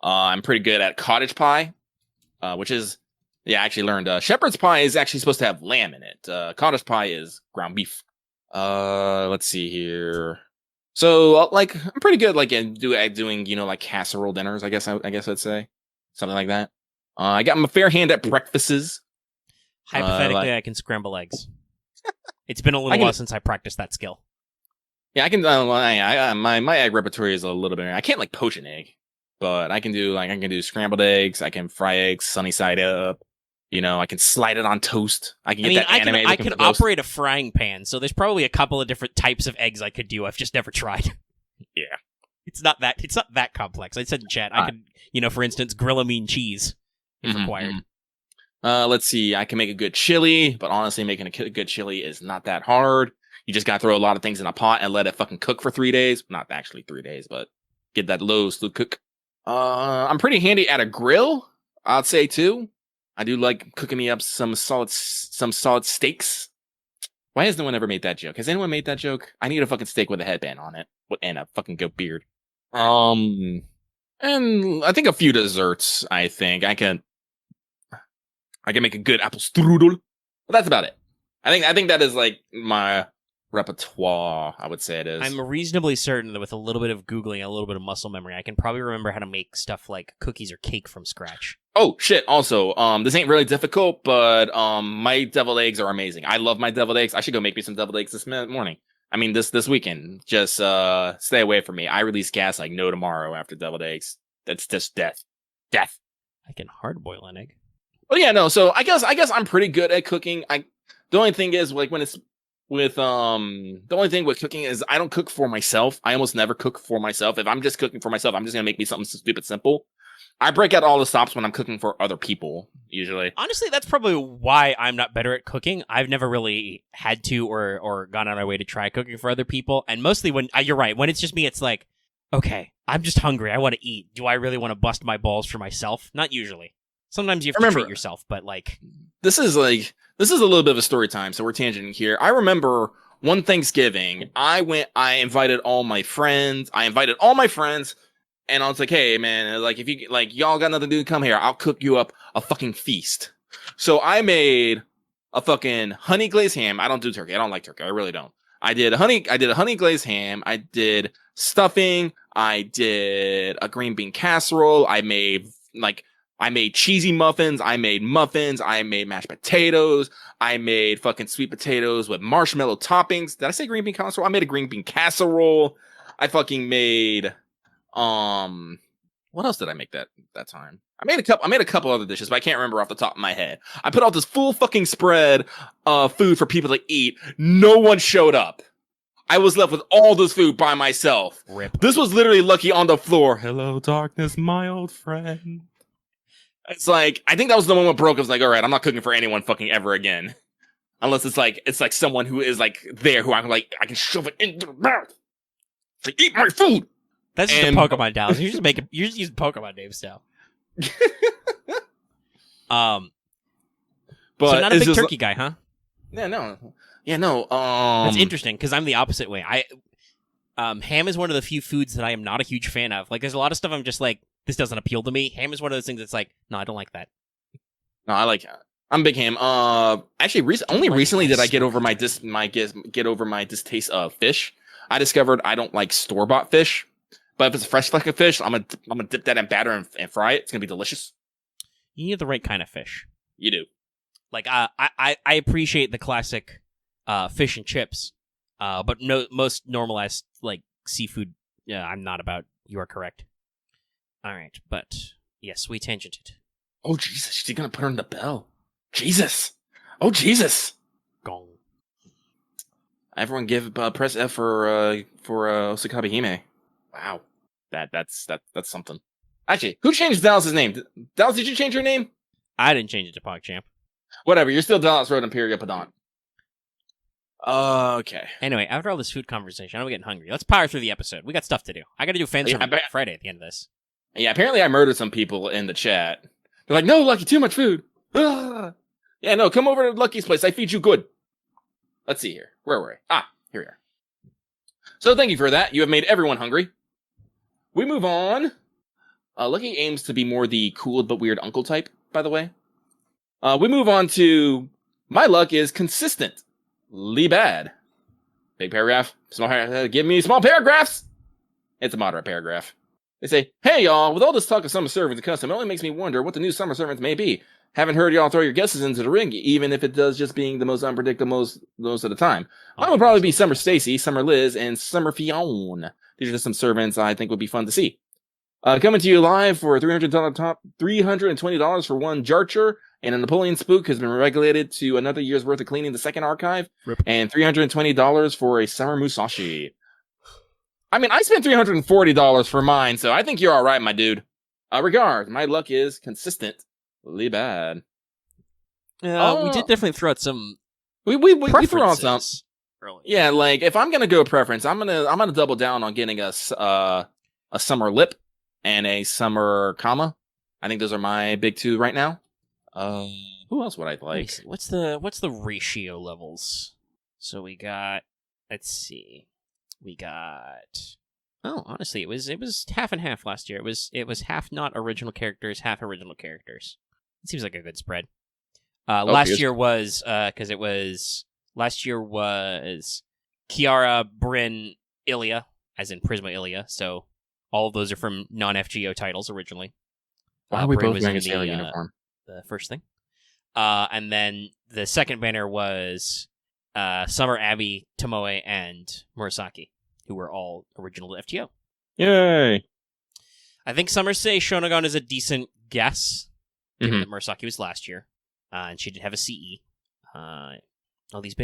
I'm pretty good at cottage pie, which is, yeah, I actually learned. Shepherd's pie is actually supposed to have lamb in it. Cottage pie is ground beef. Let's see here. So, like, I'm pretty good, like, at doing, you know, like, casserole dinners, I guess I'd say. Something like that. I got my fair hand at breakfasts. Hypothetically, I can scramble eggs. It's been a little while since I practiced that skill. Yeah, I can, my egg repertoire is a little bit, I can't, like, poach an egg. But I can do scrambled eggs, I can fry eggs sunny side up. You know, I can slide it on toast. I can I can operate a frying pan, so there's probably a couple of different types of eggs I could do. I've just never tried. Yeah. It's not that complex. I said in chat, I could, you know, for instance, grill a mean cheese if required. Let's see, I can make a good chili, but honestly, making a good chili is not that hard. You just gotta throw a lot of things in a pot and let it fucking cook for 3 days. Not actually 3 days, but get that slow cook. I'm pretty handy at a grill, I'd say too. I do like cooking me up some solid steaks. Why has no one ever made that joke? Has anyone made that joke? I need a fucking steak with a headband on it and a fucking goat beard. And I think a few desserts. I think I can make a good apple strudel. But that's about it. I think that is like my repertoire. I would say it is. I'm reasonably certain that with a little bit of Googling, a little bit of muscle memory, I can probably remember how to make stuff like cookies or cake from scratch. Oh shit! Also, this ain't really difficult, but my deviled eggs are amazing. I love my deviled eggs. I should go make me some deviled eggs this morning. I mean, this weekend. Just stay away from me. I release gas like no tomorrow after deviled eggs. That's just death. I can hard boil an egg. Oh yeah, no. So I guess I'm pretty good at cooking. The only thing is like when it's with the only thing with cooking is I don't cook for myself. I almost never cook for myself. If I'm just cooking for myself, I'm just gonna make me something stupid simple. I break out all the stops when I'm cooking for other people, usually. Honestly, that's probably why I'm not better at cooking. I've never really had to or gone on my way to try cooking for other people. And mostly when, you're right, when it's just me, it's like, okay, I'm just hungry. I want to eat. Do I really want to bust my balls for myself? Not usually. Sometimes you have to treat yourself, but like... This is a little bit of a story time, so we're tangenting here. I remember one Thanksgiving, I invited all my friends. And I was like, hey, man, like, if you, like, y'all got nothing to do, come here. I'll cook you up a fucking feast. So I made a fucking honey glazed ham. I don't do turkey. I don't like turkey. I really don't. I did a honey glazed ham. I did stuffing. I did a green bean casserole. I made cheesy muffins. I made muffins. I made mashed potatoes. I made fucking sweet potatoes with marshmallow toppings. Did I say green bean casserole? I made a green bean casserole. I fucking made... what else did I make that time? I made a couple other dishes, but I can't remember off the top of my head. I put out this full fucking spread of food for people to eat. No one showed up. I was left with all this food by myself. Rip. This was literally Lucky on the floor. Hello, darkness, my old friend. It's like, I think that was the moment broke. I was like, all right, I'm not cooking for anyone fucking ever again. Unless it's like someone who is like there who I can shove it into their mouth. It's like, eat my food. That's just a Pokemon Dallas. You're just using Pokemon names now. But so not a big turkey guy, huh? Yeah, no. That's interesting because I'm the opposite way. Ham is one of the few foods that I am not a huge fan of. Like, there's a lot of stuff I'm just like, this doesn't appeal to me. Ham is one of those things that's like, no, I don't like that. No, I'm a big ham. Actually, only recently did I get over my distaste of fish. I discovered I don't like store-bought fish. But if it's a fresh fleck of fish, I'm gonna dip that in batter and fry it. It's gonna be delicious. You need the right kind of fish. You do. Like I appreciate the classic fish and chips, but most normalized like seafood. Yeah, I'm not about. You are correct. All right, but yes, we tangented. Oh Jesus, she's gonna put her in the bell. Jesus. Oh Jesus. Gong. Everyone give press F for Osakabe Hime. Wow. That's something. Actually, who changed Dallas's name? Dallas, did you change your name? I didn't change it to PogChamp. Whatever, you're still Dallas Road Imperial Pedant. Okay. Anyway, after all this food conversation, I'm getting hungry. Let's power through the episode. We got stuff to do. I got to do fans Friday at the end of this. Yeah, apparently I murdered some people in the chat. They're like, no, Lucky, too much food. Ah. Yeah, no, come over to Lucky's place. I feed you good. Let's see here. Where were we? Here we are. So thank you for that. You have made everyone hungry. We move on. Lucky aims to be more the cool but weird uncle type, by the way. We move on to my luck is consistently bad. Big paragraph. Give me small paragraphs. It's a moderate paragraph. They say, hey y'all, with all this talk of summer servants and custom, it only makes me wonder what the new summer servants may be. Haven't heard y'all throw your guesses into the ring, even if it does just being the most unpredictable most of the time. Mine will probably be Summer Stacy, Summer Liz, and Summer Fiona. These are just some servants I think would be fun to see. Coming to you live for $320 for one Jarcher, and a Napoleon Spook has been regulated to another year's worth of cleaning the second archive, and $320 for a Summer Musashi. I mean, I spent $340 for mine, so I think you're all right, my dude. Regards, my luck is consistently bad. We did definitely throw out some. We threw out some. Early. Yeah, like if I'm gonna go preference, I'm gonna double down on getting a summer lip and a summer comma. I think those are my big two right now. Who else would I Let me like? see. What's the ratio levels? So we got. Let's see. We got. Oh, honestly, it was half and half last year. It was half not original characters, half original characters. It seems like a good spread. Last year was because it was last year was Kiara, Bryn, Ilia, as in Prisma Ilia. So all of those are from non-FGO titles originally. Why are we Bryn both was wearing in a sailor the, uniform? The first thing. And then the second banner was Summer, Abby, Tomoe, and Murasaki, who were all original to FGO. Yay! I think Summer say Shonagon is a decent guess, given that Murasaki was last year, and she did have a CE. All these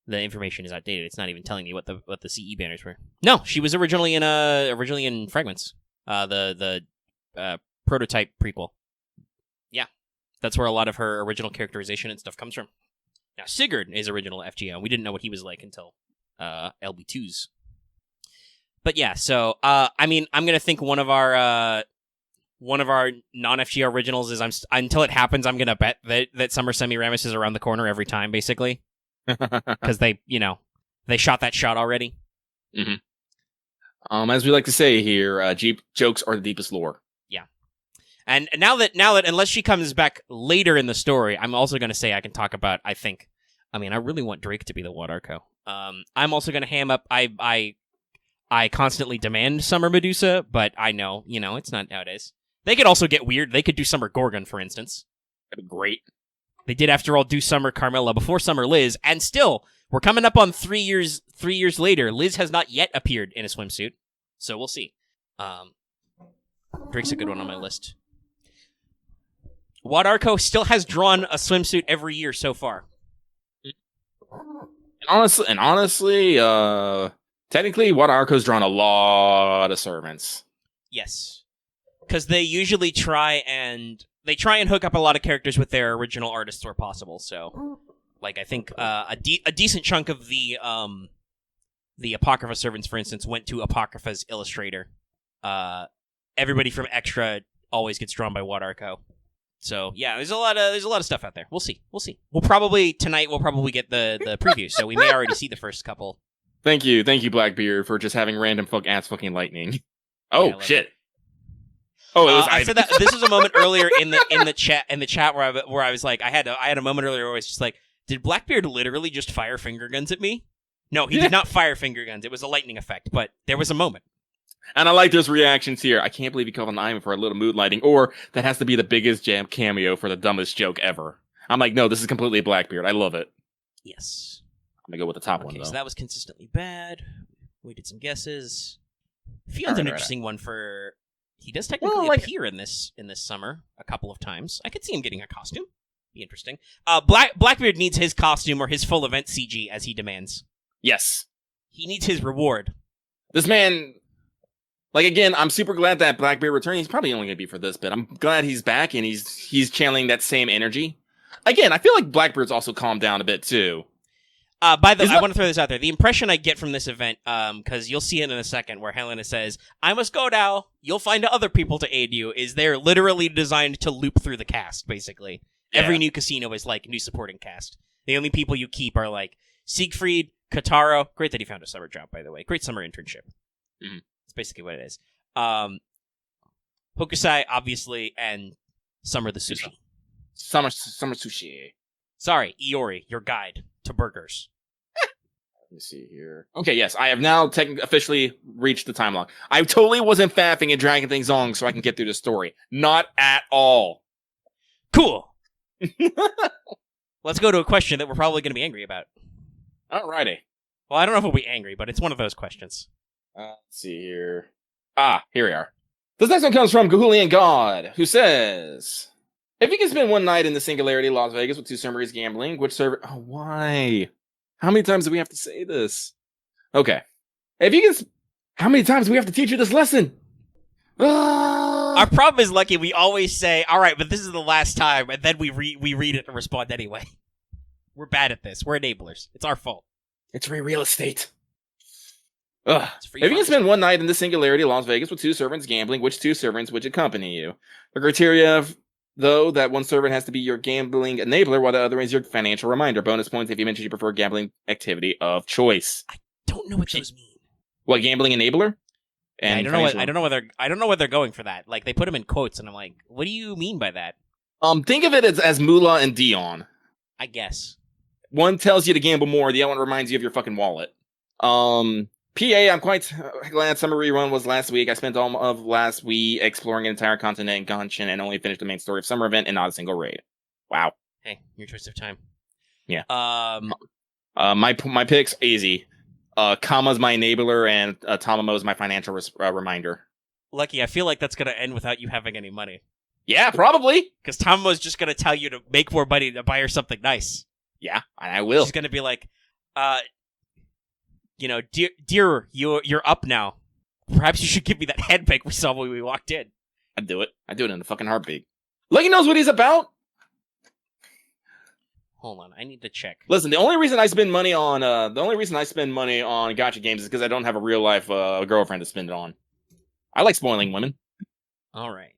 the information is outdated. It's not even telling me what the CE banners were. No, she was originally in Fragments, the prototype prequel. Yeah, that's where a lot of her original characterization and stuff comes from. Now Sigurd is original FGO. We didn't know what he was like until LB2s. But yeah, so I mean, I'm gonna think one of our non-FGO originals is until it happens, I'm gonna bet that Summer Semiramis is around the corner every time, basically, because they shot that shot already. As we like to say here, Jeep jokes are the deepest lore. Yeah, and now that unless she comes back later in the story, I'm also gonna say I can talk about. I really want Drake to be the Wadarko. I'm also gonna ham up. I constantly demand Summer Medusa, but I know, it's not nowadays. They could also get weird. They could do Summer Gorgon, for instance. That'd be great. They did, after all, do Summer Carmella before Summer Liz, and still, we're coming up on 3 years. 3 years later, Liz has not yet appeared in a swimsuit, so we'll see. Drake's a good one on my list. Wadarko still has drawn a swimsuit every year so far. And honestly, technically, Wadarko's drawn a lot of servants. Yes, because they usually try and hook up a lot of characters with their original artists where possible. So, like, I think a decent chunk of the Apocrypha servants, for instance, went to Apocrypha's illustrator. Everybody from Extra always gets drawn by Wadarko. So yeah, there's a lot of stuff out there. We'll see. Tonight we'll probably get the preview, so we may already see the first couple. Thank you, Blackbeard, for just having random fucking lightning. Oh yeah, shit! Oh, it was after that. This was a moment earlier in the chat where I was like, I had a moment earlier where I was just like, did Blackbeard literally just fire finger guns at me? No, he did not fire finger guns. It was a lightning effect, but there was a moment. And I like those reactions here. I can't believe he called an Ivan for a little mood lighting, or that has to be the biggest jam cameo for the dumbest joke ever. I'm like, no, this is completely Blackbeard. I love it. Yes. I'm gonna go with the top one, though. So that was consistently bad. We did some guesses. Fion's an interesting one for... He does technically appear in this summer a couple of times. I could see him getting a costume. Be interesting. Blackbeard needs his costume or his full event CG as he demands. Yes. He needs his reward. This man... Like, again, I'm super glad that Blackbeard returned. He's probably only going to be for this bit. I'm glad he's back, and he's channeling that same energy. Again, I feel like Blackbeard's also calmed down a bit, too. I want to throw this out there. The impression I get from this event, because you'll see it in a second, where Helena says, I must go now. You'll find other people to aid you, is they're literally designed to loop through the cast, basically. Yeah. Every new casino is like new supporting cast. The only people you keep are like Siegfried, Kataro. Great that he found a summer job, by the way. Great summer internship. Mm-hmm. Basically what it is. Hokusai, obviously, and Summer the Sushi. Summer Sushi. Sorry, Iori, your guide to burgers. Let me see here. Okay, yes, I have now officially reached the time log. I totally wasn't faffing and dragging things on so I can get through the story. Not at all. Cool. Let's go to a question that we're probably going to be angry about. Alrighty. Well, I don't know if we'll be angry, but it's one of those questions. Let's see here. Here we are. This next one comes from Gahulian God, who says, if you can spend one night in the Singularity Las Vegas with 2 summaries gambling, which server... Oh, why? How many times do we have to say this? Okay. If you can... How many times do we have to teach you this lesson? Our problem is, Lucky, we always say, all right, but this is the last time, and then we read it and respond anyway. We're bad at this. We're enablers. It's our fault. It's real estate. Ugh. If you can spend one night in the Singularity Las Vegas with 2 servants gambling, which 2 servants would accompany you? The criteria though, that one servant has to be your gambling enabler, while the other is your financial reminder. Bonus points if you mention you prefer gambling activity of choice. I don't know what those mean. What, gambling enabler? Yeah, And I don't know what they're going for that. Like, they put them in quotes, and I'm like, what do you mean by that? Think of it as Moolah and Dion. I guess. One tells you to gamble more, the other one reminds you of your fucking wallet. PA, I'm quite glad Summer Rerun was last week. I spent all of last week exploring an entire continent in Genshin and only finished the main story of Summer Event and not a single raid. Wow. Hey, your choice of time. Yeah. My picks, easy. Kama's my enabler, and Tamamo's my financial reminder. Lucky, I feel like that's going to end without you having any money. Yeah, probably. Because Tamamo's just going to tell you to make more money to buy her something nice. Yeah, I will. She's going to be like, dear, you're up now. Perhaps you should give me that handbag we saw when we walked in. I'd do it. I'd do it in a fucking heartbeat. Lucky knows what he's about. Hold on, I need to check. Listen, the only reason I spend money on gacha games is because I don't have a real life girlfriend to spend it on. I like spoiling women. All right.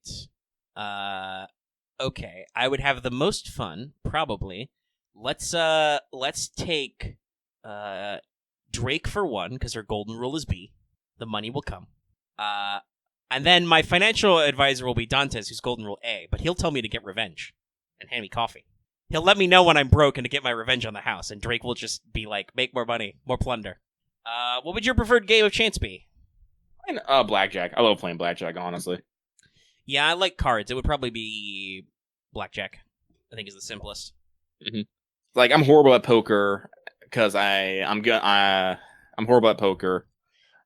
Okay. I would have the most fun, probably. Let's take Drake for one, because her golden rule is B. The money will come. And then my financial advisor will be Dantes, whose golden rule A, but he'll tell me to get revenge and hand me coffee. He'll let me know when I'm broke and to get my revenge on the house, and Drake will just be like, make more money, more plunder. What would your preferred game of chance be? Blackjack. I love playing blackjack, honestly. Yeah, I like cards. It would probably be blackjack. I think is the simplest. Mm-hmm. Like, I'm horrible at poker because I'm horrible at poker.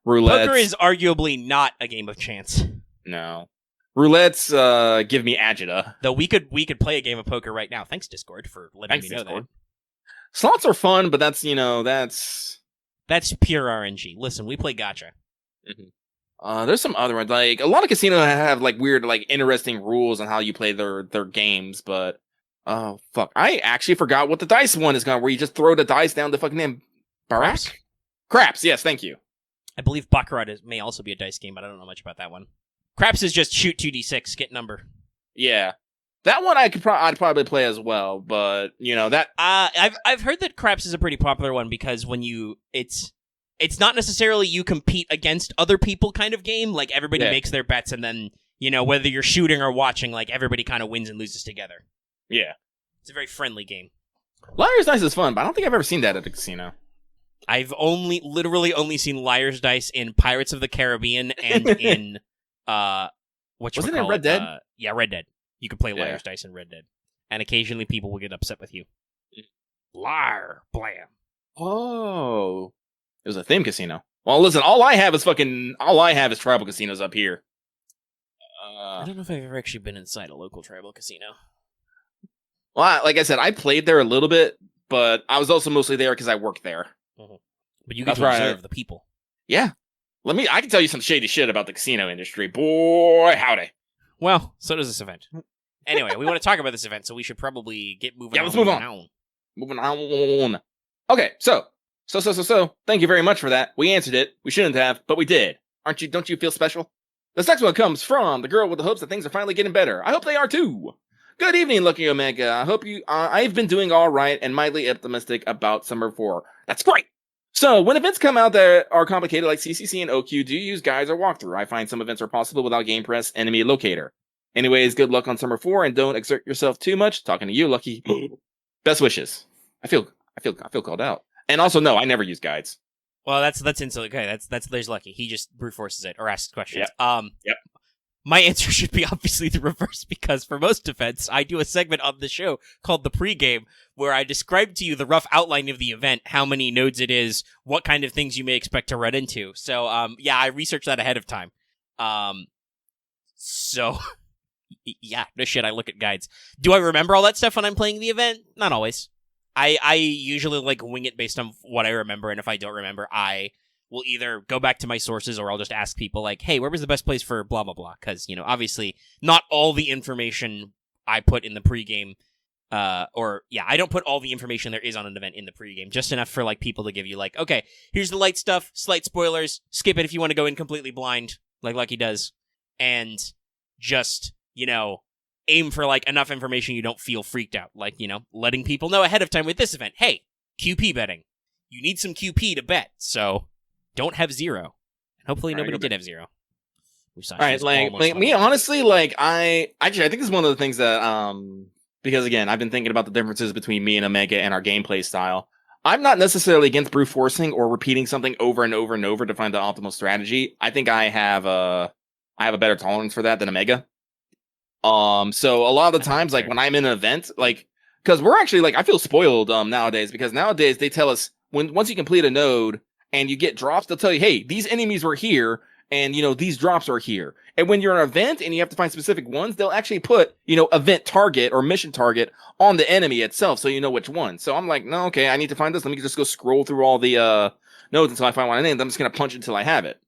Roulette. Poker is arguably not a game of chance. No. Roulettes give me agita. Though we could play a game of poker right now. Thanks, Discord, for letting me know Discord. that. Slots are fun, but that's pure RNG. Listen, we play gacha. Mm-hmm. There's some other ones. Like, a lot of casinos have like weird, like interesting rules on how you play their games, but oh fuck. I actually forgot what the dice one is going, where you just throw the dice down the fucking name. Craps? Craps, yes, thank you. I believe Baccarat may also be a dice game, but I don't know much about that one. Craps is just shoot 2d6, get number. Yeah. That one I'd probably play as well, but that I've heard that Craps is a pretty popular one because when it's not necessarily you compete against other people kind of game, like everybody makes their bets and then, whether you're shooting or watching, like everybody kind of wins and loses together. Yeah. It's a very friendly game. Liar's Dice is fun, but I don't think I've ever seen that at a casino. I've literally only seen Liar's Dice in Pirates of the Caribbean and in wasn't it Red Dead? Yeah, Red Dead. You can play Liar's Dice in Red Dead. And occasionally people will get upset with you. Liar. Blam. Oh. It was a theme casino. Well, listen, all I have is tribal casinos up here. I don't know if I've ever actually been inside a local tribal casino. Well, like I said, I played there a little bit, but I was also mostly there because I worked there. Mm-hmm. But you get to observe the people. Yeah. I can tell you some shady shit about the casino industry. Boy, howdy. Well, so does this event. Anyway, we want to talk about this event, so we should probably get moving on. Yeah, let's move on. Moving on. Okay, so, thank you very much for that. We answered it. We shouldn't have, but we did. Don't you feel special? This next one comes from the girl with the hopes that things are finally getting better. I hope they are too. Good evening, Lucky Omega. I hope I've been doing all right and mildly optimistic about Summer 4. That's great! So, when events come out that are complicated like CCC and OQ, do you use guides or walkthrough? I find some events are possible without game press enemy locator. Anyways, good luck on Summer 4 and don't exert yourself too much. Talking to you, Lucky. Best wishes. I feel called out. And also, no, I never use guides. Well, that's insult. Okay, that's there's Lucky. He just brute forces it or asks questions. Yep. My answer should be obviously the reverse because for most events, I do a segment on the show called the pregame where I describe to you the rough outline of the event, how many nodes it is, what kind of things you may expect to run into. So, I researched that ahead of time. So, yeah, no shit, I look at guides. Do I remember all that stuff when I'm playing the event? Not always. I usually, wing it based on what I remember, and if I don't remember, I will either go back to my sources or I'll just ask people hey, where was the best place for blah, blah, blah? Because, obviously not all the information I put in the pregame, I don't put all the information there is on an event in the pregame, just enough for people to give you okay, here's the light stuff, slight spoilers, skip it if you want to go in completely blind, like Lucky does, and just, aim for like enough information you don't feel freaked out. Like, letting people know ahead of time with this event, hey, QP betting. You need some QP to bet, so don't have 0. And hopefully nobody did have 0. All right, like me, honestly, like I think this is one of the things that, because again, I've been thinking about the differences between me and Omega and our gameplay style. I'm not necessarily against brute forcing or repeating something over and over and over to find the optimal strategy. I think I have a better tolerance for that than Omega. So a lot of the times, like when I'm in an event, like, because we're actually like, I feel spoiled nowadays, because nowadays they tell us once you complete a node and you get drops, they'll tell you, hey, these enemies were here. And, these drops are here. And when you're in an event and you have to find specific ones, they'll actually put, event target or mission target on the enemy itself, so you know which one. So I'm like, no, okay, I need to find this. Let me just go scroll through all the nodes until I find one. And I'm just going to punch until I have it.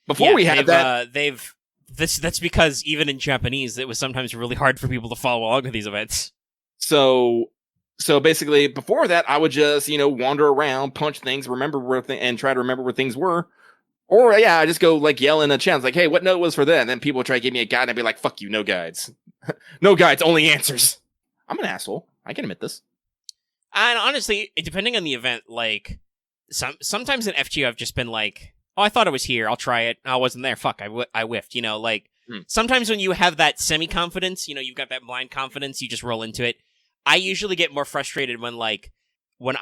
Before we had that... That's because even in Japanese, it was sometimes really hard for people to follow along with these events. So basically, before that, I would just, wander around, punch things, and try to remember where things were. Or, yeah, I just go, like, yell in a chat, like, hey, what note was for that? And then people try to give me a guide, and I'd be like, fuck you, no guides. No guides, only answers. I'm an asshole. I can admit this. And honestly, depending on the event, like, sometimes in FGO I've just been like, oh, I thought it was here, I'll try it. Oh, I wasn't there, fuck, I whiffed, Sometimes when you have that semi-confidence, you've got that blind confidence, you just roll into it. I usually get more frustrated when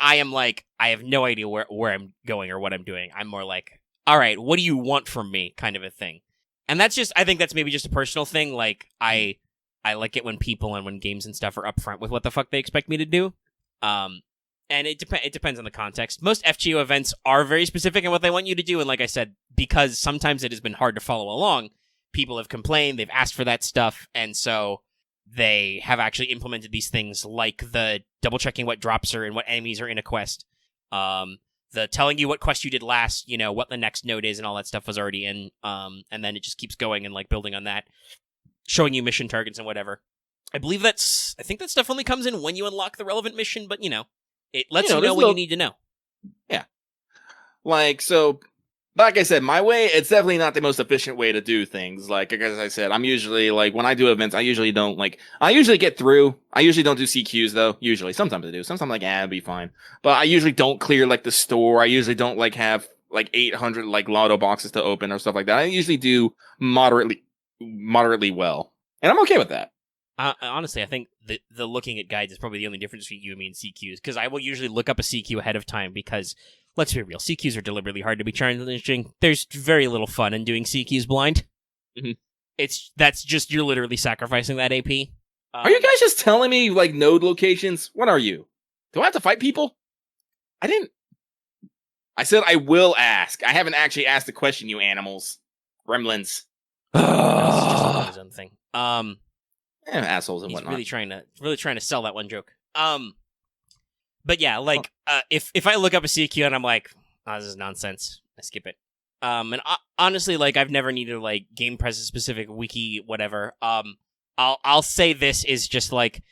I am like, I have no idea where I'm going or what I'm doing. I'm more like, all right, what do you want from me, kind of a thing. And I think that's maybe just a personal thing. Like, I like it when people and when games and stuff are upfront with what the fuck they expect me to do. And it depends on the context. Most FGO events are very specific in what they want you to do. And like I said, because sometimes it has been hard to follow along, people have complained, they've asked for that stuff. And so they have actually implemented these things like the double checking what drops are and what enemies are in a quest. The telling you what quest you did last, what the next node is and all that stuff was already in. And then it just keeps going and like building on that, showing you mission targets and whatever. I think that stuff only comes in when you unlock the relevant mission, but it lets you know what you need to know. Yeah. Like I said, my way, it's definitely not the most efficient way to do things. Like as I said, I'm usually like, when I do events, I usually get through. I usually don't do CQs though. Usually. Sometimes I do. Sometimes I'm like, it'll be fine. But I usually don't clear like the store. I usually don't like have like 800 like lotto boxes to open or stuff like that. I usually do moderately well. And I'm okay with that. Honestly, I think the looking at guides is probably the only difference between you and me and CQs, because I will usually look up a CQ ahead of time, because let's be real, CQs are deliberately hard to be challenging. There's very little fun in doing CQs blind. Mm-hmm. That's just, you're literally sacrificing that AP. Are you guys just telling me like node locations? What are you? Do I have to fight people? I said I will ask. I haven't actually asked the question, you animals. Gremlins. That's just his own thing. Assholes and he's whatnot. really trying to sell that one joke. But yeah, like, if I look up a CQ and I'm like, this is nonsense, I skip it. And honestly, like, I've never needed, like, game press a specific wiki, whatever. I'll say this is just, like,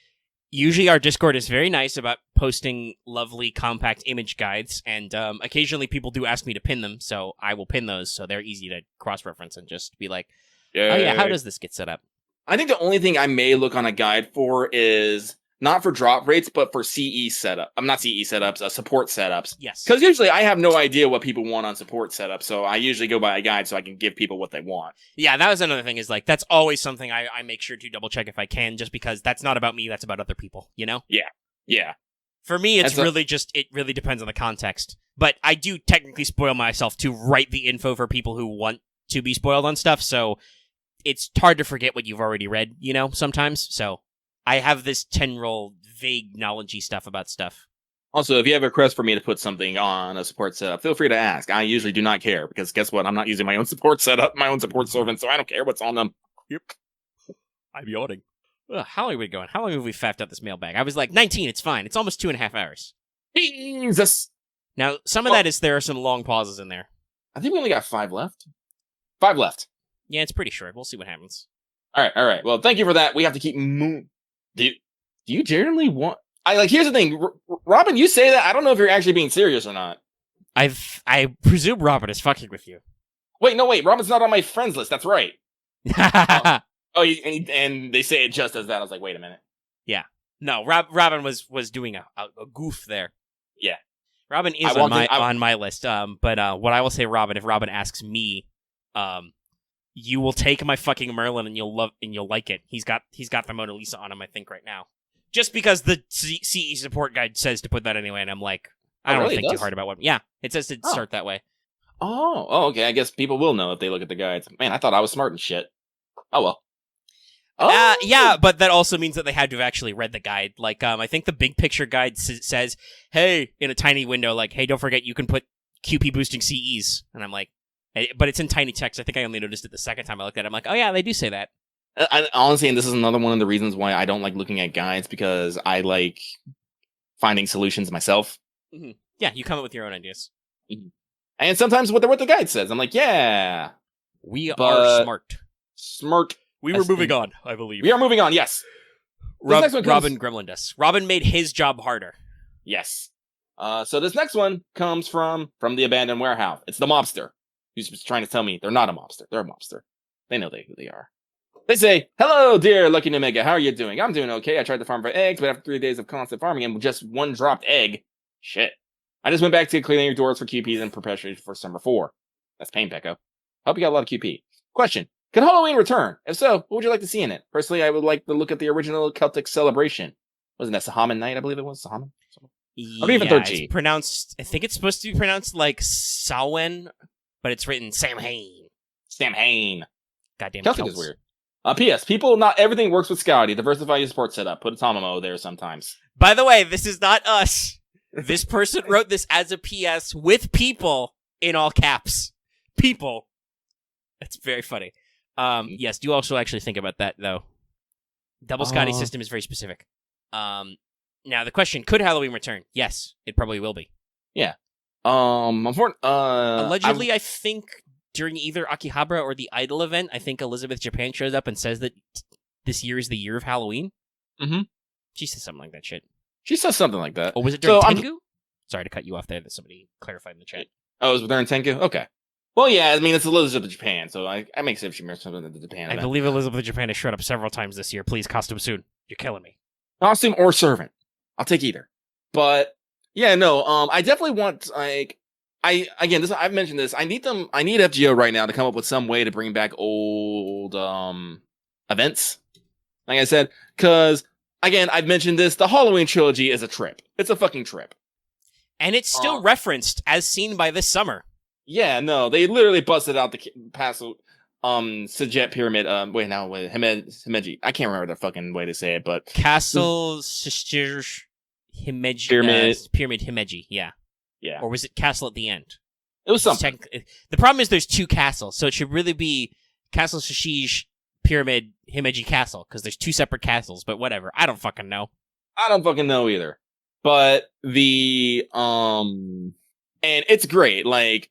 usually our Discord is very nice about posting lovely, compact image guides, and occasionally people do ask me to pin them, so I will pin those, so they're easy to cross-reference and just be like, oh yeah, how does this get set up? I think the only thing I may look on a guide for is not for drop rates, but for CE setup. I'm not CE setups, support setups. Yes. Because usually I have no idea what people want on support setup, so I usually go by a guide so I can give people what they want. Yeah, that was another thing, is like, that's always something I make sure to double check if I can, just because that's not about me, that's about other people, Yeah. Yeah. For me, it really depends on the context. But I do technically spoil myself to write the info for people who want to be spoiled on stuff, so it's hard to forget what you've already read, sometimes. So I have this 10-roll vague knowledge-y stuff about stuff. Also, if you have a request for me to put something on a support setup, feel free to ask. I usually do not care, because guess what? I'm not using my own support setup, my own support servant, so I don't care what's on them. Yep. I'm yawning. How long are we going? How long have we faffed out this mailbag? I was like, 19, it's fine. It's almost 2.5 hours. Jesus! Now, some of that is there are some long pauses in there. I think we only got 5 left. 5 left. Yeah, it's pretty short. We'll see what happens. All right. Well, thank you for that. We have to keep moving. Do you generally want... here's the thing. Robin, you say that. I don't know if you're actually being serious or not. I presume Robin is fucking with you. Wait. Robin's not on my friends list. That's right. Oh, and they say it just as that. I was like, wait a minute. No, Robin was doing a goof there. Yeah. Robin is on my list. But what I will say, Robin, if Robin asks me, you will take my fucking Merlin and you'll like it. He's got the Mona Lisa on him, I think, right now. Just because the CE support guide says to put that anyway, and I'm like, I don't think too hard about what. Yeah, it says to start that way. Oh, okay. I guess people will know if they look at the guides. Man, I thought I was smart and shit. Oh well. Oh. Yeah, but that also means that they had to have actually read the guide. Like, I think the big picture guide says, hey, in a tiny window, like, hey, don't forget you can put QP boosting CEs. And I'm like, but it's in tiny text. I think I only noticed it the second time I looked at it. I'm like, oh yeah, they do say that. Honestly, and this is another one of the reasons why I don't like looking at guides, because I like finding solutions myself. Mm-hmm. Yeah, you come up with your own ideas. Mm-hmm. And sometimes what the guide says, I'm like, yeah. We are smart. Smart. We were moving on, I believe. We are moving on, yes. Robin Gremlin does. Robin made his job harder. Yes. So this next one comes from the abandoned warehouse. It's the mobster, who's trying to tell me they're not a mobster. They're a mobster. They know who they are. They say, hello, dear Lucky Omega. How are you doing? I'm doing okay. I tried to farm for eggs, but after 3 days of constant farming and just one dropped egg, shit. I just went back to cleaning your doors for QPs and preparation for summer 4. That's pain, Pecco. Hope you got a lot of QP. Question. Can Halloween return? If so, what would you like to see in it? Personally, I would like to look at the original Celtic celebration. Wasn't that Sahaman Night, I believe it was? Sahaman? Or even it's pronounced, I think it's supposed to be pronounced like Samhain, but it's written Samhain. Samhain. Goddamn Celtic is weird. P.S. People, not everything works with Scouty. Diversify your support setup. Put a Tomomo there sometimes. By the way, this is not us. This person wrote this as a P.S. with people in all caps. People. That's very funny. Yes, do also actually think about that, though. Double Scotty system is very specific. Now, the question, could Halloween return? Yes, it probably will be. Yeah. Allegedly, I think during either Akihabara or the Idol event, I think Elizabeth Japan shows up and says that this year is the year of Halloween. Mm-hmm. She says something like that shit. She says something like that. Or was it during Tengu? Sorry to cut you off there, that somebody clarified in the chat. Oh, it was during Tengu? Okay. Well, yeah, I mean, it's Elizabeth Japan, so I make sense if she mentioned something in the Japan event. I believe Elizabeth Japan has showed up several times this year. Please, costume soon. You're killing me. Costume or servant. I'll take either. But, yeah, no, I definitely want, like, I've mentioned this. I need FGO right now to come up with some way to bring back old, events. Like I said, because, again, I've mentioned this, the Halloween trilogy is a trip. It's a fucking trip. And it's still referenced as seen by this summer. Yeah, no, they literally busted out the Castle Sajet Pyramid. Himeji. I can't remember the fucking way to say it, but Castle Sajet Himeji. Pyramid Himeji, yeah. Yeah. Or was it Castle at the end? It was something. The problem is there's 2 castles, so it should really be Castle Sashish Pyramid Himeji Castle, because there's 2 separate castles, but whatever. I don't fucking know. I don't fucking know either. But and it's great. Like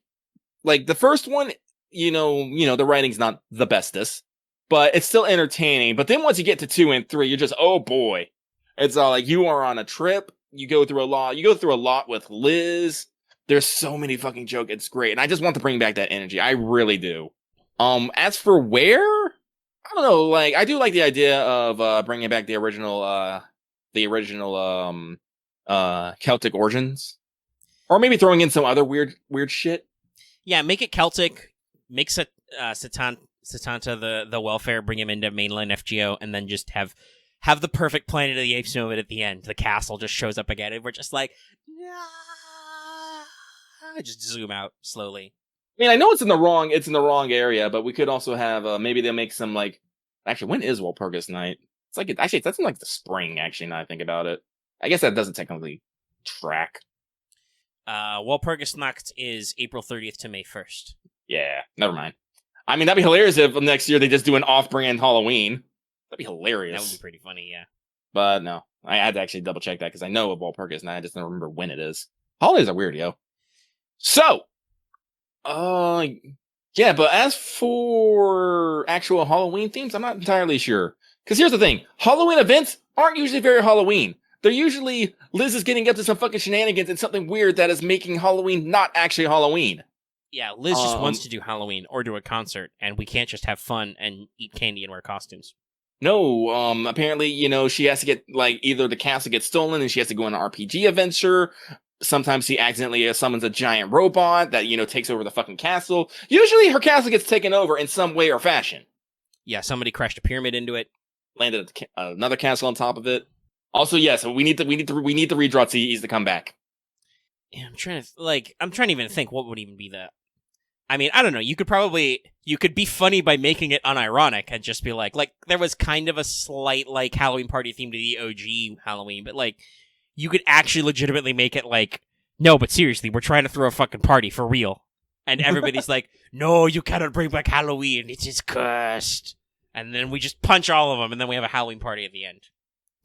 the first one, you know, the writing's not the bestest, but it's still entertaining. But then once you get to 2 and 3, you're just, oh boy. It's all like you are on a trip. You go through a lot. You go through a lot with Liz. There's so many fucking jokes. It's great. And I just want to bring back that energy. I really do. As for where, I don't know. Like, I do like the idea of bringing back the original Celtic origins, or maybe throwing in some other weird shit. Yeah, make it Celtic. Make Satanta the welfare. Bring him into mainland FGO, and then just have the perfect Planet of the Apes moment at the end. The castle just shows up again, and we're just like, just zoom out slowly. I mean, I know it's in the wrong area, but we could also have maybe they'll make some like. Actually, when is Walpurgis Night? It's like that's in like the spring. Actually, now I think about it, I guess that doesn't technically track. Walpurgis Nacht is April 30th to May 1st. Yeah, never mind. I mean, that'd be hilarious if next year they just do an off-brand Halloween. That'd be hilarious. That would be pretty funny, yeah. But no, I had to actually double check that because I know of Walpurgis Night. I just don't remember when it is. Holidays are weird, yo. So, yeah, but as for actual Halloween themes, I'm not entirely sure. Because here's the thing. Halloween events aren't usually very Halloween. They're usually Liz is getting up to some fucking shenanigans and something weird that is making Halloween not actually Halloween. Yeah, Liz just wants to do Halloween or do a concert, and we can't just have fun and eat candy and wear costumes. No, apparently, she has to get, like, either the castle gets stolen and she has to go on an RPG adventure. Sometimes she accidentally summons a giant robot that, takes over the fucking castle. Usually her castle gets taken over in some way or fashion. Yeah, somebody crashed a pyramid into it. Landed another castle on top of it. Also, yes, we need the redraw CEs to come back. Yeah, I'm trying to even think what would even be the... I mean, I don't know. You could be funny by making it unironic and just be like there was kind of a slight like Halloween party theme to the OG Halloween, but like you could actually legitimately make it like, no, but seriously, we're trying to throw a fucking party for real, and everybody's like, no, you cannot bring back Halloween. It is cursed, and then we just punch all of them, and then we have a Halloween party at the end.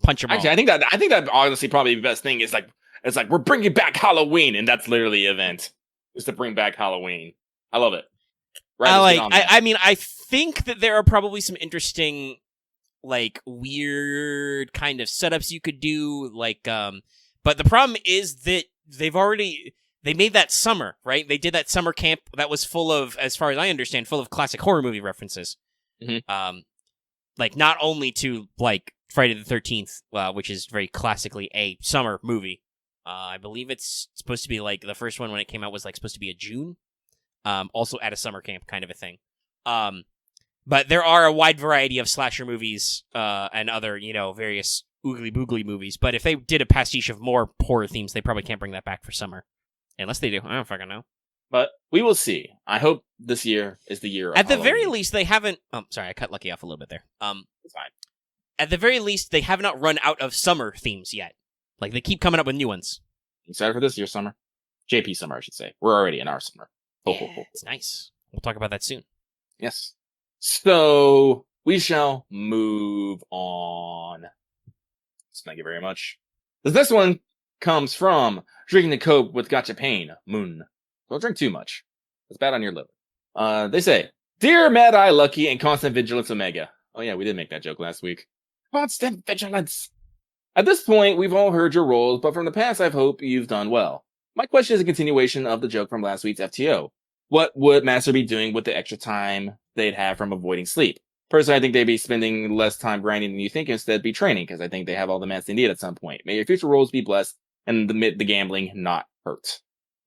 Punch them all. Actually, I think that honestly probably the best thing is like it's like we're bringing back Halloween, and that's literally the event is to bring back Halloween. I love it. I mean, I think that there are probably some interesting, like, weird kind of setups you could do, like, but the problem is that they made that summer, right? They did that summer camp that was full of, as far as I understand, full of classic horror movie references. Mm-hmm. Like, not only to, like, Friday the 13th, which is very classically a summer movie. I believe it's supposed to be, like, the first one when it came out was, like, supposed to be a June. Also at a summer camp kind of a thing. But there are a wide variety of slasher movies, and other, various oogly boogly movies. But if they did a pastiche of more horror themes, they probably can't bring that back for summer. Unless they do. I don't fucking know. But we will see. I hope this year is the year of At the Halloween. very least, they haven't... Oh, sorry, I cut Lucky off a little bit there. It's fine. At the very least, they have not run out of summer themes yet. Like, they keep coming up with new ones. Excited for this year's summer? JP summer, I should say. We're already in our summer. It's nice. We'll talk about that soon. Yes. So, we shall move on. Thank you very much. This next one comes from Drinking to Cope with Gotcha Pain, Moon. Don't drink too much. It's bad on your liver. They say, Dear Mad Eye Lucky and Constant Vigilance Omega. Oh yeah, we did make that joke last week. Constant Vigilance. At this point, we've all heard your roles, but from the past, I hope you've done well. My question is a continuation of the joke from last week's FTO. What would Master be doing with the extra time they'd have from avoiding sleep? Personally, I think they'd be spending less time grinding than you think, instead be training, because I think they have all the mats they need at some point. May your future roles be blessed, and the gambling not hurt.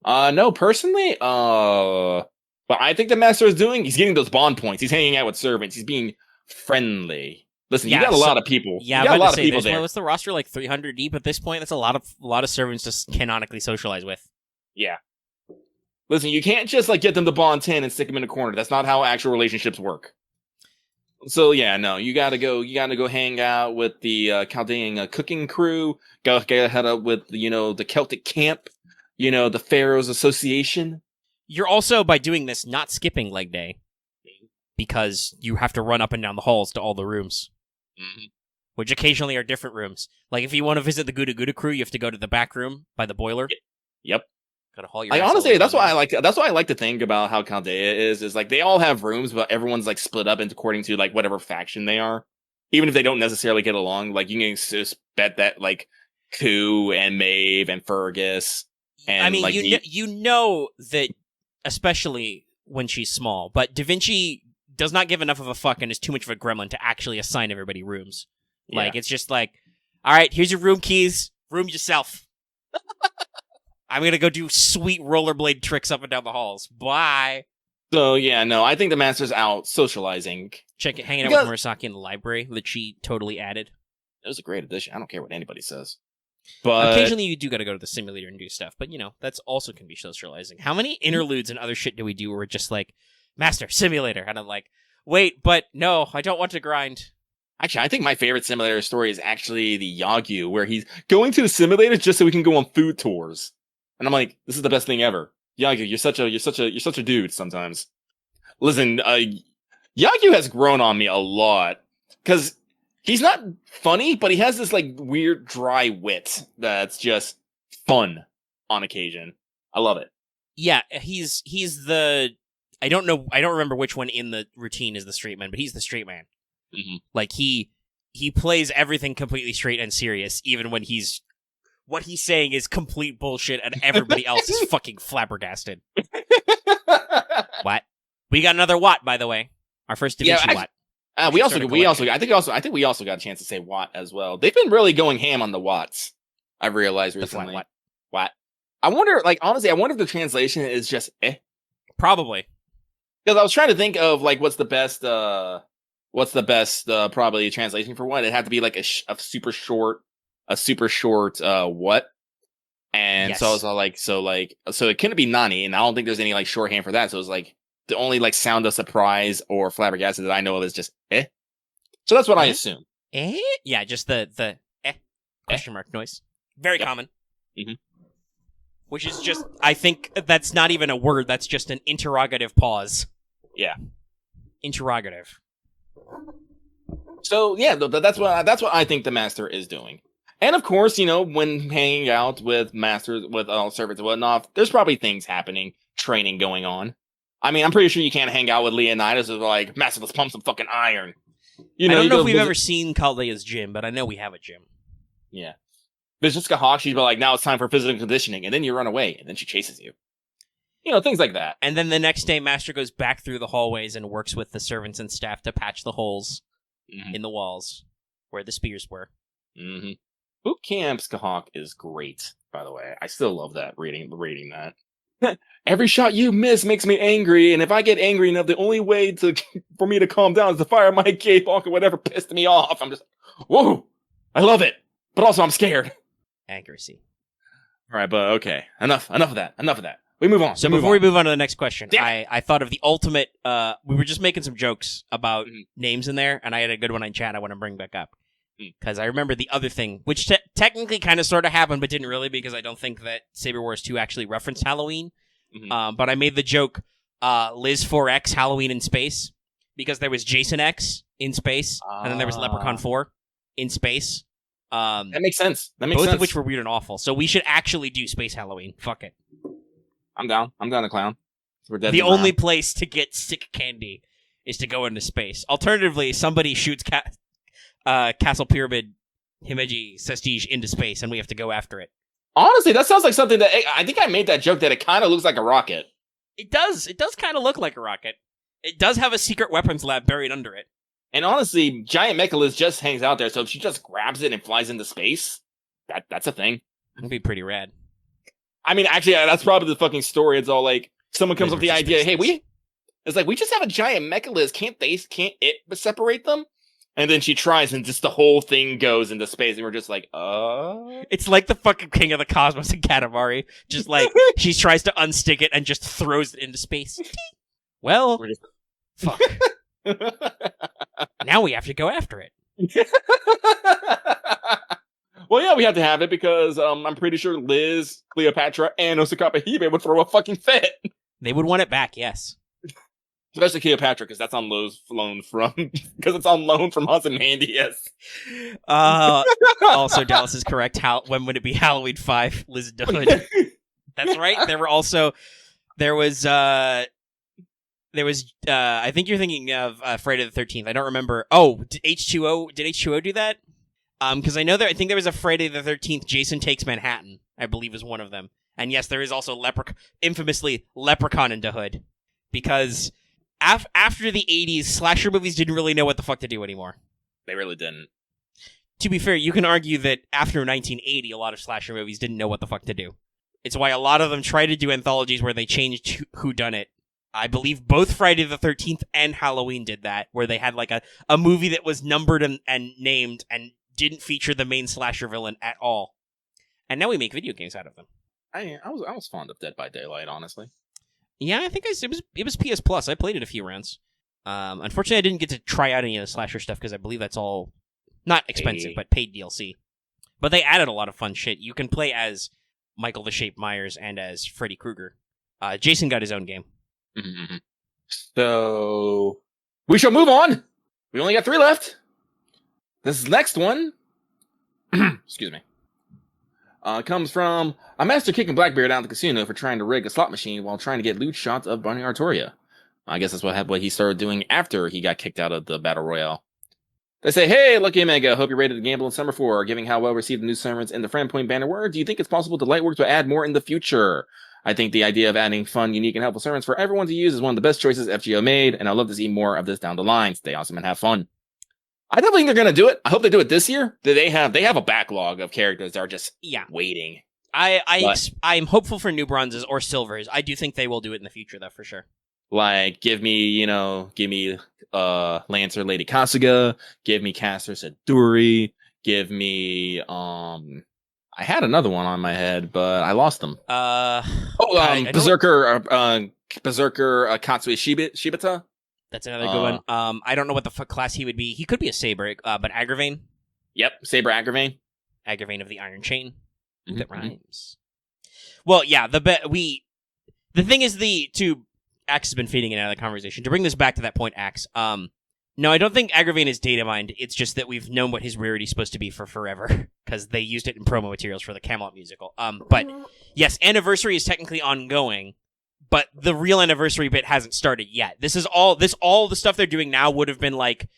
No, personally, but I think the Master is he's getting those bond points. He's hanging out with servants. He's being friendly. Listen, you got a lot of people. Yeah, you got a lot of people there. What's the roster, like 300 deep at this point? That's a lot of servants to canonically socialize with. Yeah. Listen, you can't just like get them to bond 10 and stick them in a corner. That's not how actual relationships work. So yeah, no, you gotta go hang out with the Chaldean cooking crew. Go head up with the Celtic camp. The Pharaohs Association. You're also, by doing this, not skipping leg day, because you have to run up and down the halls to all the rooms. Mm-hmm. Which occasionally are different rooms. Like, if you want to visit the Gouda Gouda crew, you have to go to the back room by the boiler. Yep. Gotta haul your honestly, that's why I like to think about how Chaldea is like they all have rooms, but everyone's like split up into according to like whatever faction they are. Even if they don't necessarily get along, like you can just bet that like Koo and Maeve and Fergus and I mean, like you know that, especially when she's small, but Da Vinci does not give enough of a fuck and is too much of a gremlin to actually assign everybody rooms. Yeah. Like, it's just like, all right, here's your room keys. Room yourself. I'm going to go do sweet rollerblade tricks up and down the halls. Bye. So, yeah, no, I think the Master's out socializing. Hanging out with Murasaki in the library that she totally added. It was a great addition. I don't care what anybody says. But occasionally you do got to go to the simulator and do stuff. But, that's also can be socializing. How many interludes and other shit do we do where we're just like, Master, simulator. And I'm like, wait, but no, I don't want to grind. Actually, I think my favorite simulator story is actually the Yagyu, where he's going to the simulator just so we can go on food tours. And I'm like, this is the best thing ever. Yagyu, you're such a dude sometimes. Listen, Yagyu has grown on me a lot. Because he's not funny, but he has this like weird dry wit that's just fun on occasion. I love it. Yeah, he's the... I don't remember which one in the routine is the straight man, but he's the straight man. Mm-hmm. Like, he plays everything completely straight and serious, even when what he's saying is complete bullshit and everybody else is fucking flabbergasted. What? We got another Watt, by the way. Our first Da Vinci Watt. I think we also got a chance to say Watt as well. They've been really going ham on the Watts. I've realized recently. The flat Watt. I wonder, like, honestly, I wonder if the translation is just Probably. Because I was trying to think of like what's the best probably translation for what? It'd have to be like a super short what? And Yes. so I was all like, so it couldn't be Nani, and I don't think there's any like shorthand for that. So it was like the only like sound of surprise or flabbergasted that I know of is just So that's what I assume. Yeah, just the question mark noise. Very common. Mhm. Which is just, I think that's not even a word. That's just an interrogative pause. Yeah. Interrogative. So yeah, that's what I think the master is doing. And of course, you know, when hanging out with masters, with servants and whatnot, there's probably things happening, training going on. I mean, I'm pretty sure you can't hang out with Leonidas and like, master, let's pump some fucking iron. You know, I don't know if we've ever seen Kaldea's gym, but I know we have a gym. Yeah. Vizhiska Hawk, she's like, now it's time for physical conditioning, and then you run away, and then she chases you. You know, things like that. And then the next day, Master goes back through the hallways and works with the servants and staff to patch the holes in the walls where the spears were. Mm-hmm. Boot Camp Skahawk is great, by the way. I still love that, reading that. Every shot you miss makes me angry, and if I get angry enough, the only way for me to calm down is to fire my cape or whatever pissed me off. I'm just, whoa, I love it, but also I'm scared. Accuracy. All right, but okay, enough of that. We move on. So before we move on to the next question, I thought of the ultimate. We were just making some jokes about names in there, and I had a good one in chat I want to bring back up. Because I remember the other thing, which technically kind of sort of happened, but didn't really, because I don't think that Saber Wars 2 actually referenced Halloween. But I made the joke, Liz 4X Halloween in space, because there was Jason X in space, and then there was Leprechaun 4 in space. That makes sense. Both of which were weird and awful. So we should actually do Space Halloween. Fuck it. I'm down to clown. We're dead. The only place to get sick candy is to go into space. Alternatively, somebody shoots Castle Pyramid Himeji Prestige into space, and we have to go after it. Honestly, that sounds like something that I think I made that joke that it kind of looks like a rocket. It does. It does kind of look like a rocket. It does have a secret weapons lab buried under it. And honestly, Giant Mechalith just hangs out there, so if she just grabs it and flies into space, that's a thing. That'd be pretty rad. I mean, actually, that's probably the fucking story. It's all like, someone comes up with the idea, hey, we just have a Giant Mechalith, can't it separate them? And then she tries, and just the whole thing goes into space, and we're just like, It's like the fucking King of the Cosmos in Katamari. Just like, she tries to unstick it and just throws it into space. Well, fuck. Now we have to go after it. Well, yeah, we have to have it because I'm pretty sure Liz, Cleopatra, and Osaka Hibe would throw a fucking fit. They would want it back, yes. Especially Cleopatra, because that's on loan from Hans and Mandy, yes. Also, Dallas is correct. When would it be? Halloween 5, Liz Dunn. That's right. There was I think you're thinking of Friday the 13th. I don't remember. Oh, did H2O do that? Because I think there was a Friday the 13th, Jason Takes Manhattan, I believe is one of them. And yes, there is also infamously Leprechaun in the Hood. Because after the 80s, slasher movies didn't really know what the fuck to do anymore. They really didn't. To be fair, you can argue that after 1980, a lot of slasher movies didn't know what the fuck to do. It's why a lot of them try to do anthologies where they changed whodunit. I believe both Friday the 13th and Halloween did that, where they had like a movie that was numbered and named and didn't feature the main slasher villain at all. And now we make video games out of them. I was fond of Dead by Daylight, honestly. Yeah, I think it was PS Plus. I played it a few rounds. Unfortunately, I didn't get to try out any of the slasher stuff because I believe that's all not expensive, but paid DLC. But they added a lot of fun shit. You can play as Michael the Shape Myers and as Freddy Krueger. Jason got his own game. Mm-hmm. So we shall move on. We only got 3 left. This next one, excuse me, comes from a master kicking Blackbeard out of the casino for trying to rig a slot machine while trying to get loot shots of Barney Artoria. I guess that's what he started doing after he got kicked out of the Battle Royale. They say, hey, Lucky Omega, hope you're ready to gamble in Summer 4. Given how well received the new sermons in the Friend Point banner were, do you think it's possible the Lightworks will add more in the future? I think the idea of adding fun, unique, and helpful servants for everyone to use is one of the best choices FGO made, and I'd love to see more of this down the line. Stay awesome and have fun. I definitely think they're going to do it. I hope they do it this year. They have a backlog of characters that are just waiting. I'm hopeful for new bronzes or silvers. I do think they will do it in the future, though, for sure. Like, give me Lancer Lady Kasuga, give me Caster Siduri, give me I had another one on my head, but I lost them. Berserker Katsui Shibata. That's another good one. I don't know what the class he would be. He could be a Saber, but Agravain. Yep, Saber Agravain. Agravain of the Iron Chain. That rhymes. Well, yeah, the thing is Axe has been feeding it out of the conversation. To bring this back to that point, Axe, no, I don't think Agravain is data mined. It's just that we've known what his rarity is supposed to be for forever, because they used it in promo materials for the Camelot musical. But yes, Anniversary is technically ongoing, but the real Anniversary bit hasn't started yet. All the stuff they're doing now would have been like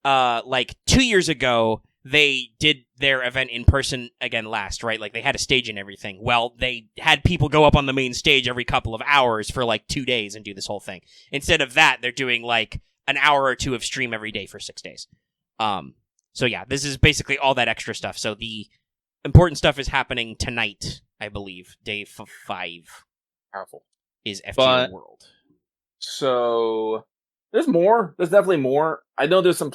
2 years ago, they did their event in person again last, right? Like, they had a stage and everything. Well, they had people go up on the main stage every couple of hours for like 2 days and do this whole thing. Instead of that, they're doing like an hour or two of stream every day for 6 days. So yeah, this is basically all that extra stuff. So the important stuff is happening tonight, I believe. Day 5. Powerful. Is FGO World. So there's more. There's definitely more. I know there's some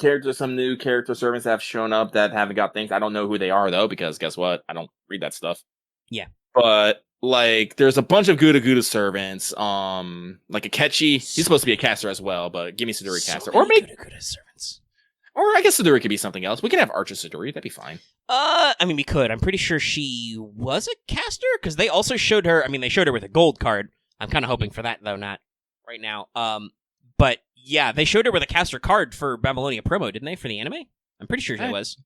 new character servants that have shown up that haven't got things. I don't know who they are though, because guess what? I don't read that stuff. Yeah. But like, there's a bunch of Gouda servants. Like Akechi, he's supposed to be a caster as well, but give me Siduri caster. Or make Gouda servants. Or I guess Siduri could be something else. We can have Archer Siduri. That'd be fine. I mean, we could. I'm pretty sure she was a caster, because they also showed her. I mean, they showed her with a gold card. I'm kind of hoping for that though, not right now. But yeah, they showed her with a caster card for Babylonia promo, didn't they? For the anime, I'm pretty sure it was.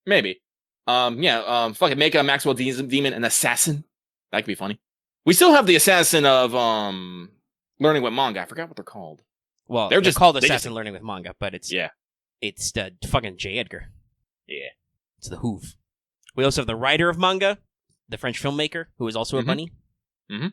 Maybe. Fuck it. Make a Maxwell Demon an assassin. That could be funny. We still have the assassin of Learning with Manga. I forgot what they're called. Well, they're called Assassin Learning with Manga, but it's it's the fucking J. Edgar. Yeah, it's the Hoove. We also have the writer of manga, the French filmmaker, who is also a bunny. Mm-hmm.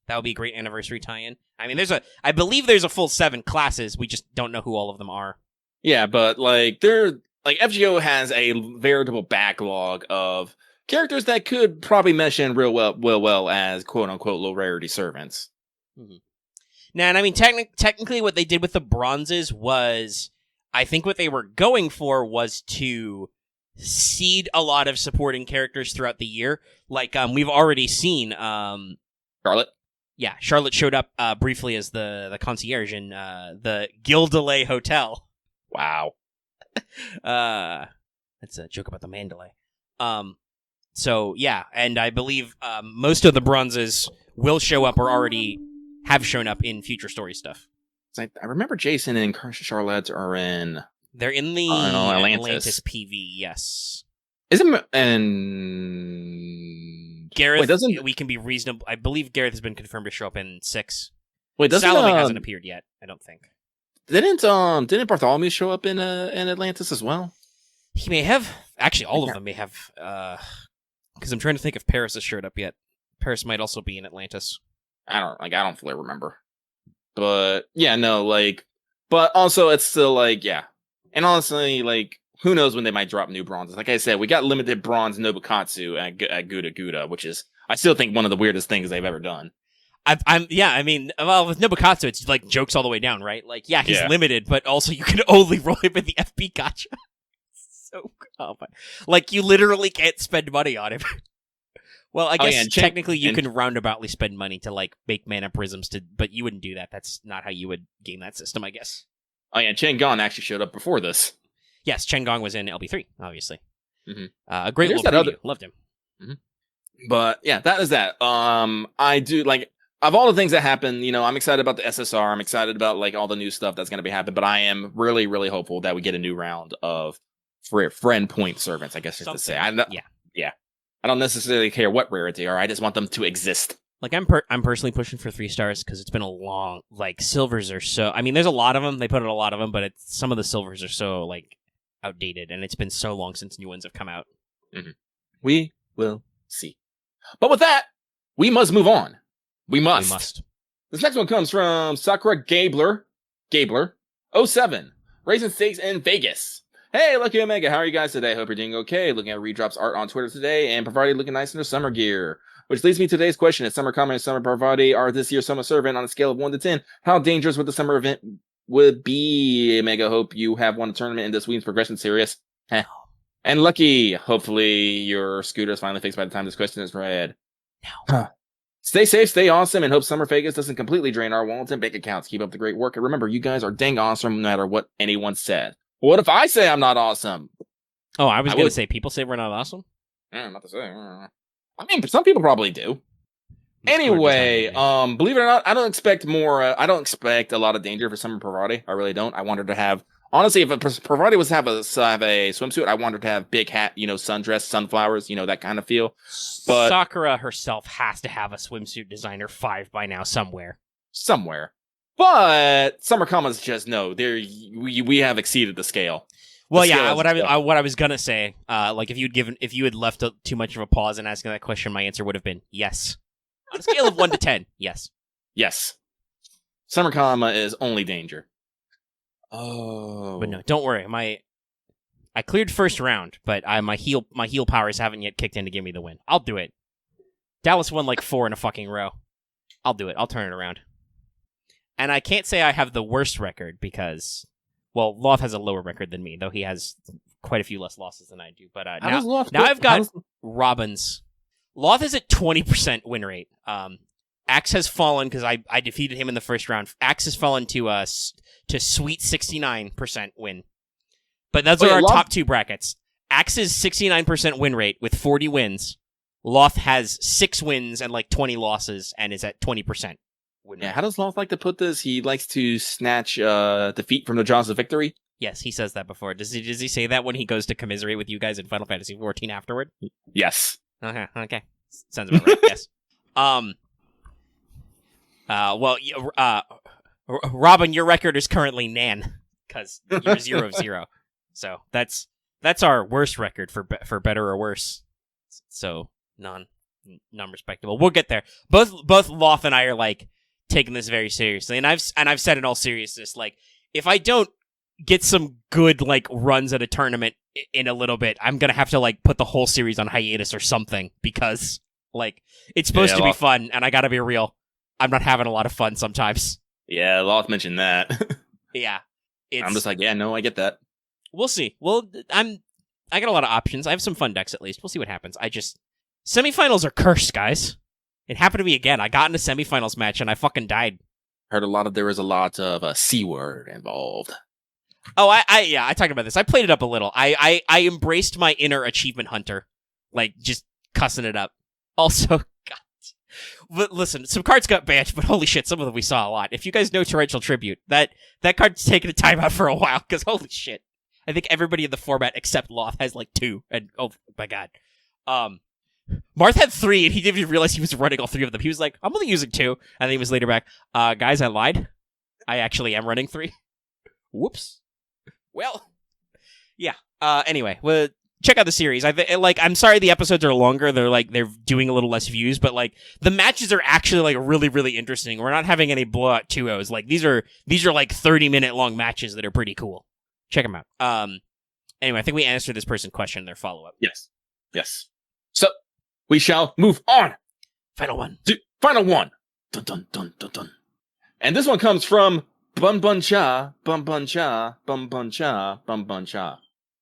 That would be a great anniversary tie-in. I mean, I believe there's a full 7 classes. We just don't know who all of them are. Yeah, but FGO has a veritable backlog of characters that could probably mesh in real well as quote unquote low rarity servants. Mm-hmm. Now, and I mean, technically, what they did with the bronzes was, I think what they were going for was to seed a lot of supporting characters throughout the year. Like, we've already seen Charlotte. Yeah, Charlotte showed up briefly as the concierge in the Gildelay Hotel. Wow. That's a joke about the Mandalay. So, yeah, and I believe most of the bronzes will show up or already have shown up in future story stuff. I remember Jason and Charlotte are in... They're in the Atlantis PV, yes. Isn't... And... Gareth, we can be reasonable. I believe Gareth has been confirmed to show up in 6. Wait, Salome hasn't appeared yet, I don't think. Didn't Bartholomew show up in Atlantis as well? He may have. Actually, all of them may have. Because I'm trying to think if Paris has showed up yet. Paris might also be in Atlantis. I don't fully remember. But yeah, no, but also it's still and honestly, who knows when they might drop new bronzes. Like I said, we got limited bronze Nobukatsu at Gouda, which is, I still think, one of the weirdest things they've ever done. With Nobukatsu, it's jokes all the way down, right? He's limited, but also you can only roll him in the FP gacha. So common. You literally can't spend money on him. Well, I guess technically you can roundaboutly spend money to make mana prisms but you wouldn't do that. That's not how you would game that system, I guess. Oh yeah, Chen Gong actually showed up before this. Yes, Chen Gong was in LB3, obviously. Mm-hmm. A great little preview. Loved him. Mm-hmm. But yeah, that is that. I do of all the things that happen, I'm excited about the SSR. I'm excited about all the new stuff that's going to be happening. But I am really, really hopeful that we get a new round of friend point servants. I guess to say. Yeah. I don't necessarily care what rarity they are. I just want them to exist. I'm personally pushing for 3 stars because it's been a long silvers are so. I mean, there's a lot of them. They put out a lot of them, but some of the silvers are so outdated, and it's been so long since new ones have come out. Mm-hmm. We will see. But with that, we must move on We must. We must. This next one comes from Sakura Gabler07, raising stakes in Vegas. Hey, Lucky Omega, how are you guys today? Hope you're doing okay. Looking at Redrop's art on Twitter today, and Parvati looking nice in her summer gear. Which leads me to today's question. Is Summer Comet and Summer Parvati are this year's Summer Servant on a scale of 1 to 10? How dangerous would the summer event would be? Omega, hope you have won a tournament in this week's progression series. Heh. And Lucky, hopefully your scooter is finally fixed by the time this question is read. No. Stay safe, stay awesome, and hope Summer Vegas doesn't completely drain our wallets and bank accounts. Keep up the great work, and remember, you guys are dang awesome no matter what anyone said. What if I say I'm not awesome? Oh, I was going to say, people say we're not awesome? Not to say. I mean, some people probably do. Anyway, believe it or not, I don't expect I don't expect a lot of danger for Summer Parvati. I really don't. I want her to have... Honestly, if Parvati was to have a swimsuit, I want her to have big hat, sundress, sunflowers, that kind of feel. But Sakura herself has to have a swimsuit designer 5 by now somewhere. But Summer Commas just no. We have exceeded the scale. Well, yeah. What I was gonna say, if you had left too much of a pause in asking that question, my answer would have been yes. On a scale of 1 to 10, yes. Yes. Summer Comma is only danger. Oh, but no, don't worry. I cleared first round, but my heal powers haven't yet kicked in to give me the win. I'll do it. Dallas won like 4 in a fucking row. I'll do it. I'll turn it around. And I can't say I have the worst record because, well, Loth has a lower record than me, though he has quite a few less losses than I do. But now I've got Robin's. Loth is at 20% win rate. Axe has fallen because I defeated him in the first round. Axe has fallen to sweet 69% win. But those are our top 2 brackets. Axe's 69% win rate with 40 wins. Loth has 6 wins and like 20 losses and is at 20% win rate. Yeah, how does Loth like to put this? He likes to snatch defeat from the jaws of victory. Yes, he says that before. Does he say that when he goes to commiserate with you guys in Final Fantasy XIV afterward? Yes. Okay. Sounds about right, yes. Robin, your record is currently Nan, because you're 0-0. So that's our worst record for better or worse. So non-respectable. We'll get there. Both Loth and I are like taking this very seriously, and I've said in all seriousness, like if I don't get some good like runs at a tournament in a little bit, I'm gonna have to like put the whole series on hiatus or something because like it's supposed to be fun, and I gotta be real. I'm not having a lot of fun sometimes. Yeah, Loth mentioned that. Yeah. I'm just like, yeah, no, I get that. We'll see. Well, I got a lot of options. I have some fun decks at least. We'll see what happens. Semifinals are cursed, guys. It happened to me again. I got in a semifinals match and I fucking died. There was a lot of C word involved. Oh, I talked about this. I played it up a little. I embraced my inner achievement hunter. Like, just cussing it up. Also, God. Listen, some cards got banned, but holy shit, some of them we saw a lot. If you guys know Torrential Tribute, that card's taken a timeout for a while, because holy shit. I think everybody in the format except Loth has like 2, and oh my god. Marth had 3, and he didn't even realize he was running all 3 of them. He was like, I'm only using 2, and then he was later back, guys, I lied. I actually am running 3. Whoops. Well, yeah. Anyway, well, check out the series. I'm sorry the episodes are longer. They're doing a little less views, but like the matches are actually like really, really interesting. We're not having any blowout 2-0s. Like these are like 30-minute long matches that are pretty cool. Check them out. Anyway, I think we answered this person's question in their follow-up. Yes. So we shall move on. Final one. Final one. Dun dun dun dun dun. And this one comes from Bun Bun Cha, Bun Bun Cha, Bun Bun Cha, Bun Bun Cha.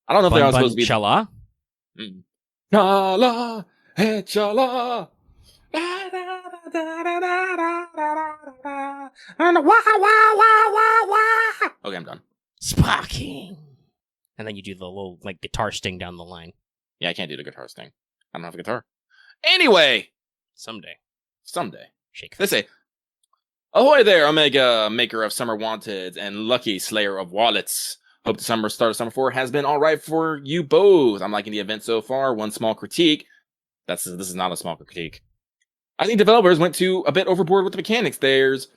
I don't know if they're all supposed to be. Chala? Chala, hey chala. Okay, I'm done. Sparking. And then you do the little like guitar sting down the line. Yeah, I can't do the guitar sting. I don't have a guitar. Anyway. Someday. Shake. They say, ahoy there, Omega, maker of Summer Wanteds and Lucky Slayer of Wallets. Hope the start of Summer 4 has been alright for you both. I'm liking the event so far. One small critique. This is not a small critique. I think developers went a bit overboard with the mechanics. There's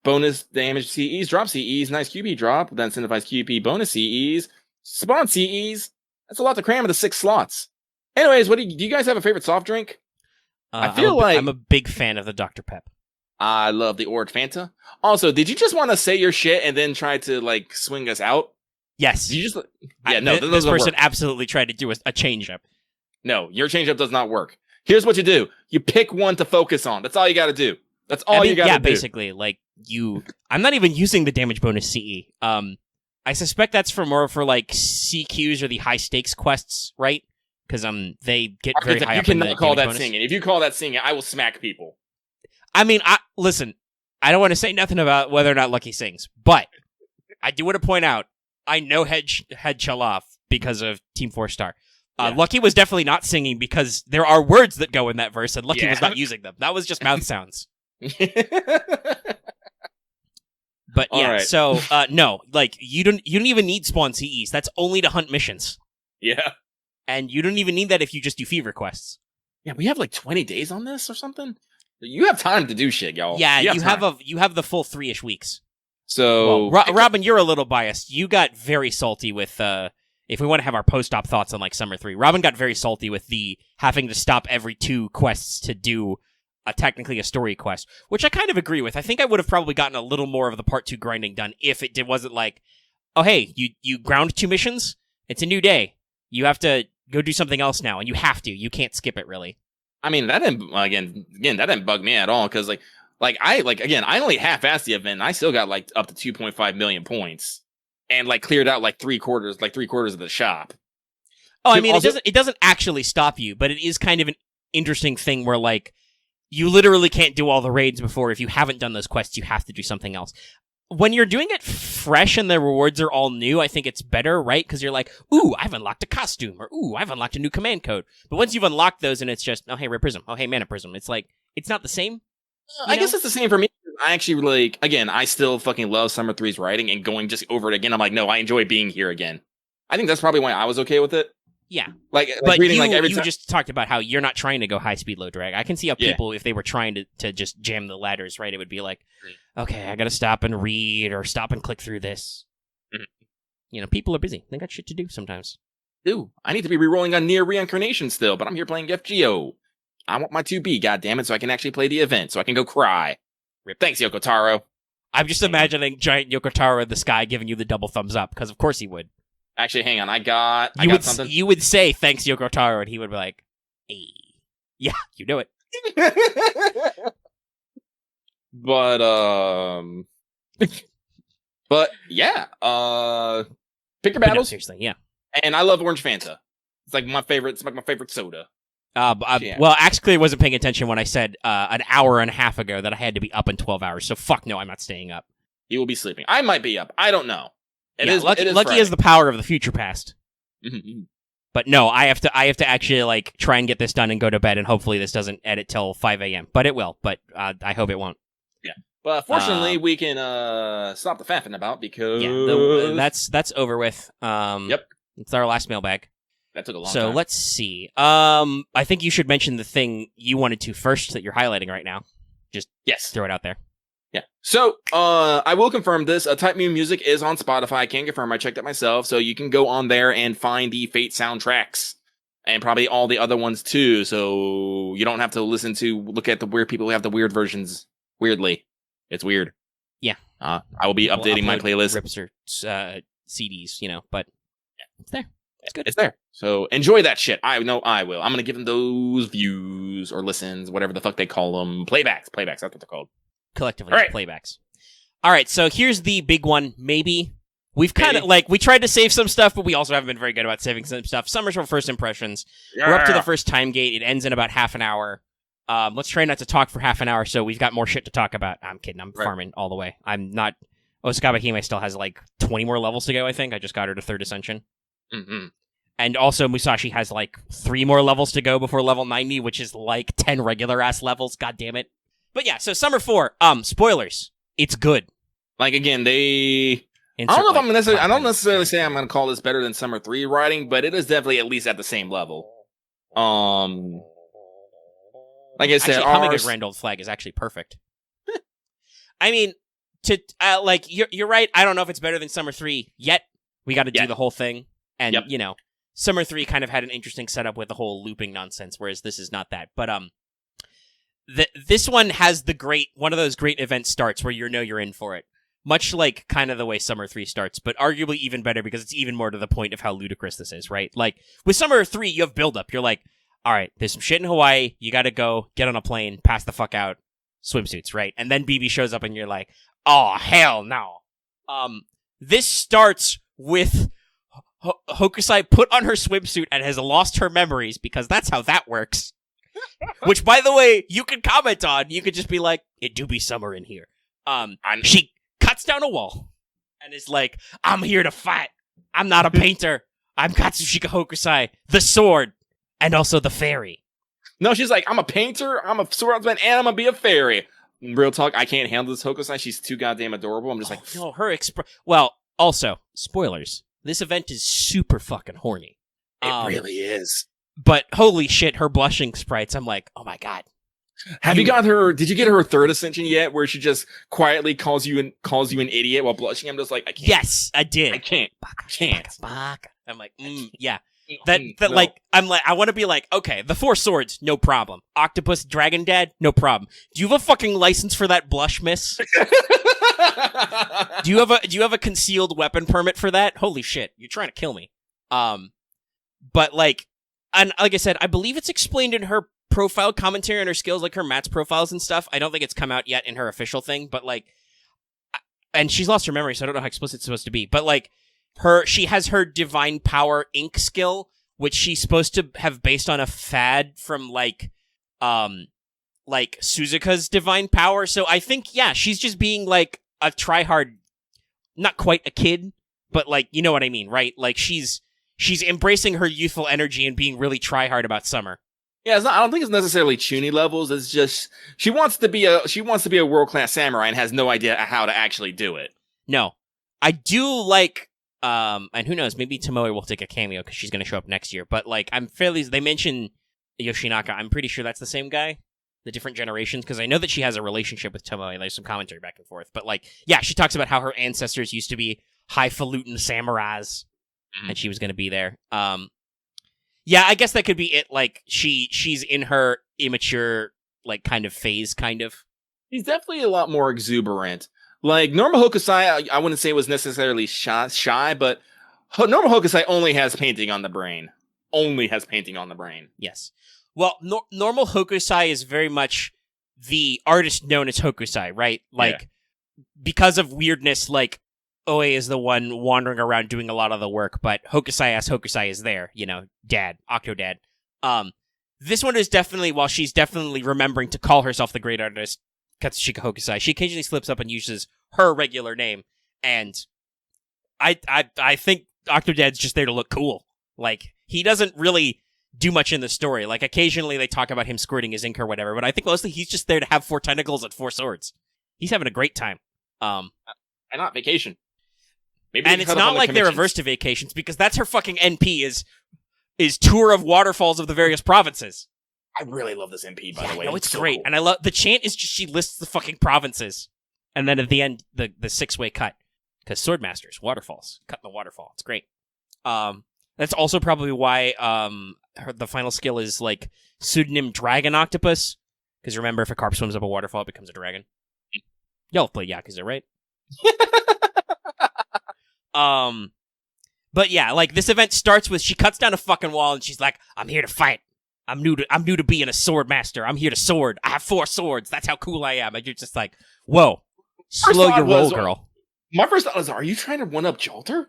bonus damage CEs, drop CEs, nice QP drop, then incentivized QP bonus CEs, spawn CEs. That's a lot to cram into 6 slots. Anyways, do you guys have a favorite soft drink? I feel like I'm a big fan of the Dr. Pep. I love the Orange Fanta. Also, did you just want to say your shit and then try to like swing us out? Yes. Did you just? This person absolutely tried to do a change-up. No, your change-up does not work. Here's what you do. You pick one to focus on. That's all you got to do. That's all you got to do. Yeah, basically. Like, I'm not even using the damage bonus CE. I suspect that's more for, like, CQs or the high-stakes quests, right? Because they get very high up in the damage bonus. You cannot call that singing. If you call that singing, I will smack people. I mean, listen, I don't want to say nothing about whether or not Lucky sings, but I do want to point out, I know Head shell off because of Team 4-Star. Lucky was definitely not singing because there are words that go in that verse, and Lucky was not using them. That was just mouth sounds. But yeah, right. So no, like you don't even need spawn CEs. That's only to hunt missions. Yeah, and you don't even need that if you just do fever quests. Yeah, we have like 20 days on this or something. You have time to do shit, y'all. Yeah, you have the full 3-ish weeks. So, Robin, you're a little biased. You got very salty with if we want to have our post-op thoughts on like Summer 3. Robin got very salty with the having to stop every 2 quests to do technically a story quest, which I kind of agree with. I think I would have probably gotten a little more of the part 2 grinding done if it wasn't like, oh hey, you ground 2 missions. It's a new day. You have to go do something else now, and you have to. You can't skip it really. I mean, that didn't that didn't bug me at all because I only half-assed the event. And I still got like up to 2.5 million points and like cleared out like three quarters of the shop. Oh, I mean, it doesn't actually stop you, but it is kind of an interesting thing where like you literally can't do all the raids before. If you haven't done those quests, you have to do something else. When you're doing it fresh and the rewards are all new, I think it's better, right? Because you're like, ooh, I've unlocked a costume, or ooh, I've unlocked a new command code. But once you've unlocked those and it's just, oh, hey, Red Prism, oh, hey, Mana Prism, it's like, it's not the same. I guess it's the same for me. I actually, I still fucking love Summer 3's writing and going just over it again. I'm like, no, I enjoy being here again. I think that's probably why I was okay with it. Yeah. But reading, you just talked about how you're not trying to go high speed, low drag. I can see how people, if they were trying to just jam the ladders, right, it would be like, okay, I gotta stop and read or stop and click through this. Mm-hmm. People are busy. They got shit to do sometimes. Dude, I need to be rerolling on Near Reincarnation still, but I'm here playing FGO. I want my 2B, goddammit, so I can actually play the event, so I can go cry. Rip. Thanks, Yoko Taro. I'm just imagining giant Yoko Taro in the sky giving you the double thumbs up, because of course he would. Actually, hang on, I got something. You would say, thanks, Yoko Taro, and he would be like, hey. Yeah, you know it. But yeah, pick your battles. No, seriously, yeah. And I love Orange Fanta. It's like my favorite soda. Well, Axclear wasn't paying attention when I said an hour and a half ago that I had to be up in 12 hours. So fuck no, I'm not staying up. You will be sleeping. I might be up. I don't know. Lucky is the power of the future past. Mm-hmm. But no, I have to actually like try and get this done and go to bed, and hopefully this doesn't edit till 5 a.m. But it will. But I hope it won't. Yeah. But fortunately, we can stop the faffing about because that's over with. Yep. It's our last mailbag. That took a long time. So let's see. I think you should mention the thing you wanted to first that you're highlighting right now. Just throw it out there. Yeah. So, I will confirm this. Type Me Music is on Spotify. I can confirm. I checked it myself. So you can go on there and find the Fate soundtracks. And probably all the other ones too. So you don't have to look at the weird people who have the weird versions weirdly. It's weird. Yeah. I will be updating my playlist. Rips or CDs, but it's there. It's good. It's there. So enjoy that shit. I know I will. I'm going to give them those views or listens, whatever the fuck they call them. Playbacks. That's what they're called. Collectively, playbacks. All right, so here's the big one, maybe. We've kind of, we tried to save some stuff, but we also haven't been very good about saving some stuff. Summer's for first impressions. Yeah. We're up to the first time gate. It ends in about half an hour. Let's try not to talk for half an hour so we've got more shit to talk about. I'm kidding. I'm farming all the way. I'm not... Osakaba still has, 20 more levels to go, I think. I just got her to 3rd Ascension. Mm-hmm. And also, Musashi has, 3 more levels to go before level 90, which is, 10 regular-ass levels. God damn it. But yeah, so Summer 4, spoilers. It's good. Again, I don't necessarily say I'm going to call this better than Summer 3 writing, but it is definitely at least at the same level. Like I said, Humming Randolph Flag is actually perfect. I mean, you're right. I don't know if it's better than Summer 3 yet. We got to do the whole thing. And, Summer 3 kind of had an interesting setup with the whole looping nonsense, whereas this is not that. But, this one has one of those great event starts where you're in for it. Much like kind of the way Summer 3 starts, but arguably even better because it's even more to the point of how ludicrous this is, right? Like, with Summer 3, you have build-up. You're like, all right, there's some shit in Hawaii. You gotta go, get on a plane, pass the fuck out, swimsuits, right? And then BB shows up and you're like, oh, hell no. This starts with Hokusai put on her swimsuit and has lost her memories because that's how that works. Which, by the way, you can comment on. You could just be like, it do be summer in here. She cuts down a wall and is like, I'm here to fight. I'm not a painter. I'm Katsushika Hokusai, the sword, and also the fairy. No, she's like, I'm a painter, I'm a swordsman, and I'm gonna be a fairy. Real talk, I can't handle this Hokusai. She's too goddamn adorable. I'm just like, no, her well, also, spoilers. This event is super fucking horny. It really is. But holy shit, her blushing sprites, I'm like, oh my god. Did you get her third ascension yet, where she just quietly calls you an idiot while blushing? I'm just like, I can't. Yes, I did. I can't. I'm like, yeah. Like, I'm like, I want to be like, okay, the 4 swords, no problem. Octopus, Dragon Dad, no problem. Do you have a fucking license for that blush, miss? Do you have a concealed weapon permit for that? Holy shit, you're trying to kill me. But like, and like I said, I believe it's explained in her profile commentary on her skills, like her Mats profiles and stuff. I don't think it's come out yet in her official thing, but like, and she's lost her memory, so I don't know how explicit it's supposed to be. But like, she has her divine power ink skill, which she's supposed to have based on a fad from like Suzuka's divine power. So I think, yeah, she's just being like a tryhard, not quite a kid, but like, you know what I mean, right? Like she's embracing her youthful energy and being really tryhard about summer. Yeah, I don't think it's necessarily chuny levels. It's just she wants to be a world-class samurai and has no idea how to actually do it. No, I do like, and who knows, maybe Tomoe will take a cameo because she's going to show up next year. But like, they mention Yoshinaka. I'm pretty sure that's the same guy, the different generations, because I know that she has a relationship with Tomoe. There's some commentary back and forth. But like, yeah, she talks about how her ancestors used to be highfalutin samurais, and she was going to be there. Yeah, I guess that could be it. Like, she's in her immature, like, kind of phase, kind of. She's definitely a lot more exuberant. Like, normal Hokusai, I wouldn't say was necessarily shy, but normal Hokusai only has painting on the brain. Yes. Well, normal Hokusai is very much the artist known as Hokusai, right? Like, because of weirdness, like, Oe is the one wandering around doing a lot of the work, but Hokusai as Hokusai is there, you know, Dad, Octodad. This one is definitely, while she's definitely remembering to call herself the great artist, Katsushika Hokusai, she occasionally slips up and uses her regular name, and I think Octodad's just there to look cool. Like, he doesn't really do much in the story. Like, occasionally they talk about him squirting his ink or whatever, but I think mostly he's just there to have 4 tentacles and 4 swords. He's having a great time. And not vacation. Maybe and it's not like they're averse to vacations, because that's her fucking NP is tour of waterfalls of the various provinces. I really love this NP, by the way. No, it's so great. Cool. And I love the chant is just she lists the fucking provinces. And then at the end, the 6-way cut. Because Swordmasters, waterfalls. Cut in the waterfall. It's great. That's also probably why the final skill is like pseudonym Dragon Octopus. Because remember, if a carp swims up a waterfall, it becomes a dragon. Y'all play Yakuza, right? But yeah, like this event starts with she cuts down a fucking wall and she's like, I'm here to fight. I'm new to being a sword master. I'm here to sword. I have 4 swords. That's how cool I am. And you're just like, whoa, slow your roll, girl. My first thought was, are you trying to one up Jolter?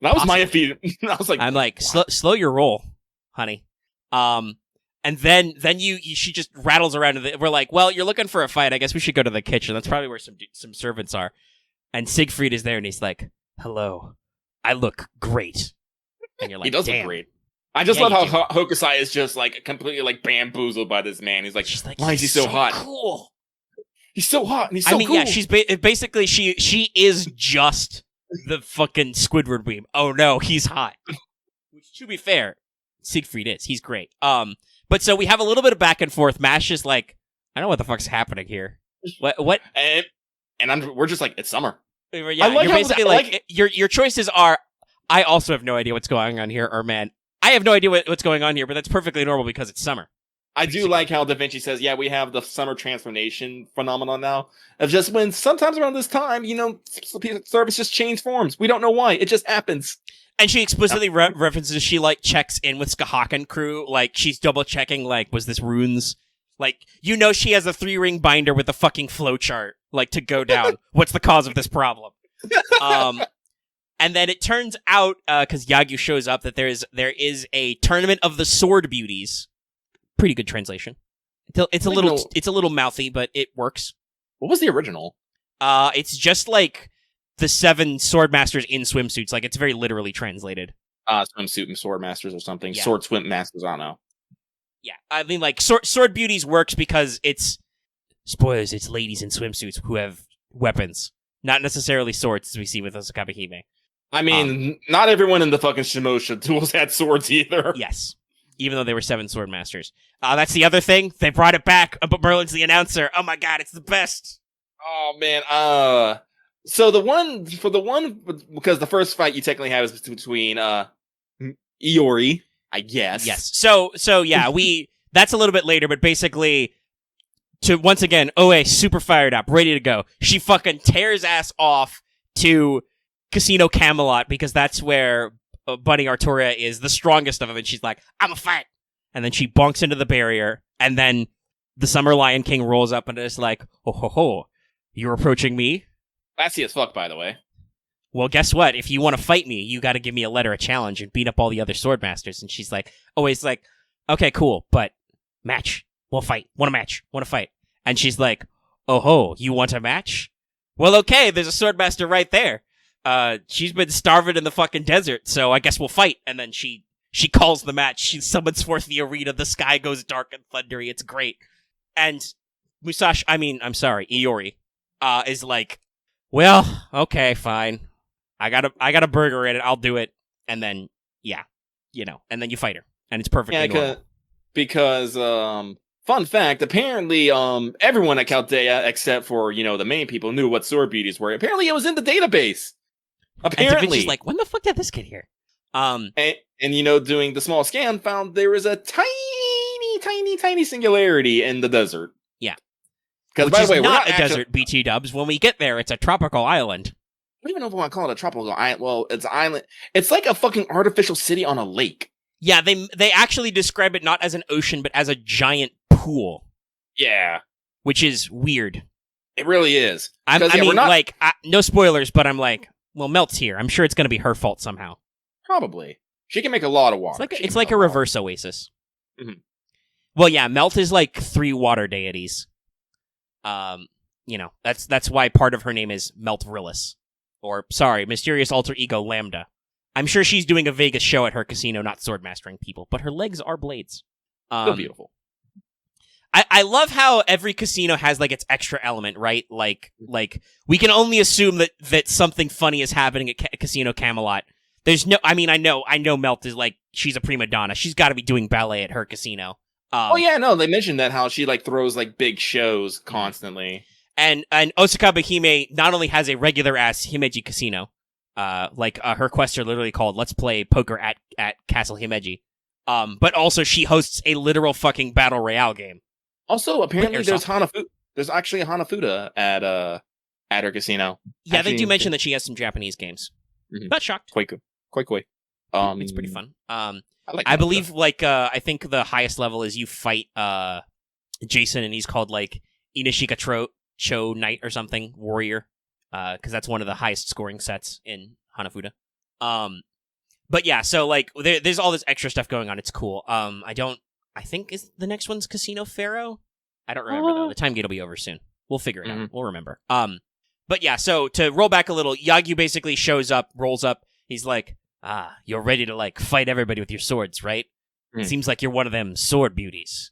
That was my feed. I was like, I'm like, slow your roll, honey. And then she just rattles around. We're like, well, you're looking for a fight. I guess we should go to the kitchen. That's probably where some servants are. And Siegfried is there, and he's like, hello, I look great. And you're like, he does look great. I just love how Hokusai is just like completely like bamboozled by this man. He's like, why is he so hot? Cool. He's so hot and he's so cool. Yeah, she's basically she is just the fucking Squidward beam. Oh no, he's hot. Which, to be fair, Siegfried is. He's great. But so we have a little bit of back and forth. Mash is like, I don't know what the fuck's happening here. What? And we're just like, it's summer. Yeah, you're basically your choices are, I also have no idea what's going on here, or man, I have no idea what's going on here, but that's perfectly normal because it's summer. I do like how Da Vinci says, yeah, we have the summer transformation phenomenon now. Of just when sometimes around this time, service just change forms. We don't know why. It just happens. And she explicitly references she like checks in with Skahaken crew, like she's double checking, like, was this runes? Like, she has a 3-ring binder with a fucking flowchart, like, to go down. What's the cause of this problem? And then it turns out, because Yagyu shows up, that there is a tournament of the sword beauties. Pretty good translation. It's a little mouthy, but it works. What was the original? It's just like the 7 sword masters in swimsuits. Like, it's very literally translated. Swimsuit and sword masters or something. Yeah. Sword swim masters, I don't know. Yeah, I mean, like, sword beauties works because spoilers, it's ladies in swimsuits who have weapons. Not necessarily swords, as we see with Osakabe Hime. I mean, not everyone in the fucking Shimosha duels had swords either. Yes. Even though they were 7 sword masters. That's the other thing. They brought it back, but Merlin's the announcer. Oh my god, it's the best. Oh man, so because the first fight you technically have is between Iori, I guess. Yes. So yeah, that's a little bit later, but basically, to once again, Oe super fired up, ready to go. She fucking tears ass off to Casino Camelot because that's where Bunny Arturia is the strongest of them, and she's like, I'm a fight. And then she bonks into the barrier, and then the Summer Lion King rolls up and is like, ho ho ho, you're approaching me? Classy as fuck, by the way. Well, guess what? If you want to fight me, you got to give me a letter of challenge and beat up all the other swordmasters. And she's like, always like, okay, cool, but match. We'll fight. Want a match. Want to fight. And she's like, oh ho, you want a match? Well, okay, there's a swordmaster right there. She's been starving in the fucking desert, so I guess we'll fight. And then she calls the match. She summons forth the arena. The sky goes dark and thundery. It's great. And Iori, is like, well, okay, fine. I got a burger in it. I'll do it. And then, yeah, and then you fight her, and it's perfectly normal. Because, fun fact, apparently, everyone at Chaldea, except for, the main people, knew what sword beauties were. Apparently, it was in the database. Apparently. And Da Vinci's like, when the fuck did this get here? And doing the small scan, found there was a tiny singularity in the desert. Yeah. Because, by the way, we're not a desert, BT dubs. When we get there, it's a tropical island. I don't even know if I want to call it a tropical island. Well, it's an island. It's like a fucking artificial city on a lake. Yeah, they actually describe it not as an ocean, but as a giant pool. Yeah. Which is weird. It really is. No spoilers, but I'm like, well, Melt's here. I'm sure it's going to be her fault somehow. Probably. She can make a lot of water. It's like a reverse Oasis. Mm-hmm. Well, yeah, Melt is like 3 water deities. That's why part of her name is Meltvrillis. Or, mysterious alter ego Lambda. I'm sure she's doing a Vegas show at her casino, not sword mastering people, but her legs are blades. So beautiful. I love how every casino has like its extra element, right? Like we can only assume that something funny is happening at Casino Camelot. There's no, I know Melt is like, she's a prima donna. She's got to be doing ballet at her casino. They mentioned that how she like throws like big shows constantly. And Osakabe Hime not only has a regular ass Himeji casino, her quests are literally called "Let's Play Poker at Castle Himeji," but also she hosts a literal fucking battle royale game. Also, apparently there's actually a Hanafuda at her casino. Yeah, they do mention that she has some Japanese games. Mm-hmm. Not shocked. Quite. It's pretty fun. I believe I think the highest level is you fight Jason, and he's called like Inishika Cho Knight or something, Warrior, because that's one of the highest scoring sets in Hanafuda. But yeah, so like there's all this extra stuff going on. It's cool. I think is the next one's Casino Pharaoh. I don't remember though. The time gate will be over soon. We'll figure it out. We'll remember. But yeah, so to roll back a little, Yagyu basically rolls up. He's like, you're ready to like fight everybody with your swords, right? Seems like you're one of them sword beauties.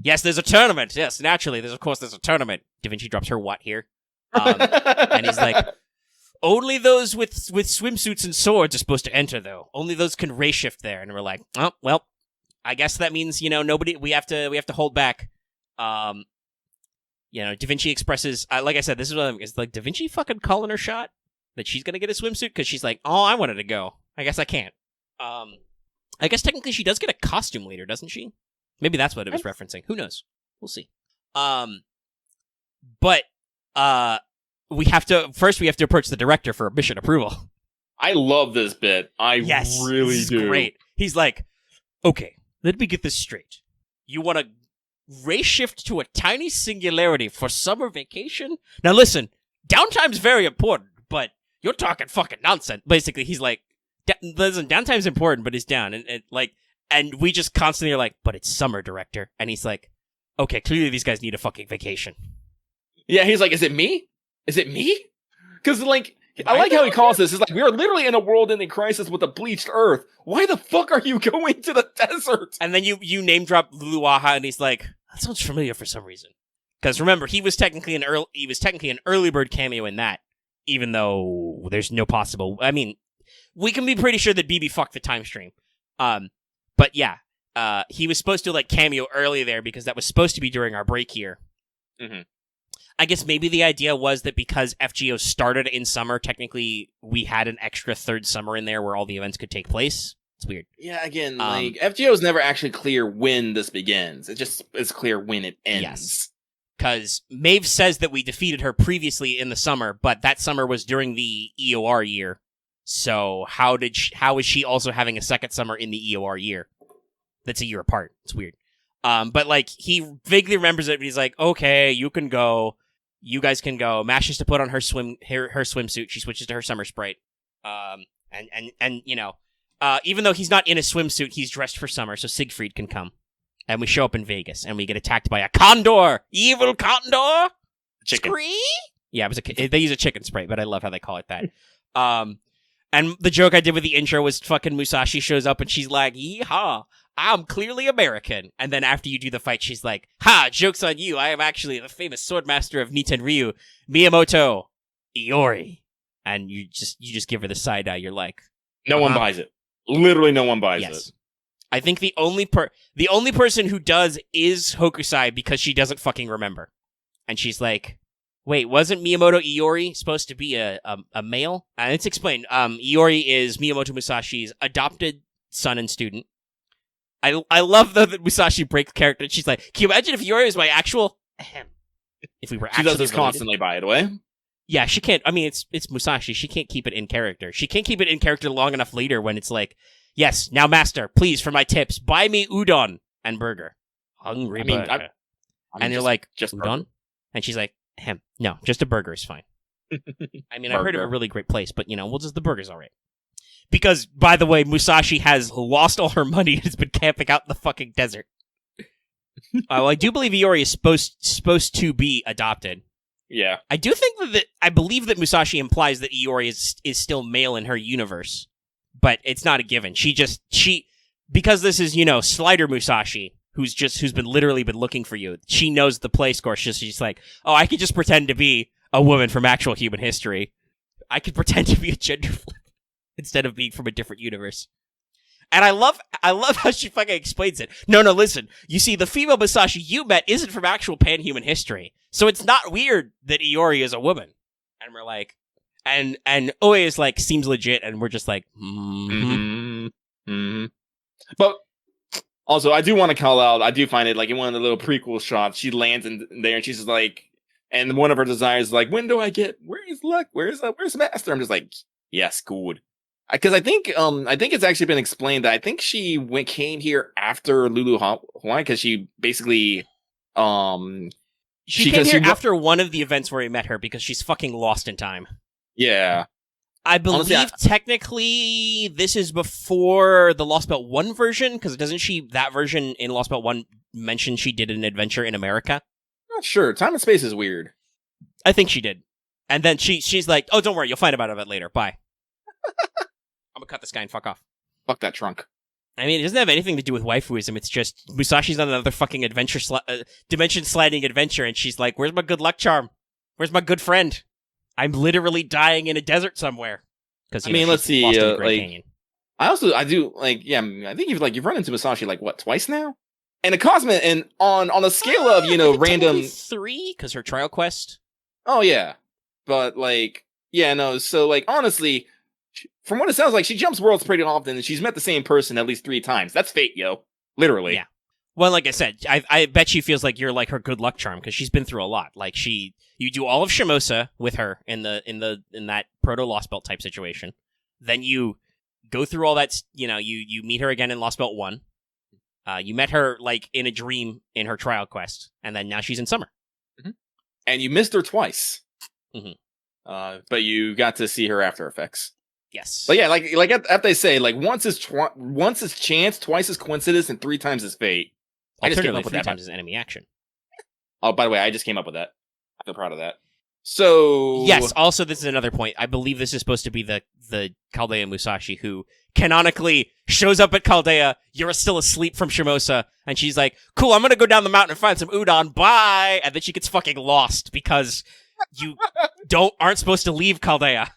Yes, there's a tournament. Yes, naturally. There's a tournament. Da Vinci drops her what here? And he's like, only those with swimsuits and swords are supposed to enter, though. Only those can ray shift there. And we're like, oh, well, I guess that means, nobody, we have to hold back. Da Vinci expresses, like I said, this is what it's like, Da Vinci fucking calling her shot that she's going to get a swimsuit because she's like, oh, I wanted to go. I guess I can't. I guess technically she does get a costume later, doesn't she? Maybe that's what it was referencing. Who knows? We'll see. But we have to approach the director for mission approval. I love this bit. I really this is do. Great. He's like, okay, let me get this straight. You want to race shift to a tiny singularity for summer vacation? Now listen, downtime's very important, but you're talking fucking nonsense. Basically, he's like, listen, downtime's important, but it's down. And we just constantly are like, but it's summer, director. And he's like, okay, clearly these guys need a fucking vacation. Yeah, he's like, is it me? Is it me? Because, like, I like how he calls this. It's like, we are literally in a world-ending crisis with a bleached earth. Why the fuck are you going to the desert? And then you name drop Luluaha, and he's like, that sounds familiar for some reason. Because remember, he was technically an early bird cameo in that, even though there's no possible. I mean, we can be pretty sure that BB fucked the time stream. But yeah, he was supposed to like cameo early there because that was supposed to be during our break year. Mm-hmm. I guess maybe the idea was that because FGO started in summer, technically we had an extra third summer in there where all the events could take place. It's weird. Yeah, again, like FGO is never actually clear when this begins. It just is clear when it ends. Yes. Because Maeve says that we defeated her previously in the summer, but that summer was during the EOR year. So how is she also having a second summer in the EOR year? That's a year apart. It's weird. But like he vaguely remembers it, but he's like, okay, you can go. You guys can go. Mash has to put on her swimsuit. She switches to her summer sprite. And you know, even though he's not in a swimsuit, he's dressed for summer, so Siegfried can come. And we show up in Vegas, and we get attacked by a condor, evil condor. Chicken. Scree? Yeah, they use a chicken sprite, but I love how they call it that. And the joke I did with the intro was fucking Musashi shows up, and she's like, "Yeehaw! I'm clearly American." And then after you do the fight, she's like, "Ha! Joke's on you! I am actually the famous swordmaster of Niten Ryu, Miyamoto Iori." And you just give her the side eye. You're like, no one buys it. Literally, no one buys it. I think the only person who does is Hokusai because she doesn't fucking remember, and she's like, "Wait, wasn't Miyamoto Iori supposed to be a male?" And it's explained. Iori is Miyamoto Musashi's adopted son and student. I love though that Musashi breaks character. She's like, "Can you imagine if Iori was my actual?" If we were actually she does this related? constantly, by the way. Yeah, she can't. I mean, it's Musashi. She can't keep it in character. She can't keep it in character long enough later when it's like, "Yes, now master, please for my tips, buy me udon and burger." Hungry burger. And you're like, just udon? burger. And she's like, no, just a burger is fine. I mean, I've heard of a really great place, but, the burger's all right. Because, by the way, Musashi has lost all her money and has been camping out in the fucking desert. Well, I do believe Iori is supposed to be adopted. Yeah. I do think I believe that Musashi implies that Iori is still male in her universe, but it's not a given. Because this is, Slider Musashi, who's been looking for you. She knows the play score. She's like, oh, I could just pretend to be a woman from actual human history. I could pretend to be a gender flip instead of being from a different universe. And I love how she fucking explains it. No, listen. You see, the female Musashi you met isn't from actual pan-human history. So it's not weird that Iori is a woman. And we're like, and Oe is like, seems legit, and we're just like, But also, I do want to call out, I do find it like in one of the little prequel shots, she lands in there and she's just like, and one of her desires is like, when do I get, where's luck? Where's master? I'm just like, yes, good. Because I think it's actually been explained that I think she came here after Lulu Hawaii because she basically she came here after one of the events where we met her because she's fucking lost in time. Yeah. I believe technically this is before the Lost Belt 1 version, because doesn't that version in Lost Belt 1 mention she did an adventure in America? Not sure. Time and space is weird. I think she did. And then she's like, oh, don't worry, you'll find out about it later. Bye. I'm gonna cut this guy and fuck off. Fuck that trunk. I mean, it doesn't have anything to do with waifuism. It's just Musashi's on another fucking dimension sliding adventure, and she's like, where's my good luck charm? Where's my good friend? I'm literally dying in a desert somewhere. Because let's see. I think you've run into Musashi like what, twice now? And a Cosmic, and on a scale of random 3 because her trial quest. Oh yeah, but so honestly, from what it sounds like, she jumps worlds pretty often, and she's met the same person at least 3 times. That's fate, yo. Literally. Yeah. Well, like I said, I bet she feels like you're like her good luck charm because she's been through a lot. Like you do all of Shimosa with her in that proto Lost Belt type situation. Then you go through all that. You meet her again in Lost Belt 1. You met her like in a dream in her trial quest, and then now she's in Summer. Mm-hmm. And you missed her twice. Mm-hmm. But you got to see her after effects. Yes. But yeah, like after they say, like once is chance, twice is coincidence, and 3 times is fate. I just came Alternatively, up with 3 that. times is enemy action. Oh, by the way, I just came up with that. I feel proud of that. So yes. Also, this is another point. I believe this is supposed to be the Chaldea Musashi who canonically shows up at Chaldea. You're still asleep from Shimosa, and she's like, "Cool, I'm gonna go down the mountain and find some udon. Bye." And then she gets fucking lost because you aren't supposed to leave Chaldea.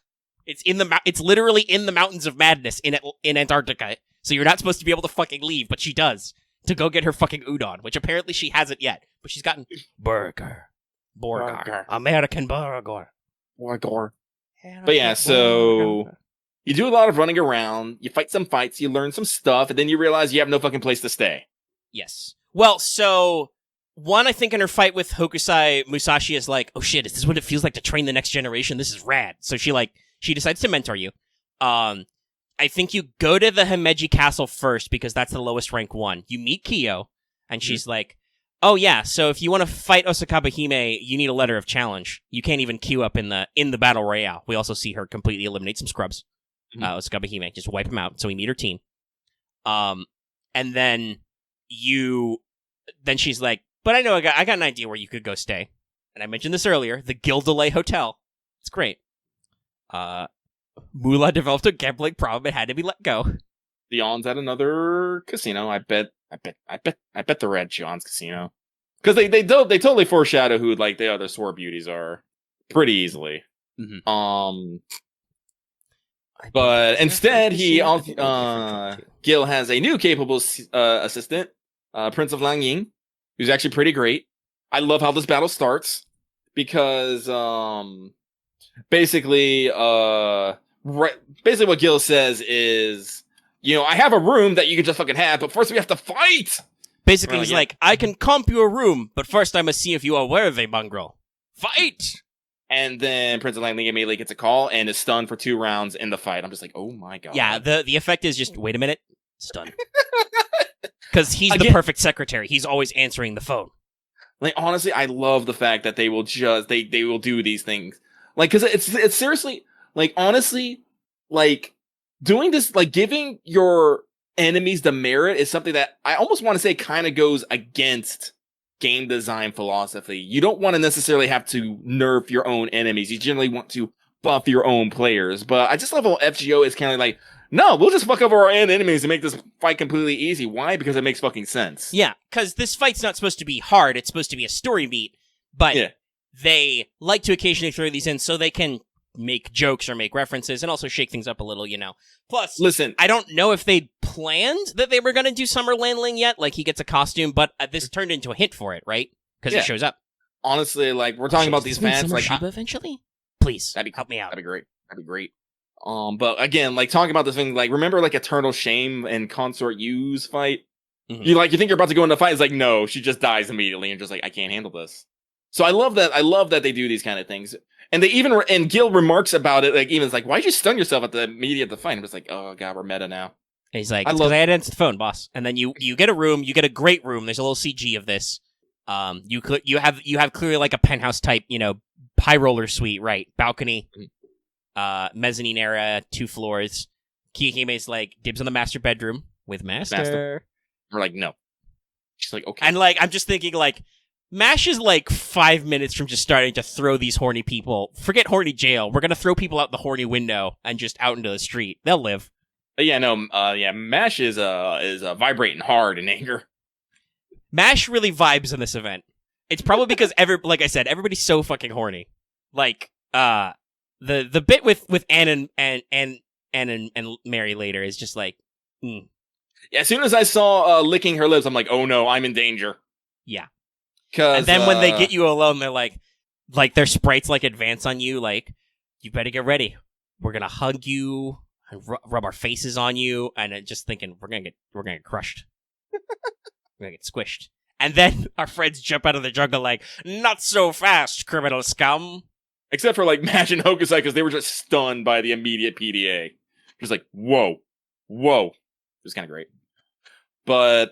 It's literally in the mountains of madness in Antarctica. So you're not supposed to be able to fucking leave, but she does to go get her fucking udon, which apparently she hasn't yet. But she's gotten burger, American burger. But yeah, so you do a lot of running around, you fight some fights, you learn some stuff, and then you realize you have no fucking place to stay. Yes. Well, so one, I think in her fight with Hokusai, Musashi is like, "Oh shit, is this what it feels like to train the next generation? This is rad." So she decides to mentor you. I think you go to the Himeji Castle first because that's the lowest rank one. You meet Kiyo, and she's like, "Oh yeah, so if you want to fight Osakabe Hime, you need a letter of challenge. You can't even queue up in the battle royale." We also see her completely eliminate some scrubs. Osakabe Hime, just wipe him out. So we meet her team. And then she's like, "But I know I got an idea where you could go stay." And I mentioned this earlier, the Gildelay Hotel. It's great. Mula developed a gambling problem and had to be let go. Dion's at another casino. I bet they're at Dion's casino. Because they totally foreshadow who like the other sword beauties are pretty easily. Mm-hmm. But instead Gil has a new capable assistant, Prince of Langying, who's actually pretty great. I love how this battle starts because basically what Gil says is, I have a room that you can just fucking have, but first we have to fight. Basically, he's like, "I can comp you a room, but first I must see if you are worthy, mongrel. Fight!" And then Prince of Langley immediately gets a call and is stunned for 2 rounds in the fight. I'm just like, oh my god. Yeah, the effect is just, wait a minute, stun. Because he's the perfect secretary. He's always answering the phone. Like, honestly, I love the fact that they will just, they will do these things. Like, because it's seriously, like, honestly, like, doing this, like, giving your enemies the merit is something that I almost want to say kind of goes against game design philosophy. You don't want to necessarily have to nerf your own enemies. You generally want to buff your own players. But I just love how FGO is kind of like, no, we'll just fuck over our own enemies and make this fight completely easy. Why? Because it makes fucking sense. Yeah, because this fight's not supposed to be hard. It's supposed to be a story beat. But they like to occasionally throw these in so they can make jokes or make references and also shake things up a little, Plus, listen, I don't know if they planned that they were going to do Summer Landling yet, like he gets a costume, but this turned into a hint for it, right? Because it shows up. Honestly, like, we're talking about these fans, like, Shiba eventually? Please, help me out. That'd be great. But again, like, talking about this thing, like, remember, like, Eternal Shame and Consort U's fight? Mm-hmm. You think you're about to go into a fight, it's like, no, she just dies immediately, and just like, I can't handle this. So I love that they do these kind of things. And they even, and Gil remarks about it, like, even it's like, why'd you stun yourself at the immediate the fight? I'm just like, oh god, we're meta now. And he's like, because I had to answer the phone, boss. And then you get a room, you get a great room. There's a little CG of this. You have clearly like a penthouse type, high roller suite, right? Balcony, mezzanine area, 2 floors. Kiyohime's like, dibs on the master bedroom with master. We're like, no. She's like, okay. And like, I'm just thinking like, MASH is like 5 minutes from just starting to throw these horny people. Forget horny jail. We're gonna throw people out the horny window and just out into the street. They'll live. MASH is vibrating hard in anger. MASH really vibes in this event. It's probably because like I said, everybody's so fucking horny. Like the bit with Anne and Mary later is just like, Yeah, as soon as I saw licking her lips, I'm like, oh no, I'm in danger. Yeah. And then when they get you alone, they're like their sprites like advance on you, like, you better get ready. We're gonna hug you and rub our faces on you, and just thinking we're gonna get crushed. We're gonna get squished. And then our friends jump out of the jungle like, not so fast, criminal scum. Except for, like, Mash and Hokusai, because they were just stunned by the immediate PDA. Just like, whoa. It was kind of great. But,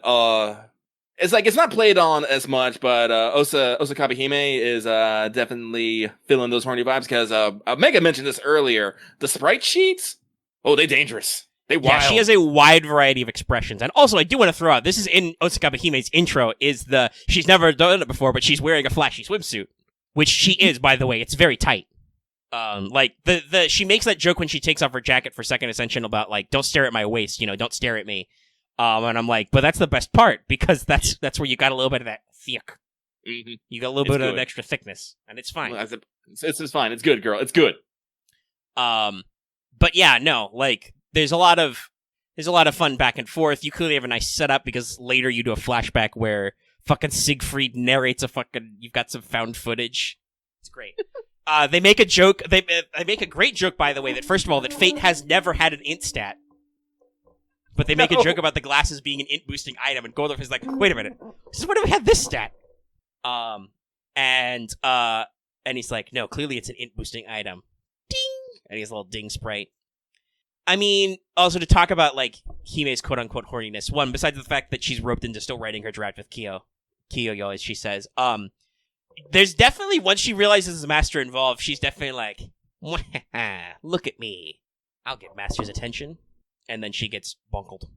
it's like, it's not played on as much, but Osakabe Hime is definitely feeling those horny vibes, because Mega mentioned this earlier. The sprite sheets? Oh, they dangerous. They wild. Yeah, she has a wide variety of expressions. And also, I do want to throw out, this is in Osakabe Hime's intro, she's never done it before, but she's wearing a flashy swimsuit. Which she is, by the way. It's very tight. Like, she makes that joke when she takes off her jacket for Second Ascension about, like, don't stare at my waist, don't stare at me. And I'm like, but that's the best part, because that's where you got a little bit of that thick. Mm-hmm. You got a little bit of an extra thickness, and it's fine. Well, it's fine. It's good, girl. It's good. But yeah, no, like, there's a lot of fun back and forth. You clearly have a nice setup, because later you do a flashback where fucking Siegfried narrates you've got some found footage. It's great. They make a joke. They make a great joke, by the way, that first of all, that Fate has never had an int stat. But they make a joke about the glasses being an int boosting item, and Goldorf is like, wait a minute. When do we have this stat? And he's like, no, clearly it's an int boosting item. Ding! And he has a little ding sprite. I mean, also to talk about, like, Hime's quote-unquote horniness. One, besides the fact that she's roped into still writing her draft with Kiyoyo, as she says, there's definitely, once she realizes the Master involved, she's definitely like, look at me. I'll get Master's attention. And then she gets bunkled.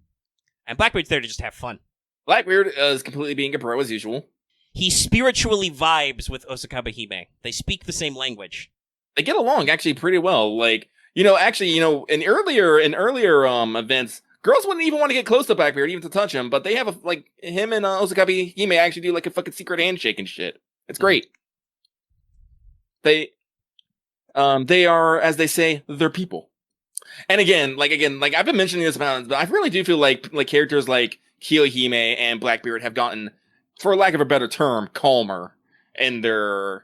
And Blackbeard's there to just have fun. Blackbeard is completely being a pro as usual. He spiritually vibes with Osakabe Hime. They speak the same language. They get along, actually, pretty well. Like, in earlier events, girls wouldn't even want to get close to Blackbeard, even to touch him, but they have, him and Osakabe Hime actually do, like, a fucking secret handshake and shit. It's great. They are, as they say, they're people. And again, I've been mentioning this about, but I really do feel like characters like Kiyohime and Blackbeard have gotten, for lack of a better term, calmer in their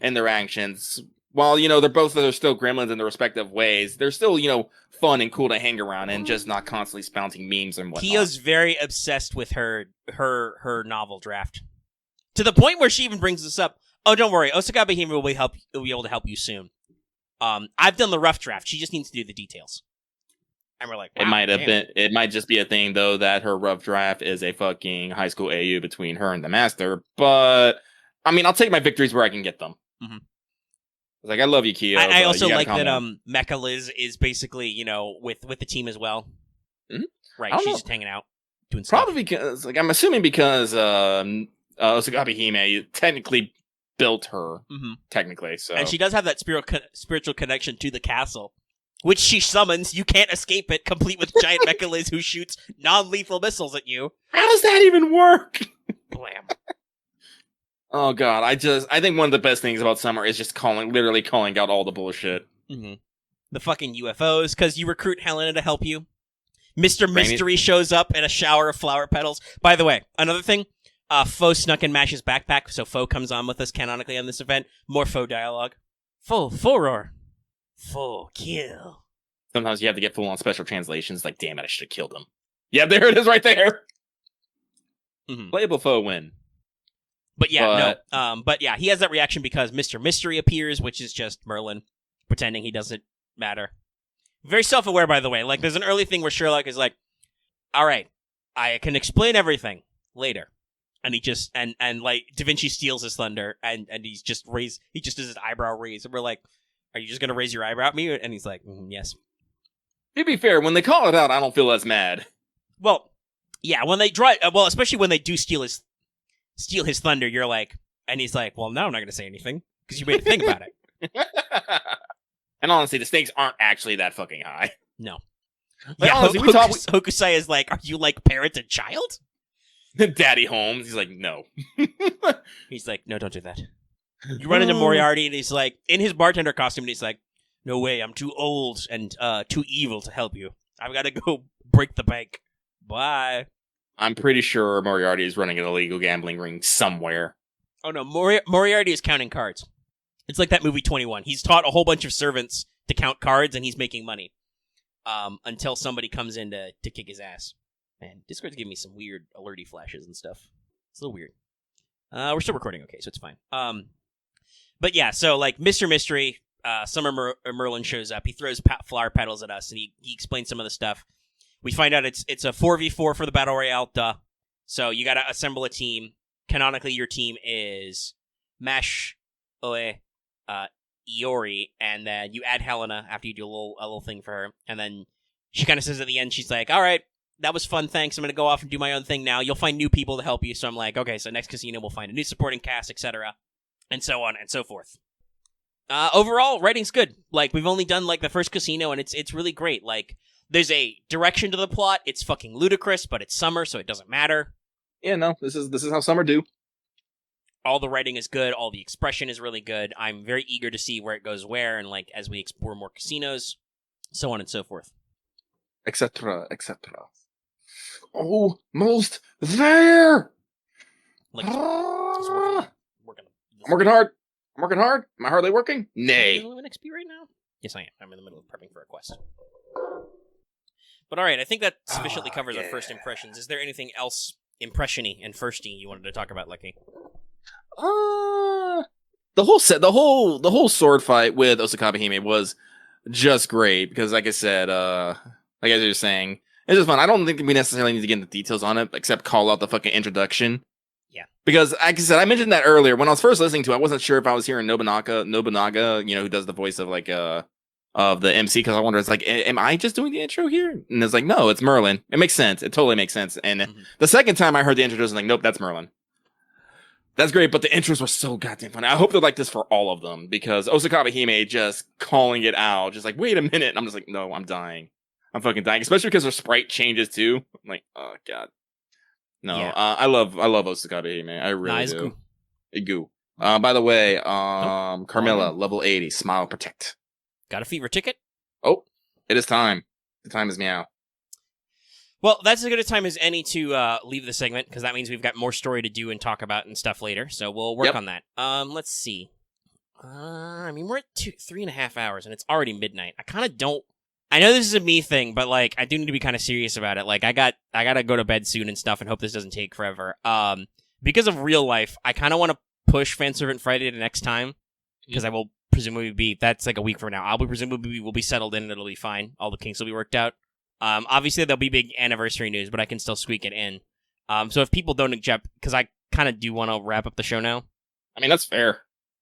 actions. While, they're still gremlins in their respective ways, they're still, fun and cool to hang around and just not constantly spouting memes and whatnot. Kiyo's very obsessed with her novel draft. To the point where she even brings this up. Oh, don't worry. Osakabe Hime will be able to help you soon. I've done the rough draft. She just needs to do the details. And we're like, wow, it might just be a thing, though, that her rough draft is a fucking high school AU between her and the Master. But, I mean, I'll take my victories where I can get them. Mm-hmm. Like, I love you, Kiyo. I also like that Mecha Liz is basically, with the team as well. Mm-hmm. Right, she's just hanging out, doing stuff. Probably because, I'm assuming because Osakabe Hime technically built her, technically. So. And she does have that spiritual connection to the castle, which she summons. You can't escape it, complete with giant Mecha Liz who shoots non-lethal missiles at you. How does that even work? Blam. Oh god, I think one of the best things about Summer is just literally calling out all the bullshit. Mm-hmm. The fucking UFOs, because you recruit Helena to help you. Mr. Mystery shows up in a shower of flower petals. By the way, another thing, Foe snuck in Mash's backpack, so Foe comes on with us canonically on this event. More Foe dialogue. Foe roar. Foe kill. Sometimes you have to get full-on special translations, like, damn it, I should have killed him. Yeah, there it is right there! Mm-hmm. Playable Foe win. But yeah, he has that reaction because Mr. Mystery appears, which is just Merlin pretending he doesn't matter. Very self-aware, by the way. Like, there's an early thing where Sherlock is like, all right, I can explain everything later. And he just, and like, Da Vinci steals his thunder, and he just does his eyebrow raise. And we're like, are you just going to raise your eyebrow at me? And he's like, yes. To be fair, when they call it out, I don't feel as mad. Well, yeah, when they draw, especially when they do steal his thunder, you're like, and he's like, well, now I'm not going to say anything, because you made a thing about it. And honestly, the stakes aren't actually that fucking high. No. Like, yeah, honestly, Hokusai is like, are you like parent and child? Daddy Holmes, he's like, no. He's like, no, don't do that. You run into Moriarty, and he's like, in his bartender costume, and he's like, no way, I'm too old and too evil to help you. I've got to go break the bank. Bye. I'm pretty sure Moriarty is running an illegal gambling ring somewhere. Oh no, Moriarty is counting cards. It's like that movie 21. He's taught a whole bunch of servants to count cards, and he's making money. Until somebody comes in to kick his ass. Man, Discord's giving me some weird alerty flashes and stuff. It's a little weird. We're still recording, okay, so it's fine. But yeah, so like Mr. Mystery, Summer Merlin shows up. He throws flower petals at us, and he explains some of the stuff. We find out it's a 4v4 for the Battle Royale, duh. So you gotta assemble a team. Canonically, your team is Mesh, Oe, Iori, and then you add Helena after you do a little thing for her. And then she kind of says at the end, she's like, all right, that was fun, thanks. I'm going to go off and do my own thing now. You'll find new people to help you. So I'm like, okay, so next casino we'll find a new supporting cast, etc. And so on and so forth. Overall, writing's good. Like, we've only done, like, the first casino, and it's really great. Like, there's a direction to the plot. It's fucking ludicrous, but it's summer, so it doesn't matter. Yeah, no, this is how summer do. All the writing is good. All the expression is really good. I'm very eager to see where it goes where, and, like, as we explore more casinos, so on and so forth. Etc., etc. Almost there! Like, it's working. I'm working hard. I'm working hard. Am I hardly working? Are Nay. you in XP right now? Yes, I am. I'm in the middle of prepping for a quest. But alright, I think that sufficiently covers our first impressions. Is there anything else impression-y and firsty you wanted to talk about, Lucky? The whole sword fight with Osakabe Hime was just great because, like I said, like I was saying, it's just fun. I don't think we necessarily need to get into details on it, except call out the fucking introduction. Yeah. Because, like I said, I mentioned that earlier. When I was first listening to it, I wasn't sure if I was hearing Nobunaga, you know, who does the voice of, like, of the MC, because I wonder, it's like, am I just doing the intro here? And it's like, no, it's Merlin. It makes sense. It totally makes sense. And the second time I heard the intro, I was like, nope, that's Merlin. That's great, but the intros were so goddamn funny. I hope they're like this for all of them, because Osakabe Hime just calling it out, just like, wait a minute. And I'm just like, no, I'm dying. I'm fucking dying, especially because her sprite changes too. I'm like, oh god. No, yeah. I love Osakabe Hime. I really do. Goo. By the way, Carmilla, level 80, smile protect. Got a fever ticket? Oh, it is time. The time is meow. Well, that's as good a time as any to leave the segment, because that means we've got more story to do and talk about and stuff later, so we'll work on that. Let's see. I mean, we're at 3.5 hours, and it's already midnight. I kind of don't... I know this is a me thing, but, like, I do need to be kind of serious about it. Like, I gotta go to bed soon and stuff and hope this doesn't take forever. Because of real life, I kind of want to push Fanservant Friday to next time, because I will presumably be... That's, like, a week from now. We'll be settled in, and it'll be fine. All the kinks will be worked out. Obviously, there'll be big anniversary news, but I can still squeak it in. So if people don't object, because I kind of do want to wrap up the show now. I mean, that's fair.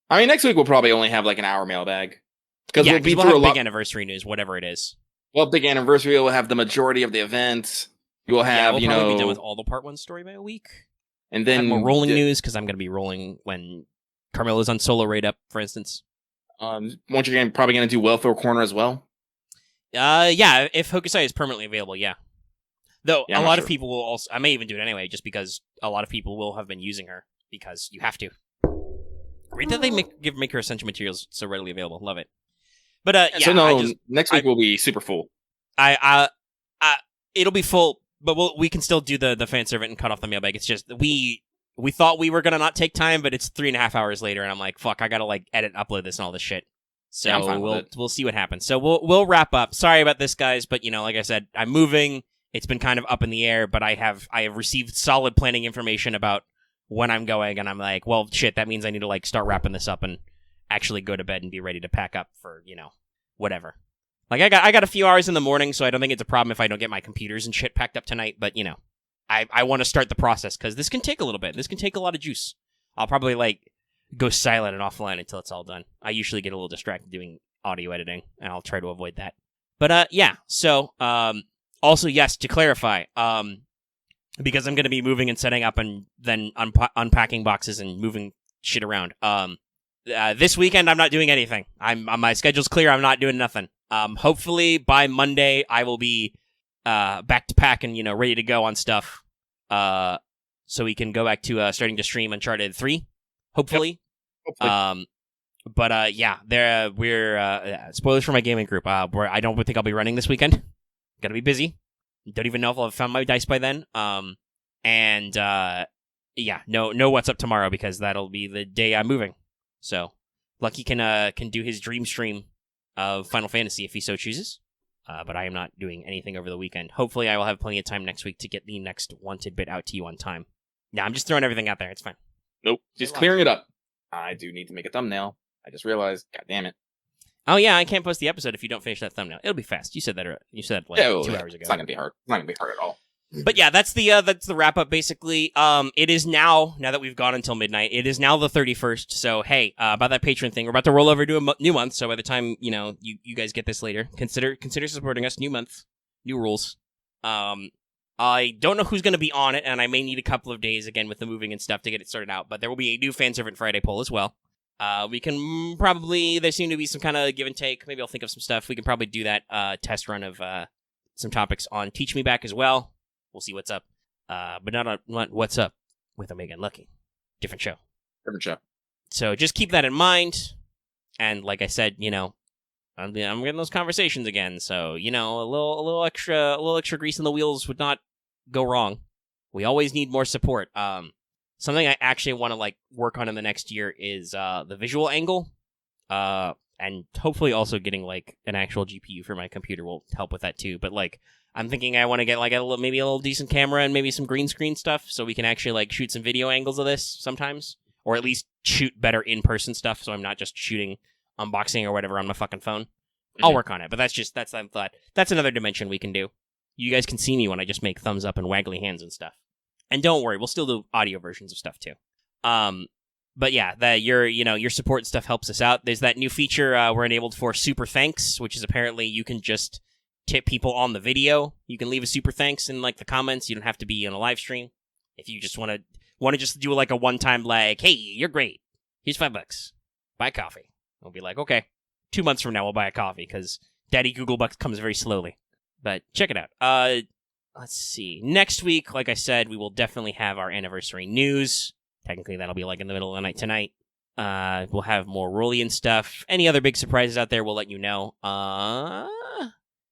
I mean, next week we'll probably only have like an hour mailbag. Because we'll have big anniversary news, whatever it is. Well, big anniversary, we'll have the majority of the event. We'll have, we'll probably be done with all the part 1 story by a week. And then more rolling news, because I'm going to be rolling when Carmilla's on solo raid up, for instance. Won't you probably going to do Welfare Corner as well? Yeah, if Hokusai is permanently available, yeah. Though, a lot of people will also... I may even do it anyway, just because a lot of people will have been using her, because you have to. Great that they make her essential materials so readily available. Love it. But, yeah, so no, next week will be super full. It'll be full, but we can still do the fan servant and cut off the mailbag. It's just, we thought we were gonna not take time, but it's 3.5 hours later, and I'm like, fuck, I gotta, like, edit and upload this and all this shit. So yeah, we'll see what happens. So we'll wrap up. Sorry about this, guys, but, you know, like I said, I'm moving. It's been kind of up in the air, but I have received solid planning information about when I'm going, and I'm like, well, shit, that means I need to, like, start wrapping this up and actually go to bed and be ready to pack up for, you know, whatever. Like, I got a few hours in the morning, so I don't think it's a problem if I don't get my computers and shit packed up tonight, but, you know, I want to start the process, because this can take a little bit. This can take a lot of juice. I'll probably, like, go silent and offline until it's all done. I usually get a little distracted doing audio editing, and I'll try to avoid that. But, yeah, so, also, yes, to clarify, because I'm going to be moving and setting up and then unpacking boxes and moving shit around, this weekend, I'm not doing anything. My schedule's clear. I'm not doing nothing. Hopefully by Monday, I will be back to pack and, you know, ready to go on stuff. So we can go back to starting to stream Uncharted 3. Hopefully. Yep. Hopefully. But yeah, we're spoilers for my gaming group. I don't think I'll be running this weekend. Gotta be busy. Don't even know if I'll have found my dice by then. And yeah, no what's up tomorrow, because that'll be the day I'm moving. So Lucky can do his dream stream of Final Fantasy if he so chooses. but I am not doing anything over the weekend. Hopefully, I will have plenty of time next week to get the next Wanted bit out to you on time. Yeah, I'm just throwing everything out there. It's fine. Nope, just clearing it up. I do need to make a thumbnail. I just realized, god damn it. Oh yeah, I can't post the episode if you don't finish that thumbnail. It'll be fast. You said that. You said that like 2 hours ago. It's not gonna be hard. It's not gonna be hard at all. But yeah, that's the wrap up basically. It is now that we've gone until midnight. It is now the 31st. So hey, about that Patreon thing, we're about to roll over to a new month. So by the time you guys get this later, consider supporting us. New month, new rules. I don't know who's going to be on it, and I may need a couple of days again with the moving and stuff to get it sorted out. But there will be a new Fan Servant Friday poll as well. We can probably, there seem to be some kind of give and take. Maybe I'll think of some stuff. We can probably do that test run of some topics on Teach Me Back as well. We'll see what's up. But not on What's Up with Omega and Lucky. Different show. Different show. So just keep that in mind. And like I said, I'm getting those conversations again. So, a little extra grease in the wheels would not go wrong. We always need more support. Something I actually want to work on in the next year is the visual angle, and hopefully also getting an actual GPU for my computer will help with that too. But I'm thinking I want to get maybe a little decent camera and maybe some green screen stuff so we can actually shoot some video angles of this sometimes, or at least shoot better in person stuff. So I'm not just shooting unboxing or whatever on my fucking phone. Mm-hmm. I'll work on it, but that's another dimension we can do. You guys can see me when I just make thumbs up and waggly hands and stuff. And don't worry, we'll still do audio versions of stuff too. But yeah, your support stuff helps us out. There's that new feature we're enabled for, super thanks, which is apparently you can just tip people on the video. You can leave a super thanks in the comments. You don't have to be on a live stream. If you just want to just do a one-time hey, you're great. Here's $5. Buy a coffee. We'll be okay. 2 months from now we'll buy a coffee because Daddy Google Bucks comes very slowly. But check it out. Let's see. Next week, like I said, we will definitely have our anniversary news. Technically, that'll be in the middle of the night tonight. We'll have more Rollian stuff. Any other big surprises out there, we'll let you know.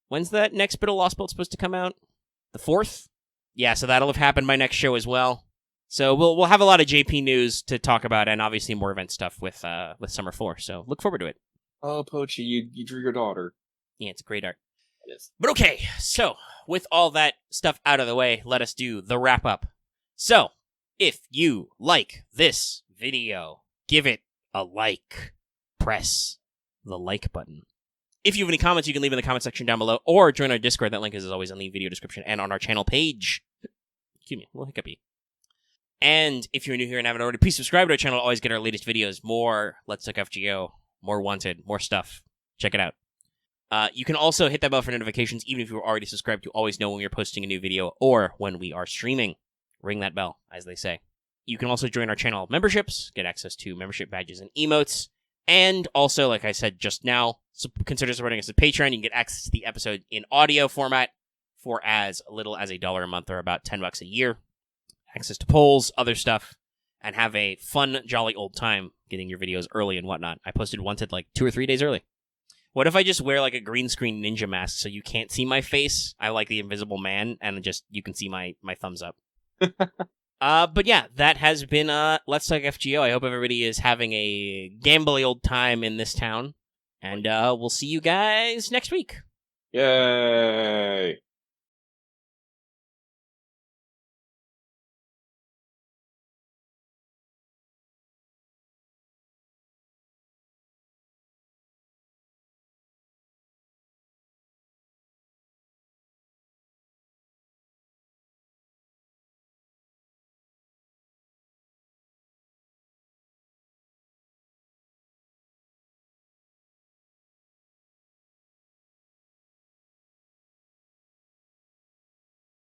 When's that next bit of Lost Bolt supposed to come out? The 4th? Yeah, so that'll have happened by next show as well. So we'll have a lot of JP news to talk about, and obviously more event stuff with Summer 4. So look forward to it. Oh, Pochi, you drew your daughter. Yeah, it's a great art. It is. But okay, so with all that stuff out of the way, let us do the wrap up. So, if you like this video, give it a like. Press the like button. If you have any comments, you can leave in the comment section down below, or join our Discord. That link is always in the video description and on our channel page. Excuse me, a little hiccupy. And if you're new here and haven't already, please subscribe to our channel to always get our latest videos. More Let's Talk FGO, more Wanted, more stuff. Check it out. You can also hit that bell for notifications, even if you're already subscribed, to always know when we're posting a new video or when we are streaming. Ring that bell, as they say. You can also join our channel memberships, get access to membership badges and emotes, and also, like I said just now, consider supporting us at Patreon. You can get access to the episode in audio format for as little as $1 a month, or about $10 a year. Access to polls, other stuff, and have a fun, jolly old time getting your videos early and whatnot. I posted Wanted 2 or 3 days early. What if I just wear a green screen ninja mask so you can't see my face? I like the Invisible Man, and just you can see my thumbs up. But yeah, that has been Let's Talk FGO. I hope everybody is having a gambly old time in this town, and we'll see you guys next week. Yay!